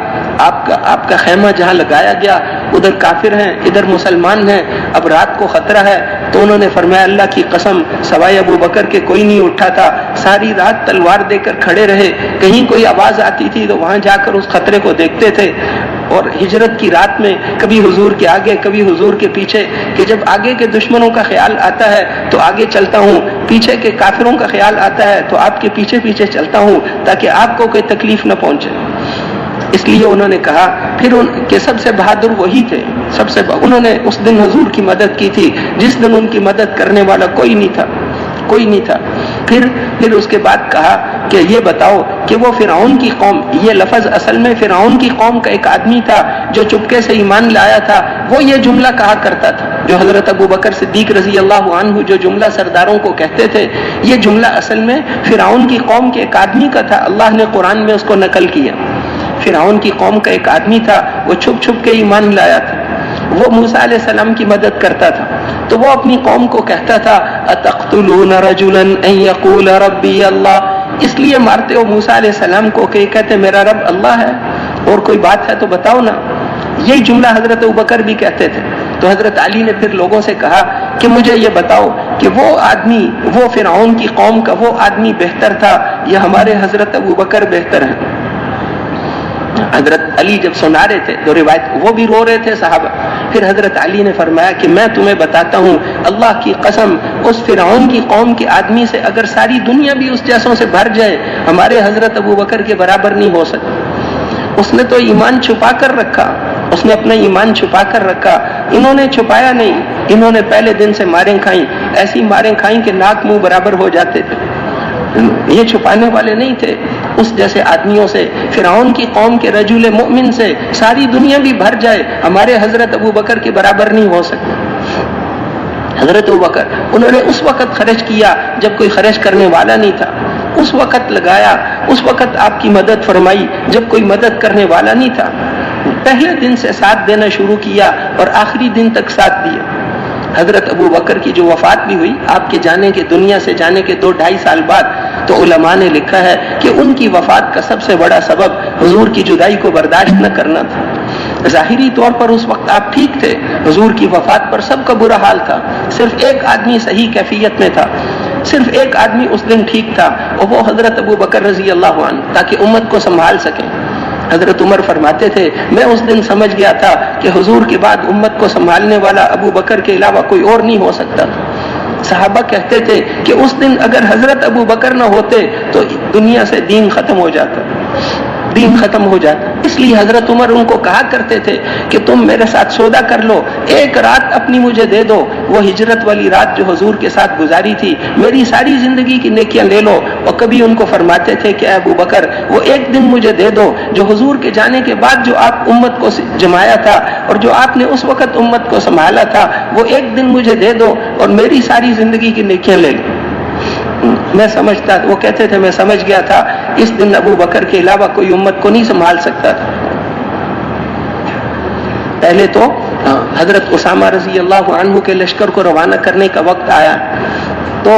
آپ کا خیمہ جہاں لگایا گیا ادھر کافر ہیں، ادھر مسلمان ہیں، اب رات کو خطرہ ہے۔ تو انہوں نے فرمایا اللہ کی قسم سوائے ابو بکر کے کوئی نہیں اٹھا تھا، ساری رات تلوار دے کر کھڑے رہے، کہیں کوئی آواز آتی تھی تو وہاں جا کر اس خطرے کو دیکھتے تھے۔ اور ہجرت کی رات میں کبھی حضور کے آگے کبھی حضور کے پیچھے، کہ جب آگے کے دشمنوں کا خیال آتا ہے تو آگے چلتا ہوں، پیچھے کے کافروں کا خیال آتا ہے تو آپ کے پیچھے پیچھے چلتا ہوں تاکہ آپ کو کوئی تکلیف نہ پہنچے۔ اس لیے انہوں نے کہا پھر ان کے سب سے بہادر وہی تھے، انہوں نے اس دن حضور کی مدد کی تھی جس دن ان کی مدد کرنے والا کوئی نہیں تھا۔ پھر اس کے بعد کہا کہ یہ بتاؤ کہ وہ فرعون کی قوم، یہ لفظ اصل میں فرعون کی قوم کا ایک آدمی تھا جو چپکے سے ایمان لایا تھا، وہ یہ جملہ کہا کرتا تھا جو حضرت ابو بکر صدیق رضی اللہ عنہ جو جملہ سرداروں کو کہتے تھے، یہ جملہ اصل میں فرعون کی قوم کے ایک آدمی کا تھا، اللہ نے قرآن میں اس کو نقل کیا۔ فرعون کی قوم کا ایک آدمی تھا، وہ چھپ چھپ کے ایمان لایا تھا، وہ موسیٰ علیہ السلام کی مدد کرتا تھا، تو وہ اپنی قوم کو کہتا تھا اتقتلون رجلا ان یقول ربی اللہ، اس لیے مارتے ہو موسیٰ علیہ السلام کو کہ کہتے میرا رب اللہ ہے، اور کوئی بات ہے تو بتاؤ نا. یہی جملہ حضرت ابوبکر بھی کہتے تھے. تو حضرت علی نے پھر لوگوں سے کہا کہ مجھے یہ بتاؤ کہ وہ آدمی، وہ فرعون کی قوم کا وہ آدمی بہتر تھا یا ہمارے حضرت ابوبکر بہتر ہیں؟ حضرت علی جب سنا رہے تھے تو روایت وہ بھی رو رہے تھے صحابہ. پھر حضرت علی نے فرمایا کہ میں تمہیں بتاتا ہوں اللہ کی قسم، اس فرعون کی قوم کے آدمی سے اگر ساری دنیا بھی اس جیسوں سے بھر جائے ہمارے حضرت ابوبکر کے برابر نہیں ہو سکتی. اس نے تو ایمان چھپا کر رکھا، اس نے اپنا ایمان چھپا کر رکھا، انہوں نے چھپایا نہیں. انہوں نے پہلے دن سے ماریں کھائیں، ایسی ماریں کھائیں کہ ناک منہ برابر ہو جاتے تھے. یہ چھپانے والے نہیں تھے. اس جیسے آدمیوں سے، فرعون کی قوم کے رجل مؤمن سے ساری دنیا بھی بھر جائے ہمارے حضرت ابوبکر کے برابر نہیں ہو سکتے. حضرت ابوبکر انہوں نے اس وقت خرچ کیا جب کوئی خرچ کرنے والا نہیں تھا، اس وقت لگایا، اس وقت آپ کی مدد فرمائی جب کوئی مدد کرنے والا نہیں تھا. پہلے دن سے ساتھ دینا شروع کیا اور آخری دن تک ساتھ دیا. حضرت ابوبکر کی جو وفات بھی ہوئی آپ کے جانے کے، دنیا سے جانے کے 2-2.5 سال بعد، تو علماء نے لکھا ہے کہ ان کی وفات کا سب سے بڑا سبب حضور کی جدائی کو برداشت نہ کرنا تھا. ظاہری طور پر اس وقت آپ ٹھیک تھے، حضور کی وفات پر سب کا برا حال تھا، صرف ایک آدمی صحیح کیفیت میں تھا، صرف ایک آدمی اس دن ٹھیک تھا، اور وہ حضرت ابوبکر رضی اللہ عنہ، تاکہ امت کو سنبھال سکیں. حضرت عمر فرماتے تھے میں اس دن سمجھ گیا تھا کہ حضور کے بعد امت کو سنبھالنے والا ابو بکر کے علاوہ کوئی اور نہیں ہو سکتا. صحابہ کہتے تھے کہ اس دن اگر حضرت ابو بکر نہ ہوتے تو دنیا سے دین ختم ہو جاتا، دین ختم ہو جاتا. اس لیے حضرت عمر ان کو کہا کرتے تھے کہ تم میرے ساتھ سودا کر لو، ایک رات اپنی مجھے دے دو، وہ ہجرت والی رات جو حضور کے ساتھ گزاری تھی، میری ساری زندگی کی نیکیاں لے لو. اور کبھی ان کو فرماتے تھے کہ اے ابو بکر وہ ایک دن مجھے دے دو جو حضور کے جانے کے بعد جو آپ امت کو جمایا تھا اور جو آپ نے اس وقت امت کو سنبھالا تھا، وہ ایک دن مجھے دے دو اور میری ساری زندگی کی نیکیاں لے لو. میں سمجھتا، وہ کہتے تھے میں سمجھ گیا تھا اس دن ابو بکر کے علاوہ کوئی امت کو نہیں سنبھال سکتا تھا. پہلے تو حضرت اسامہ رضی اللہ عنہ کے لشکر کو روانہ کرنے کا وقت آیا تو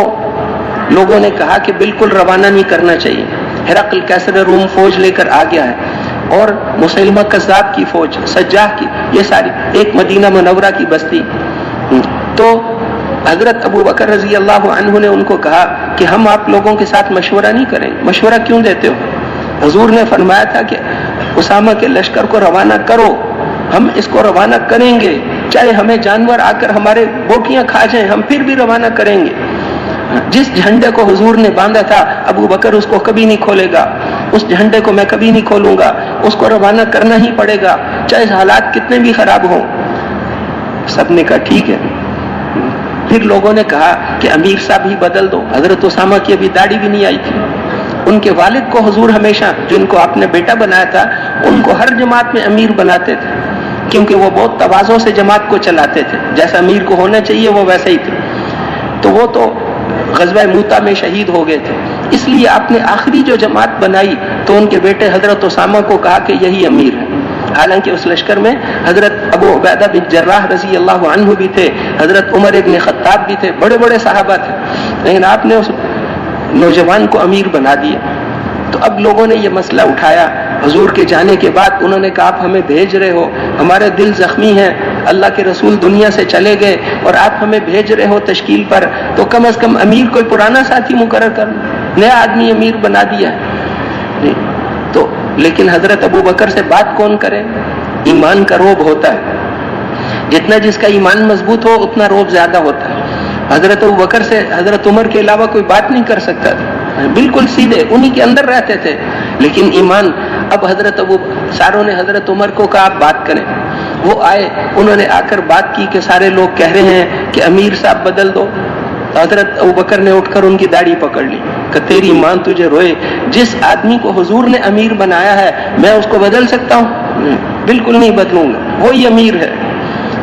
لوگوں نے کہا کہ بالکل روانہ نہیں کرنا چاہیے. ہرقل قیصر روم فوج لے کر آ گیا ہے اور مسلمہ کذاب کی فوج، سجاح کی، یہ ساری ایک مدینہ منورہ کی بستی. تو حضرت ابو بکر رضی اللہ عنہ نے ان کو کہا کہ ہم آپ لوگوں کے ساتھ مشورہ نہیں کریں. مشورہ کیوں دیتے ہو؟ حضور نے فرمایا تھا کہ اسامہ کے لشکر کو روانہ کرو، ہم اس کو روانہ کریں گے، چاہے ہمیں جانور آ کر ہمارے بوٹیاں کھا جائیں ہم پھر بھی روانہ کریں گے. جس جھنڈے کو حضور نے باندھا تھا ابو بکر اس کو کبھی نہیں کھولے گا، اس جھنڈے کو میں کبھی نہیں کھولوں گا، اس کو روانہ کرنا ہی پڑے گا چاہے حالات کتنے بھی خراب ہوں. سب نے کہا ٹھیک ہے. پھر لوگوں نے کہا کہ امیر صاحب ہی بدل دو. حضرت اسامہ کی ابھی داڑھی بھی نہیں آئی تھی. ان کے والد کو حضور ہمیشہ، جن کو آپ نے بیٹا بنایا تھا، ان کو ہر جماعت میں امیر بناتے تھے کیونکہ وہ بہت تواضع سے جماعت کو چلاتے تھے، جیسا امیر کو ہونا چاہیے وہ ویسا ہی تھے. تو وہ تو غزوہ موتا میں شہید ہو گئے تھے، اس لیے آپ نے آخری جو جماعت بنائی تو ان کے بیٹے حضرت اسامہ کو کہا کہ یہی امیر ہے. حالانکہ اس لشکر میں حضرت ابو عبیدہ بن جراح رضی اللہ عنہ بھی تھے، حضرت عمر ابن خطاب بھی تھے، بڑے بڑے صحابہ تھے، لیکن آپ نے اس نوجوان کو امیر بنا دیا. تو اب لوگوں نے یہ مسئلہ اٹھایا حضور کے جانے کے بعد. انہوں نے کہا آپ ہمیں بھیج رہے ہو، ہمارے دل زخمی ہیں، اللہ کے رسول دنیا سے چلے گئے اور آپ ہمیں بھیج رہے ہو تشکیل پر، تو کم از کم امیر کوئی پرانا ساتھی مقرر کر، نیا آدمی امیر بنا دیا. تو لیکن حضرت ابو بکر سے بات کون کرے؟ ایمان کا روب ہوتا ہے، جتنا جس کا ایمان مضبوط ہو اتنا روب زیادہ ہوتا ہے. حضرت ابو بکر سے حضرت عمر کے علاوہ کوئی بات نہیں کر سکتا تھا، بالکل سیدھے انہی کے اندر رہتے تھے، لیکن ایمان. اب حضرت ساروں نے حضرت عمر کو کہا آپ بات کریں. وہ آئے، انہوں نے آ کر بات کی کہ سارے لوگ کہہ رہے ہیں کہ امیر صاحب بدل دو. تو حضرت ابو بکر نے اٹھ کر ان کی داڑھی پکڑ لی کہ تیری ایمان تجھے روئے، جس آدمی کو حضور نے امیر بنایا ہے میں اس کو بدل سکتا ہوں؟ بالکل نہیں بدلوں گا، وہی امیر ہے،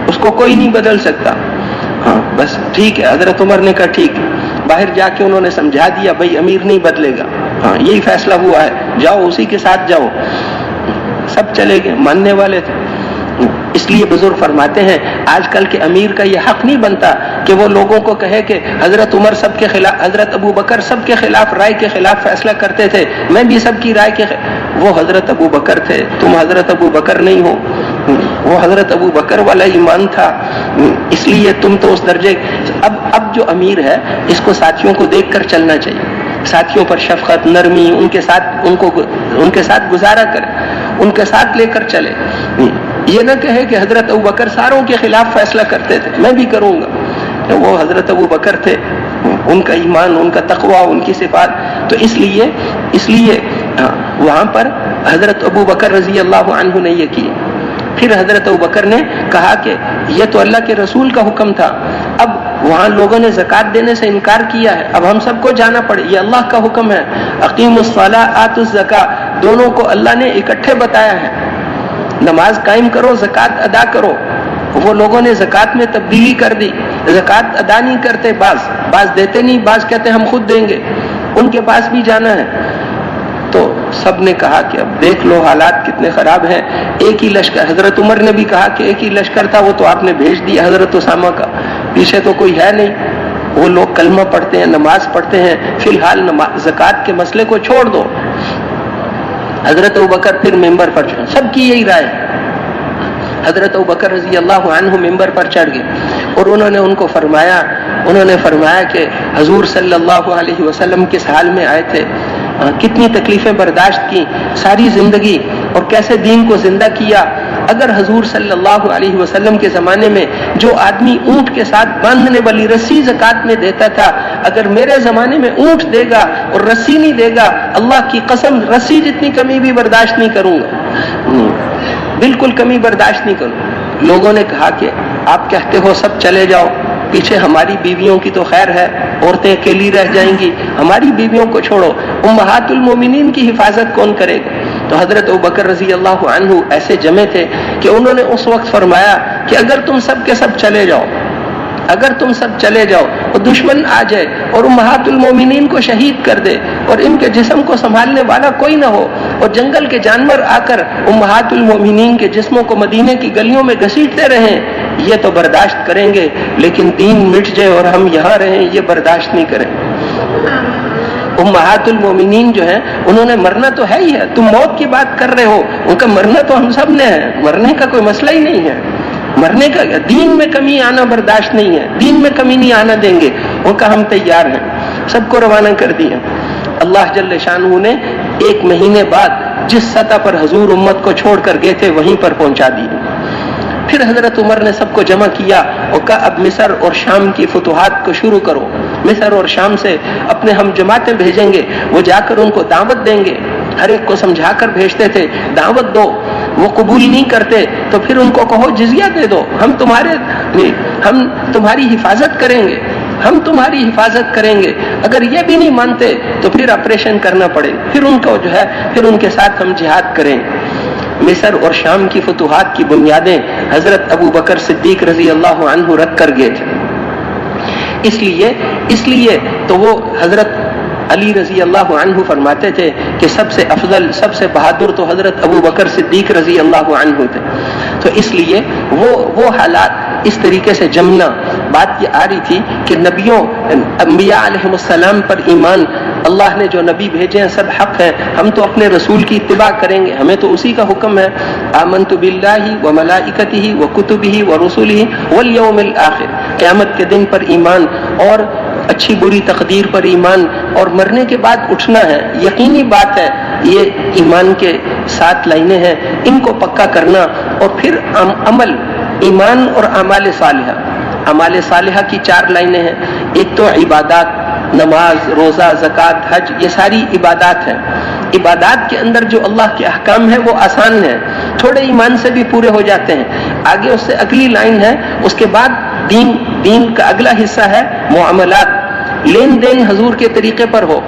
اس کو کوئی نہیں بدل سکتا. ہاں بس ٹھیک ہے. حضرت عمر نے کہا ٹھیک ہے. باہر جا کے انہوں نے سمجھا دیا بھائی امیر نہیں بدلے گا، ہاں یہی فیصلہ ہوا ہے، جاؤ اسی کے ساتھ جاؤ. سب چلے گئے، ماننے والے تھے. اس لیے بزرگ فرماتے ہیں آج کل کے امیر کا یہ حق نہیں بنتا کہ وہ لوگوں کو کہے کہ حضرت عمر سب کے خلاف، حضرت ابو بکر سب کے خلاف رائے کے خلاف فیصلہ کرتے تھے، میں بھی سب کی رائے کے وہ حضرت ابو بکر تھے، تم حضرت ابو بکر نہیں ہو، وہ حضرت ابو بکر والا ایمان تھا، اس لیے تم تو اس درجے۔ اب جو امیر ہے اس کو ساتھیوں کو دیکھ کر چلنا چاہیے، ساتھیوں پر شفقت، نرمی، ان کے ساتھ گزارا کرے، ان کے ساتھ لے کر چلے، یہ نہ کہے کہ حضرت ابو بکر ساروں کے خلاف فیصلہ کرتے تھے میں بھی کروں گا، وہ حضرت ابو بکر تھے، ان کا ایمان، ان کا تقوی، ان کی صفات، تو اس لیے وہاں پر حضرت ابو بکر رضی اللہ عنہ نے یہ کیا۔ پھر حضرت ابو بکر نے کہا کہ یہ تو اللہ کے رسول کا حکم تھا، اب وہاں لوگوں نے زکوٰۃ دینے سے انکار کیا ہے، اب ہم سب کو جانا پڑے، یہ اللہ کا حکم ہے، اقیموا الصلاۃ آتوا الزکاۃ، دونوں کو اللہ نے اکٹھے بتایا ہے، نماز قائم کرو، زکوٰۃ ادا کرو۔ وہ لوگوں نے زکوٰۃ میں تبدیلی کر دی، زکوٰۃ ادا نہیں کرتے، بعض دیتے نہیں، بعض کہتے ہم خود دیں گے، ان کے پاس بھی جانا ہے۔ تو سب نے کہا کہ اب دیکھ لو حالات کتنے خراب ہیں، ایک ہی لشکر، حضرت عمر نے بھی کہا کہ ایک ہی لشکر تھا، وہ تو آپ نے بھیج دیا حضرت اسامہ کا، پیچھے تو کوئی ہے نہیں، وہ لوگ کلمہ پڑھتے ہیں، نماز پڑھتے ہیں، فی الحال زکوٰۃ کے مسئلے کو چھوڑ دو۔ حضرت ابوبکر پھر ممبر پر چڑھے، سب کی یہی رائے، حضرت ابوبکر رضی اللہ عنہ ممبر پر چڑھ گئے اور انہوں نے فرمایا کہ حضور صلی اللہ علیہ وسلم کس حال میں آئے تھے، کتنی تکلیفیں برداشت کی ساری زندگی، اور کیسے دین کو زندہ کیا۔ اگر حضور صلی اللہ علیہ وسلم کے زمانے میں جو آدمی اونٹ کے ساتھ باندھنے والی رسی زکوٰۃ میں دیتا تھا، اگر میرے زمانے میں اونٹ دے گا اور رسی نہیں دے گا، اللہ کی قسم رسی جتنی کمی بھی برداشت نہیں کروں گا، بالکل کمی برداشت نہیں کروں۔ لوگوں نے کہا کہ آپ کہتے ہو سب چلے جاؤ، پیچھے ہماری بیویوں کی تو خیر ہے، عورتیں اکیلی رہ جائیں گی، ہماری بیویوں کو چھوڑو، امہات المومنین کی حفاظت کون کرے گا؟ تو حضرت ابوبکر رضی اللہ عنہ ایسے جمے تھے کہ انہوں نے اس وقت فرمایا کہ اگر تم سب کے سب چلے جاؤ، اگر تم سب چلے جاؤ اور دشمن آ جائے اور امہات المومنین کو شہید کر دے اور ان کے جسم کو سنبھالنے والا کوئی نہ ہو، اور جنگل کے جانور آ کر امہات المومنین کے جسموں کو مدینے کی گلیوں میں گھسیٹتے رہیں، یہ تو برداشت کریں گے، لیکن دین مٹ جائے اور ہم یہاں رہیں یہ برداشت نہیں کریں۔ امہات المومنین جو ہیں انہوں نے مرنا تو ہے ہی ہے، تم موت کی بات کر رہے ہو، ان کا مرنا تو ہم سب نے ہے، مرنے کا کوئی مسئلہ ہی نہیں ہے، مرنے کا دین میں کمی آنا برداشت نہیں ہے، دین میں کمی نہیں آنا دیں گے، ان کا ہم تیار ہیں، سب کو روانہ کر دیا۔ اللہ جل شانہ نے 1 مہینے بعد جس سطح پر حضور امت کو چھوڑ کر گئے تھے وہیں پر پہنچا دیے۔ پھر حضرت عمر نے سب کو جمع کیا اور کہا اب مصر اور شام کی فتوحات کو شروع کرو، مصر اور شام سے اپنے ہم جماعتیں بھیجیں گے، وہ جا کر ان کو دعوت دیں گے، ہر ایک کو سمجھا کر بھیجتے تھے دعوت دو، وہ قبول نہیں کرتے تو پھر ان کو کہو جزیہ دے دو، ہم تمہاری حفاظت کریں گے، ہم تمہاری حفاظت کریں گے، اگر یہ بھی نہیں مانتے تو پھر آپریشن کرنا پڑے، پھر ان کو جو ہے پھر ان کے ساتھ ہم جہاد کریں۔ مصر اور شام کی فتوحات کی بنیادیں حضرت ابو بکر صدیق رضی اللہ عنہ رکھ کر گئے تھے، اس لیے تو وہ حضرت علی رضی اللہ عنہ فرماتے تھے کہ سب سے افضل، سب سے بہادر تو حضرت ابو بکر صدیق رضی اللہ عنہ تھے۔ تو اس لیے وہ حالات اس طریقے سے جمنا، بات یہ آ رہی تھی کہ انبیاء علیہ السلام پر ایمان، اللہ نے جو نبی بھیجے ہیں سب حق ہیں، ہم تو اپنے رسول کی اتباع کریں گے، ہمیں تو اسی کا حکم ہے، آمنت باللہ وملائکتہ وکتبہ ورسلہ والیوم الآخر، قیامت کے دن پر ایمان اور اچھی بری تقدیر پر ایمان اور مرنے کے بعد اٹھنا ہے، یقینی بات ہے، یہ ایمان کے 7 لائنیں ہیں، ان کو پکا کرنا، اور پھر عمل، ایمان اور اعمال صالحہ، اعمال صالحہ کی 4 لائنیں ہیں، ایک تو عبادات، نماز، روزہ، زکوٰۃ، حج، یہ ساری عبادات ہیں۔ عبادات کے اندر جو اللہ کے احکام ہیں وہ آسان ہیں، تھوڑے ایمان سے بھی پورے ہو جاتے ہیں، آگے اس سے اگلی لائن ہے، اس کے بعد دین کا اگلا حصہ ہے معاملات، لین دین حضور کے طریقے پر ہو،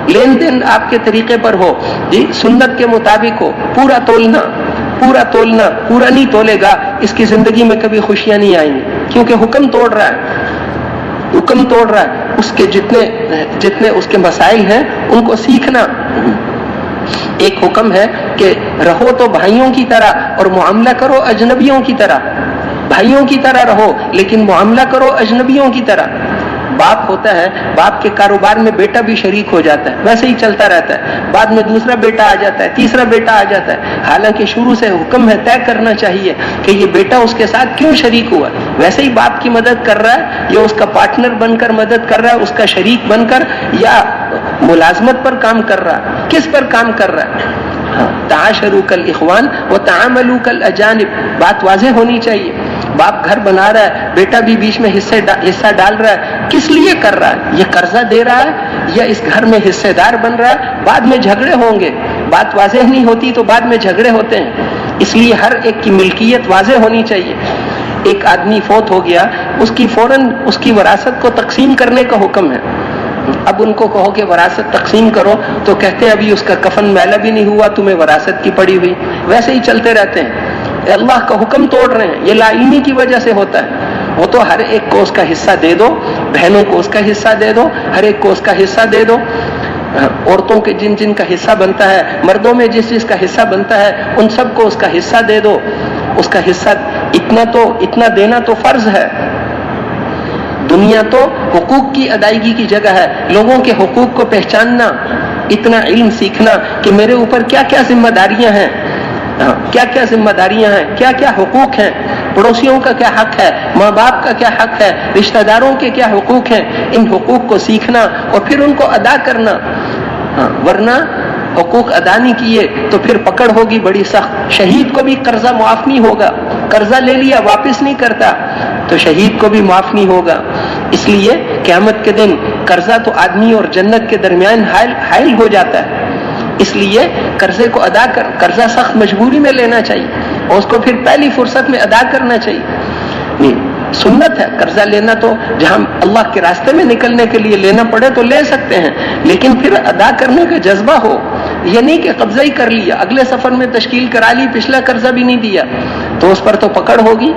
لین دین آپ کے طریقے پر ہو، جی سنت کے مطابق ہو، پورا تولنا، پورا نہیں تولے گا اس کی زندگی میں کبھی خوشیاں نہیں آئیں گی، کیونکہ حکم توڑ رہا ہے، اس کے جتنے اس کے مسائل ہیں ان کو سیکھنا، ایک حکم ہے کہ رہو تو بھائیوں کی طرح اور معاملہ کرو اجنبیوں کی طرح. بھائیوں کی طرح رہو لیکن معاملہ کرو اجنبیوں کی طرح. باپ ہوتا ہے, باپ کے کاروبار میں بیٹا بھی شریک ہو جاتا ہے, ویسے ہی چلتا رہتا ہے. بعد میں دوسرا بیٹا آ جاتا ہے, تیسرا بیٹا آ جاتا ہے. حالانکہ شروع سے حکم ہے, طے کرنا چاہیے کہ یہ بیٹا اس کے ساتھ کیوں شریک ہوا. ویسے ہی باپ کی مدد کر رہا ہے یا اس کا پارٹنر بن کر مدد کر رہا ہے, اس کا شریک بن کر, یا ملازمت پر کام کر رہا ہے, کس پر کام کر رہا ہے. تعاشروا کالاخوان وتعاملوا کالاجانب, بات واضح ہونی چاہیے. باپ گھر بنا رہا ہے, بیٹا بھی بیچ میں حصہ ڈال رہا ہے, کس لیے کر رہا ہے؟ یہ قرضہ دے رہا ہے یا اس گھر میں حصے دار بن رہا ہے؟ بعد میں جھگڑے ہوں گے, بات واضح نہیں ہوتی تو بعد میں جھگڑے ہوتے ہیں. اس لیے ہر ایک کی ملکیت واضح ہونی چاہیے. ایک آدمی فوت ہو گیا, اس کی فوراً اس کی وراثت کو تقسیم کرنے کا حکم ہے. اب ان کو کہو کہ وراثت تقسیم کرو تو کہتے ہیں ابھی اس کا کفن میلا بھی نہیں ہوا, تمہیں وراثت کی پڑی ہوئی. ویسے ہی چلتے رہتے ہیں, اللہ کا حکم توڑ رہے ہیں. یہ لاعنی کی وجہ سے ہوتا ہے. وہ تو ہر ایک کو اس کا حصہ دے دو, بہنوں کو اس کا حصہ دے دو, ہر ایک کو اس کا حصہ دے دو. عورتوں کے جن جن کا حصہ بنتا ہے, مردوں میں جس جس کا حصہ بنتا ہے, ان سب کو اس کا حصہ دے دو. اس کا حصہ اتنا دینا تو فرض ہے. دنیا تو حقوق کی ادائیگی کی جگہ ہے. لوگوں کے حقوق کو پہچاننا, اتنا علم سیکھنا کہ میرے اوپر کیا کیا ذمہ داریاں ہیں, کیا کیا ذمہ داریاں ہیں, کیا کیا حقوق ہیں, پڑوسیوں کا کیا حق ہے, ماں باپ کا کیا حق ہے, رشتہ داروں کے کیا حقوق ہیں. ان حقوق کو سیکھنا اور پھر ان کو ادا کرنا. ورنہ حقوق ادا نہیں کیے تو پھر پکڑ ہوگی بڑی سخت. شہید کو بھی قرضہ معاف نہیں ہوگا. قرضہ لے لیا واپس نہیں کرتا تو شہید کو بھی معاف نہیں ہوگا. اس لیے قیامت کے دن قرضہ تو آدمی اور جنت کے درمیان حائل ہو جاتا ہے. اس لیے قرضے کو ادا کر, قرضہ سخت مجبوری میں لینا چاہیے اور اس کو پھر پہلی فرصت میں ادا کرنا چاہیے. سنت ہے قرضہ لینا, تو جہاں اللہ کے راستے میں نکلنے کے لیے لینا پڑے تو لے سکتے ہیں, لیکن پھر ادا کرنے کا جذبہ ہو. یہ نہیں کہ قبضہ ہی کر لیا, اگلے سفر میں تشکیل کرا لی, پچھلا قرضہ بھی نہیں دیا, تو اس پر تو پکڑ ہوگی.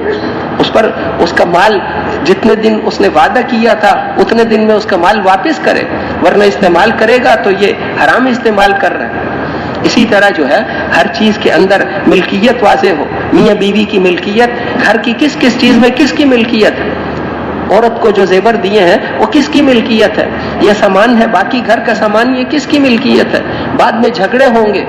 اس پر اس کا مال جتنے دن اس نے وعدہ کیا تھا اتنے دن میں اس کا مال واپس کرے, ورنہ استعمال کرے گا تو یہ حرام استعمال کر رہے ہیں. اسی طرح جو ہے ہر چیز کے اندر ملکیت واضح ہو. میاں بیوی کی ملکیت, گھر کی کس کس چیز میں کس کی ملکیت ہے, عورت کو جو زیور دیے ہیں وہ کس کی ملکیت ہے, یہ سامان ہے, باقی گھر کا سامان یہ کس کی ملکیت ہے. بعد میں جھگڑے ہوں گے,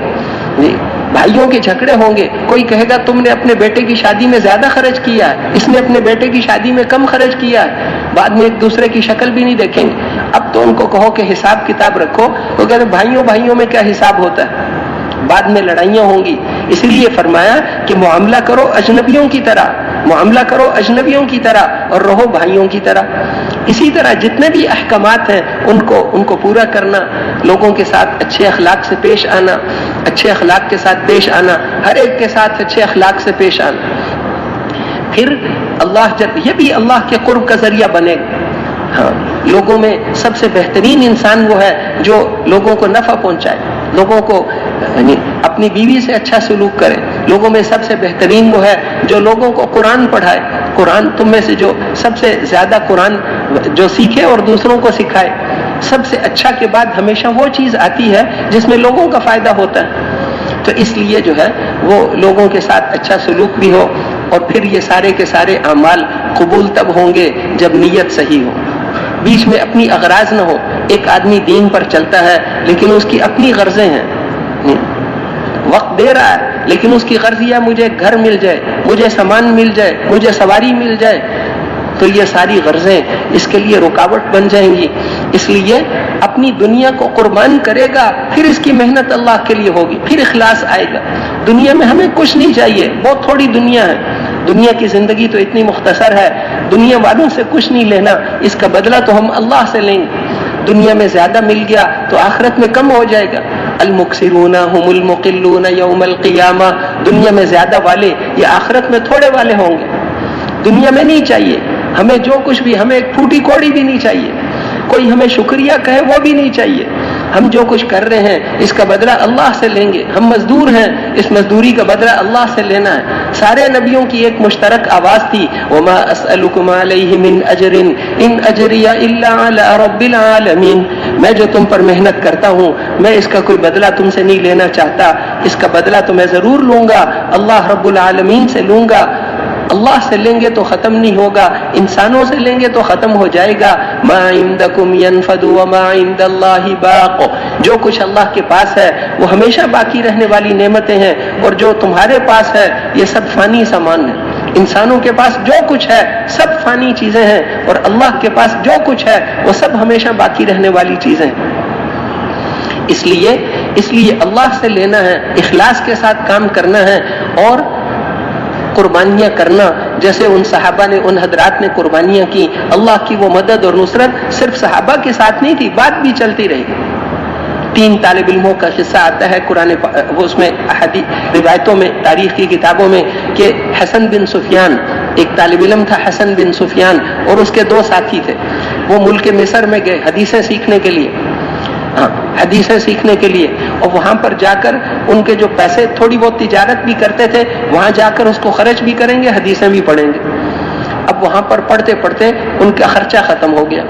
بھائیوں کے جھگڑے ہوں گے. کوئی کہے گا تم نے اپنے بیٹے کی شادی میں زیادہ خرچ کیا ہے, اس نے اپنے بیٹے کی شادی میں کم خرچ کیا ہے. بعد میں ایک دوسرے کی شکل بھی نہیں دیکھیں گے. اب تو ان کو کہو کہ حساب کتاب رکھو, وہ کہتے ہیں بھائیوں میں کیا حساب ہوتا ہے, بعد میں لڑائیاں ہوں گی. اس لیے فرمایا کہ معاملہ کرو اجنبیوں کی طرح, معاملہ کرو اجنبیوں کی طرح اور رہو بھائیوں کی طرح. اسی طرح جتنے بھی احکامات ہیں ان کو پورا کرنا, لوگوں کے ساتھ اچھے اخلاق سے پیش آنا, اچھے اخلاق کے ساتھ پیش آنا, ہر ایک کے ساتھ اچھے اخلاق سے پیش آنا. پھر یہ بھی اللہ کے قرب کا ذریعہ بنے گا. ہاں, لوگوں میں سب سے بہترین انسان وہ ہے جو لوگوں کو نفع پہنچائے, لوگوں کو یعنی اپنی بیوی سے اچھا سلوک کرے. لوگوں میں سب سے بہترین وہ ہے جو لوگوں کو قرآن پڑھائے. قرآن تم میں سے جو سب سے زیادہ قرآن جو سیکھے اور دوسروں کو سکھائے. سب سے اچھا کے بعد ہمیشہ وہ چیز آتی ہے جس میں لوگوں کا فائدہ ہوتا ہے. تو اس لیے جو ہے وہ لوگوں کے ساتھ اچھا سلوک بھی ہو, اور پھر یہ سارے کے سارے اعمال قبول تب ہوں گے جب نیت صحیح ہو, بیچ میں اپنی اغراض نہ ہو. ایک آدمی دین پر چلتا ہے لیکن اس کی اپنی غرضیں ہیں, وقت دے رہا ہے لیکن اس کی غرض یہ مجھے گھر مل جائے, مجھے سامان مل جائے, مجھے سواری مل جائے, تو یہ ساری غرضیں اس کے لیے رکاوٹ بن جائیں گی. اس لیے اپنی دنیا کو قربان کرے گا, پھر اس کی محنت اللہ کے لیے ہوگی, پھر اخلاص آئے گا. دنیا میں ہمیں کچھ نہیں چاہیے, بہت تھوڑی دنیا ہے. دنیا کی زندگی تو اتنی مختصر ہے, دنیا والوں سے کچھ نہیں لینا, اس کا بدلہ تو ہم اللہ سے لیں گے. دنیا میں زیادہ مل گیا تو آخرت میں کم ہو جائے گا. المکثرون هم المقلون یوم القیامہ, دنیا میں زیادہ والے یہ آخرت میں تھوڑے والے ہوں گے. دنیا میں نہیں چاہیے ہمیں جو کچھ بھی, ہمیں ایک پھوٹی کوڑی بھی نہیں چاہیے, کوئی ہمیں شکریہ کہے وہ بھی نہیں چاہیے. ہم جو کچھ کر رہے ہیں اس کا بدلہ اللہ سے لیں گے. ہم مزدور ہیں, اس مزدوری کا بدلہ اللہ سے لینا ہے. سارے نبیوں کی ایک مشترک آواز تھی, وَمَا أَسْأَلُكُمْ عَلَيْهِ مِنْ أَجْرٍ إِنْ أَجْرِيَ إِلَّا عَلَىٰ رَبِّ الْعَالَمِينَ. میں جو تم پر محنت کرتا ہوں میں اس کا کوئی بدلہ تم سے نہیں لینا چاہتا، اس کا بدلہ تو میں ضرور لوں گا، اللہ رب العالمین سے لوں گا۔ اللہ سے لیں گے تو ختم نہیں ہوگا، انسانوں سے لیں گے تو ختم ہو جائے گا۔ ما عندکم ینفد وما عند اللہ باق، جو کچھ اللہ کے پاس ہے وہ ہمیشہ باقی رہنے والی نعمتیں ہیں، اور جو تمہارے پاس ہے یہ سب فانی سامان ہے۔ انسانوں کے پاس جو کچھ ہے سب فانی چیزیں ہیں، اور اللہ کے پاس جو کچھ ہے وہ سب ہمیشہ باقی رہنے والی چیزیں ہیں۔ اس لیے اللہ سے لینا ہے، اخلاص کے ساتھ کام کرنا ہے، اور قربانیاں کرنا جیسے ان صحابہ نے، ان حضرات نے قربانیاں کی۔ اللہ کی وہ مدد اور نصرت صرف صحابہ کے ساتھ نہیں تھی، بات بھی چلتی رہی۔ 3 طالب علموں کا قصہ آتا ہے قرآن وہ اس میں روایتوں میں، تاریخ کی کتابوں میں، کہ حسن بن سفیان، ایک طالب علم تھا حسن بن سفیان، اور اس کے 2 ساتھی تھے۔ وہ ملک مصر میں گئے حدیثیں سیکھنے کے لیے، حدیثیں سیکھنے کے لیے، اور وہاں پر جا کر ان کے جو پیسے، تھوڑی بہت تجارت بھی کرتے تھے، وہاں جا کر اس کو خرچ بھی کریں گے، حدیثیں بھی پڑھیں گے۔ اب وہاں پر پڑھتے پڑھتے ان کا خرچہ ختم ہو گیا،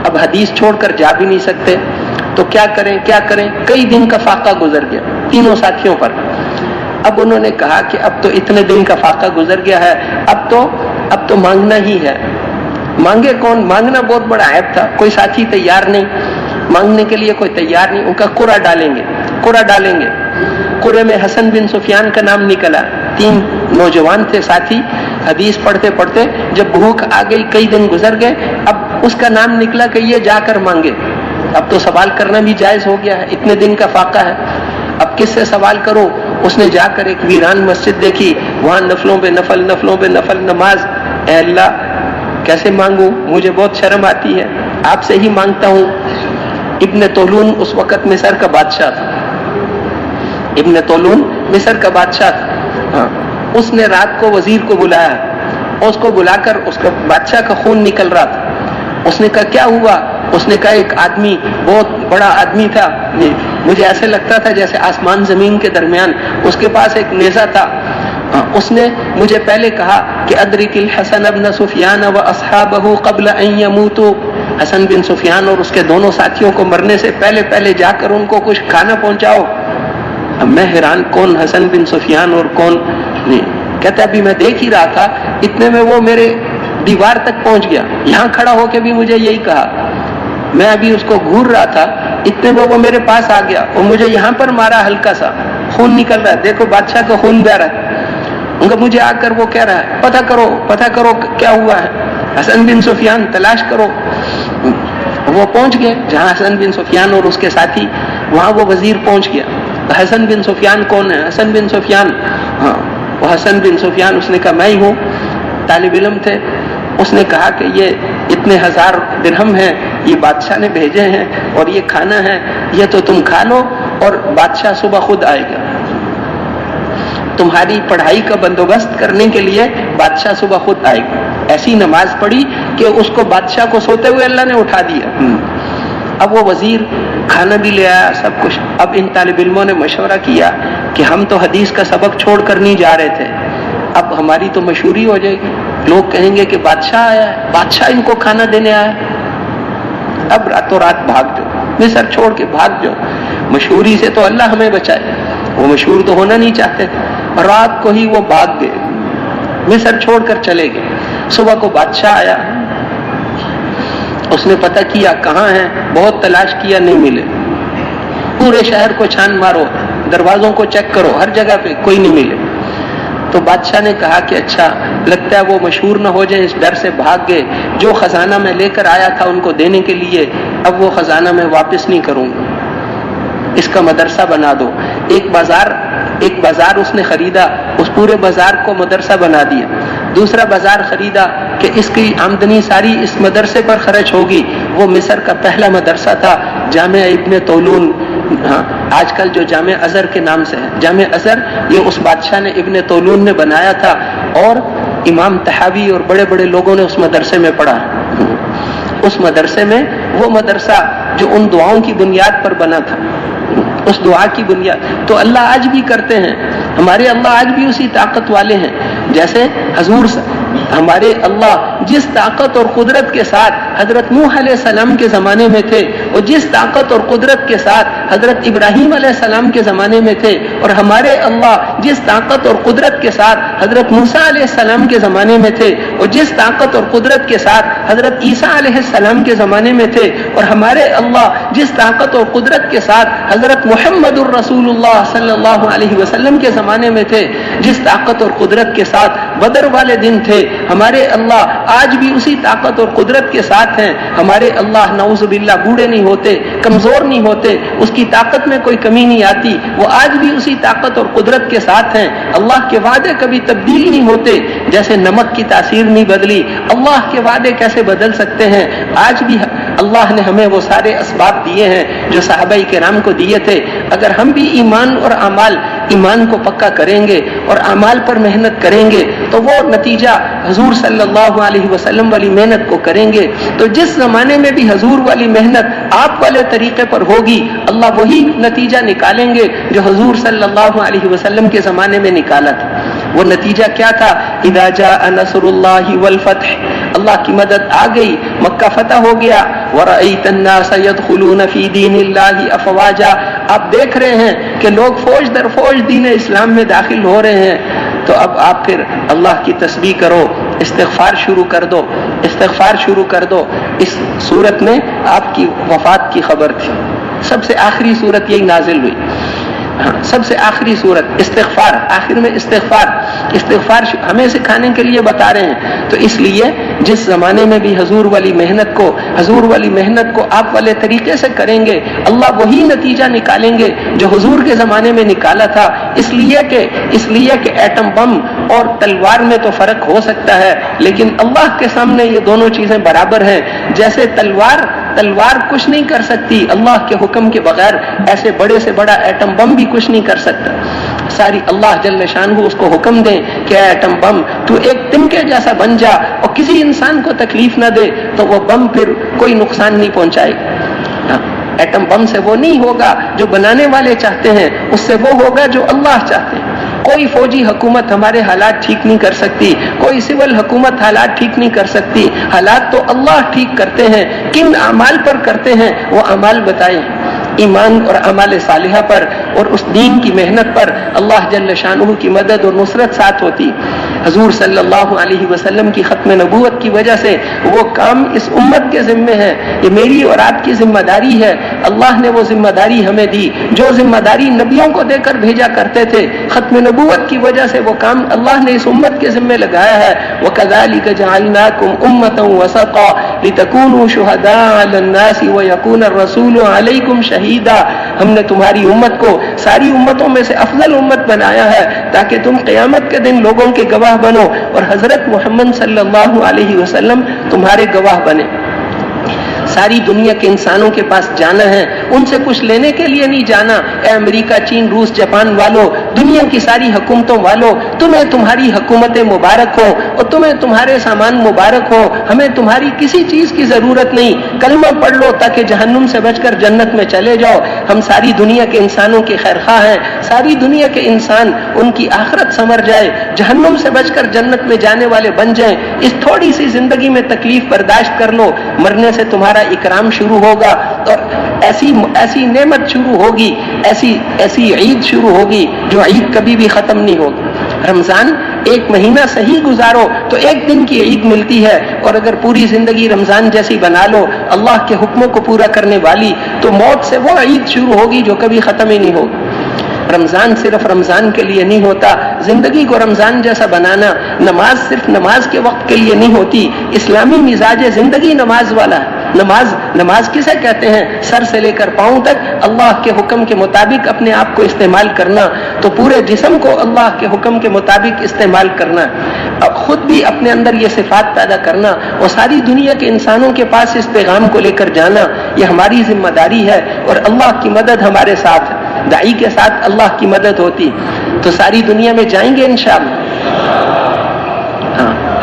اب حدیث چھوڑ کر جا بھی نہیں سکتے، تو کیا کریں؟ کئی دن کا فاقہ گزر گیا تینوں ساتھیوں پر۔ اب انہوں نے کہا کہ اب تو اتنے دن کا فاقہ گزر گیا ہے، اب تو مانگنا ہی ہے۔ مانگے کون؟ مانگنا بہت بڑا عیب تھا، کوئی ساتھی تیار نہیں، مانگنے کے لیے کوئی تیار نہیں۔ ان کا قرعہ ڈالیں گے۔ قرعے میں حسن بن سفیان کا نام نکلا۔ 3 نوجوان تھے ساتھی، حدیث پڑھتے پڑھتے جب بھوک آ گئی، کئی دن گزر گئے، اب اس کا نام نکلا کہ یہ جا کر مانگے۔ اب تو سوال کرنا بھی جائز ہو گیا ہے، اتنے دن کا فاقہ ہے، اب کس سے سوال کرو؟ اس نے جا کر ایک ویران مسجد دیکھی، وہاں نفلوں پہ نفل نماز۔ اے اللہ کیسے مانگوں؟ مجھے بہت شرم آتی ہے، آپ سے ہی مانگتا ہوں۔ ابن طولون اس وقت مصر کا بادشاہ تھا، اس نے رات کو وزیر کو بلایا، اس کو بلا کر اس کا بادشاہ کا خون نکل رہا تھا۔ اس نے کہا کیا ہوا؟ اس نے کہا ایک آدمی، بہت بڑا آدمی تھا، مجھے ایسے لگتا تھا جیسے آسمان زمین کے درمیان، اس کے پاس ایک نیزہ تھا۔ اس نے مجھے پہلے کہا کہ ادرک الحسن ابن سفیان واصحابہ قبل ان یموتوا، حسن بن سفیان اور اس کے دونوں ساتھیوں کو مرنے سے پہلے جا کر ان کو کچھ کھانا پہنچاؤ۔ اب میں حیران، کون حسن بن سفیان اور کون نہیں؟ کہتا ابھی میں دیکھ ہی رہا تھا، اتنے میں وہ میرے دیوار تک پہنچ گیا، یہاں کھڑا ہو کے بھی مجھے یہی کہا، میں ابھی اس کو گھور رہا تھا، اتنے میں وہ میرے پاس آ گیا اور مجھے یہاں پر مارا، ہلکا سا خون نکل رہا ہے، دیکھو بادشاہ کا خون بہ رہا ہے۔ ان کا مجھے آ کر وہ کہہ رہا ہے پتہ کرو کیا ہوا ہے، حسن بن سفیان تلاش کرو۔ وہ پہنچ گئے جہاں حسن بن سفیان اور اس کے ساتھی، وہاں وہ وزیر پہنچ گیا۔ حسن بن سفیان کون ہے؟ حسن بن سفیان، وہ حسن بن سفیان، اس نے کہا میں ہی ہوں۔ طالب علم تھے، اس نے کہا کہ یہ اتنے 1000 درہم ہیں، یہ بادشاہ نے بھیجے ہیں اور یہ کھانا ہے، یہ تو تم کھا لو اور بادشاہ صبح خود آئے گا، تمہاری پڑھائی کا بندوبست کرنے کے لیے بادشاہ صبح خود آئے گا۔ ایسی نماز پڑھی کہ اس کو بادشاہ کو سوتے ہوئے اللہ نے اٹھا دیا۔ اب وہ وزیر کھانا بھی لے آیا، سب کچھ۔ اب ان طالب علموں نے مشورہ کیا کہ ہم تو حدیث کا سبق چھوڑ کر نہیں جا رہے تھے، اب ہماری تو مشہوری ہو جائے گی، لوگ کہیں گے کہ بادشاہ آیا ہے، بادشاہ ان کو کھانا دینے آیا ہے۔ اب راتوں رات بھاگ جاؤ، مصر چھوڑ کے بھاگ جاؤ، مشہوری سے تو اللہ ہمیں بچائے، وہ مشہور تو ہونا نہیں چاہتے تھے، اور رات کو ہی وہ بھاگ گئے، مصر چھوڑ کر چلے گئے۔ صبح کو بادشاہ آیا، اس نے پتہ کیا کہاں ہیں، بہت تلاش کیا، نہیں ملے، پورے شہر کو چھان مارو، دروازوں کو چیک کرو، ہر جگہ پہ کوئی نہیں ملے۔ تو بادشاہ نے کہا کہ اچھا لگتا ہے وہ مشہور نہ ہو جائیں، اس ڈر سے بھاگ گئے، جو خزانہ میں لے کر آیا تھا ان کو دینے کے لیے، اب وہ خزانہ میں واپس نہیں کروں گا، اس کا مدرسہ بنا دو۔ ایک بازار اس نے خریدا، اس پورے بازار کو مدرسہ بنا دیا۔ دوسرا بازار خریدا کہ اس کی آمدنی ساری اس مدرسے پر خرچ ہوگی۔ وہ مصر کا پہلا مدرسہ تھا، جامع ابن طولون، آج کل جو جامع ازہر کے نام سے ہے، جامع ازہر یہ اس بادشاہ نے ابن طولون نے بنایا تھا، اور امام طحاوی اور بڑے بڑے لوگوں نے اس مدرسے میں پڑھا۔ اس مدرسے میں وہ مدرسہ جو ان دعاؤں کی بنیاد پر بنا تھا، اس دعا کی بنیاد تو اللہ آج بھی کرتے ہیں، ہمارے اللہ آج بھی اسی طاقت والے ہیں جیسے حضور ہمارے اللہ جس طاقت اور قدرت کے ساتھ حضرت نوح علیہ السلام کے زمانے میں تھے، وہ جس طاقت اور قدرت کے ساتھ حضرت ابراہیم علیہ السلام کے زمانے میں تھے، اور ہمارے اللہ جس طاقت اور قدرت کے ساتھ حضرت موسیٰ علیہ السلام کے زمانے میں تھے، اور جس طاقت اور قدرت کے ساتھ حضرت عیسیٰ علیہ السلام کے زمانے میں تھے، اور ہمارے اللہ جس طاقت اور قدرت کے ساتھ حضرت محمد الرسول اللہ صلی اللہ علیہ وسلم کے زمانے میں تھے، جس طاقت اور قدرت کے ساتھ بدر والے دن تھے، ہمارے اللہ آج بھی اسی طاقت اور قدرت کے ساتھ ہیں۔ ہمارے اللہ نعوذ باللہ بوڑھے نہیں ہوتے، کمزور نہیں ہوتے، اس کی طاقت میں کوئی کمی نہیں آتی، وہ آج بھی اسی طاقت اور قدرت کے ساتھ ہیں۔ اللہ کے وعدے کبھی تبدیل نہیں ہوتے، جیسے نمک کی تاثیر نہیں بدلی، اللہ کے وعدے کیسے بدل سکتے ہیں؟ آج بھی اللہ نے ہمیں وہ سارے اسباب دیے ہیں جو صحابہ کرام کو دیے تھے۔ اگر ہم بھی ایمان اور ایمان کو پکا کریں گے اور اعمال پر محنت کریں گے تو وہ نتیجہ حضور صلی اللہ علیہ وسلم والی محنت کو کریں گے، تو جس زمانے میں بھی حضور والی محنت آپ والے طریقے پر ہوگی، اللہ وہی نتیجہ نکالیں گے جو حضور صلی اللہ علیہ وسلم کے زمانے میں نکالا تھا۔ وہ نتیجہ کیا تھا؟ اذا جاء نصر اللہ والفتح، اللہ کی مدد آ گئی، مکہ فتح ہو گیا، وَرَأَيْتَ النَّاسَ يَدْخُلُونَ فِي دِينِ اللَّهِ أَفْوَاجًا، آپ دیکھ رہے ہیں کہ لوگ فوج در فوج دین اسلام میں داخل ہو رہے ہیں۔ تو اب آپ پھر اللہ کی تسبیح کرو، استغفار شروع کر دو، استغفار شروع کر دو۔ اس صورت میں آپ کی وفات کی خبر تھی، سب سے آخری صورت یہی نازل ہوئی، سب سے آخری صورت استغفار، آخر میں استغفار ہمیں سکھانے کے لیے بتا رہے ہیں۔ تو اس لیے جس زمانے میں بھی حضور والی محنت کو آپ والے طریقے سے کریں گے، اللہ وہی نتیجہ نکالیں گے جو حضور کے زمانے میں نکالا تھا۔ اس لیے کہ ایٹم بم اور تلوار میں تو فرق ہو سکتا ہے، لیکن اللہ کے سامنے یہ دونوں چیزیں برابر ہیں۔ جیسے تلوار کچھ نہیں کر سکتی اللہ کے حکم کے بغیر، ایسے بڑے سے بڑا ایٹم بم بھی کچھ نہیں کر سکتا۔ ساری اللہ جل شانہ اس کو حکم دیں کہ ایٹم بم تو ایک تنکے جیسا بن جا اور کسی انسان کو تکلیف نہ دے، تو وہ بم پھر کوئی نقصان نہیں پہنچائے گا۔ ایٹم بم سے وہ نہیں ہوگا جو بنانے والے چاہتے ہیں، اس سے وہ ہوگا جو اللہ چاہتے ہیں۔ کوئی فوجی حکومت ہمارے حالات ٹھیک نہیں کر سکتی، کوئی سول حکومت حالات ٹھیک نہیں کر سکتی، حالات تو اللہ ٹھیک کرتے ہیں۔ کن اعمال پر کرتے ہیں وہ اعمال بتائیں، ایمان اور اعمال صالحہ پر اور اس دین کی محنت پر اللہ جل شانہ کی مدد اور نصرت ساتھ ہوتی۔ حضور صلی اللہ علیہ وسلم کی ختم نبوت کی وجہ سے وہ کام اس امت کے ذمے ہے، یہ میری اور آپ کی ذمہ داری ہے۔ اللہ نے وہ ذمہ داری ہمیں دی، جو ذمہ داری نبیوں کو دے کر بھیجا کرتے تھے، ختم نبوت کی وجہ سے وہ کام اللہ نے اس امت کے ذمے لگایا ہے۔ وَكَذَلِكَ جَعَلْنَاكُمْ أُمَّةً وَسَطًا لِتَكُونُوا شُهَدَاءَ عَلَى النَّاسِ وَيَكُونَ الرَّسُولُ عَلَيْكُمْ شَهِيدًا، ہم نے تمہاری امت کو ساری امتوں میں سے افضل امت بنایا ہے تاکہ تم قیامت کے دن لوگوں کے گواہ بنو اور حضرت محمد صلی اللہ علیہ وسلم تمہارے گواہ بنے۔ ساری دنیا کے انسانوں کے پاس جانا ہے، ان سے کچھ لینے کے لیے نہیں جانا۔ اے امریکہ، چین، روس، جاپان والوں، دنیا کی ساری حکومتوں والوں، تمہیں تمہاری حکومتیں مبارک ہو اور تمہیں تمہارے سامان مبارک ہو، ہمیں تمہاری کسی چیز کی ضرورت نہیں، کلمہ پڑھ لو تاکہ جہنم سے بچ کر جنت میں چلے جاؤ۔ ہم ساری دنیا کے انسانوں کے خیر خواہ ہیں، ساری دنیا کے انسان ان کی آخرت سنور جائے، جہنم سے بچ کر جنت میں جانے والے بن جائیں۔ اس تھوڑی سی زندگی میں تکلیف برداشت کر لو، مرنے سے تمہارا اکرام شروع ہوگا اور ایسی نعمت شروع ہوگی، ایسی عید شروع ہوگی جو عید کبھی بھی ختم نہیں ہوگی۔ رمضان ایک مہینہ صحیح گزارو تو ایک دن کی عید ملتی ہے، اور اگر پوری زندگی رمضان جیسی بنا لو اللہ کے حکموں کو پورا کرنے والی، تو موت سے وہ عید شروع ہوگی جو کبھی ختم ہی نہیں ہوگی۔ رمضان صرف رمضان کے لیے نہیں ہوتا، زندگی کو رمضان جیسا بنانا۔ نماز صرف نماز کے وقت کے لیے نہیں ہوتی، اسلامی مزاج زندگی نماز والا ہے۔ نماز کسے کہتے ہیں؟ سر سے لے کر پاؤں تک اللہ کے حکم کے مطابق اپنے آپ کو استعمال کرنا، تو پورے جسم کو اللہ کے حکم کے مطابق استعمال کرنا، خود بھی اپنے اندر یہ صفات پیدا کرنا اور ساری دنیا کے انسانوں کے پاس اس پیغام کو لے کر جانا، یہ ہماری ذمہ داری ہے۔ اور اللہ کی مدد ہمارے ساتھ ہے، داعی کے ساتھ اللہ کی مدد ہوتی، تو ساری دنیا میں جائیں گے انشاءاللہ۔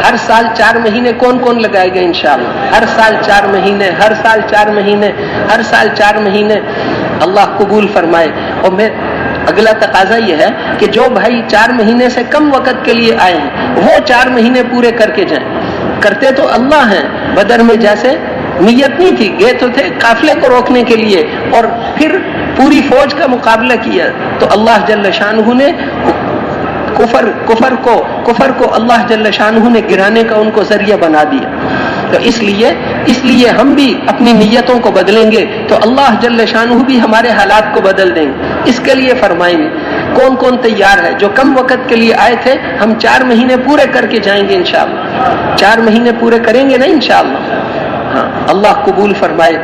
ہر سال 4 مہینے کون کون لگائے گا انشاءاللہ؟ ہر سال 4 مہینے، ہر سال 4 مہینے، ہر سال 4 مہینے، اللہ قبول فرمائے۔ اور میں اگلا تقاضا یہ ہے کہ جو بھائی 4 مہینے سے کم وقت کے لیے آئے ہیں وہ 4 مہینے پورے کر کے جائیں۔ کرتے تو اللہ ہیں، بدر میں جیسے نیت نہیں تھی، گئے تو تھے قافلے کو روکنے کے لیے، اور پھر پوری فوج کا مقابلہ کیا، تو اللہ جل شانہ نے کفر کو اللہ جل شانہ نے گرانے کا ان کو ذریعہ بنا دیا۔ تو اس لیے ہم بھی اپنی نیتوں کو بدلیں گے تو اللہ جل شانہ بھی ہمارے حالات کو بدل دیں گے۔ اس کے لیے فرمائیں گے کون کون تیار ہے؟ جو کم وقت کے لیے آئے تھے، ہم 4 مہینے پورے کر کے جائیں گے انشاءاللہ، 4 مہینے پورے کریں گے نا انشاءاللہ۔ ہاں، اللہ قبول فرمائے۔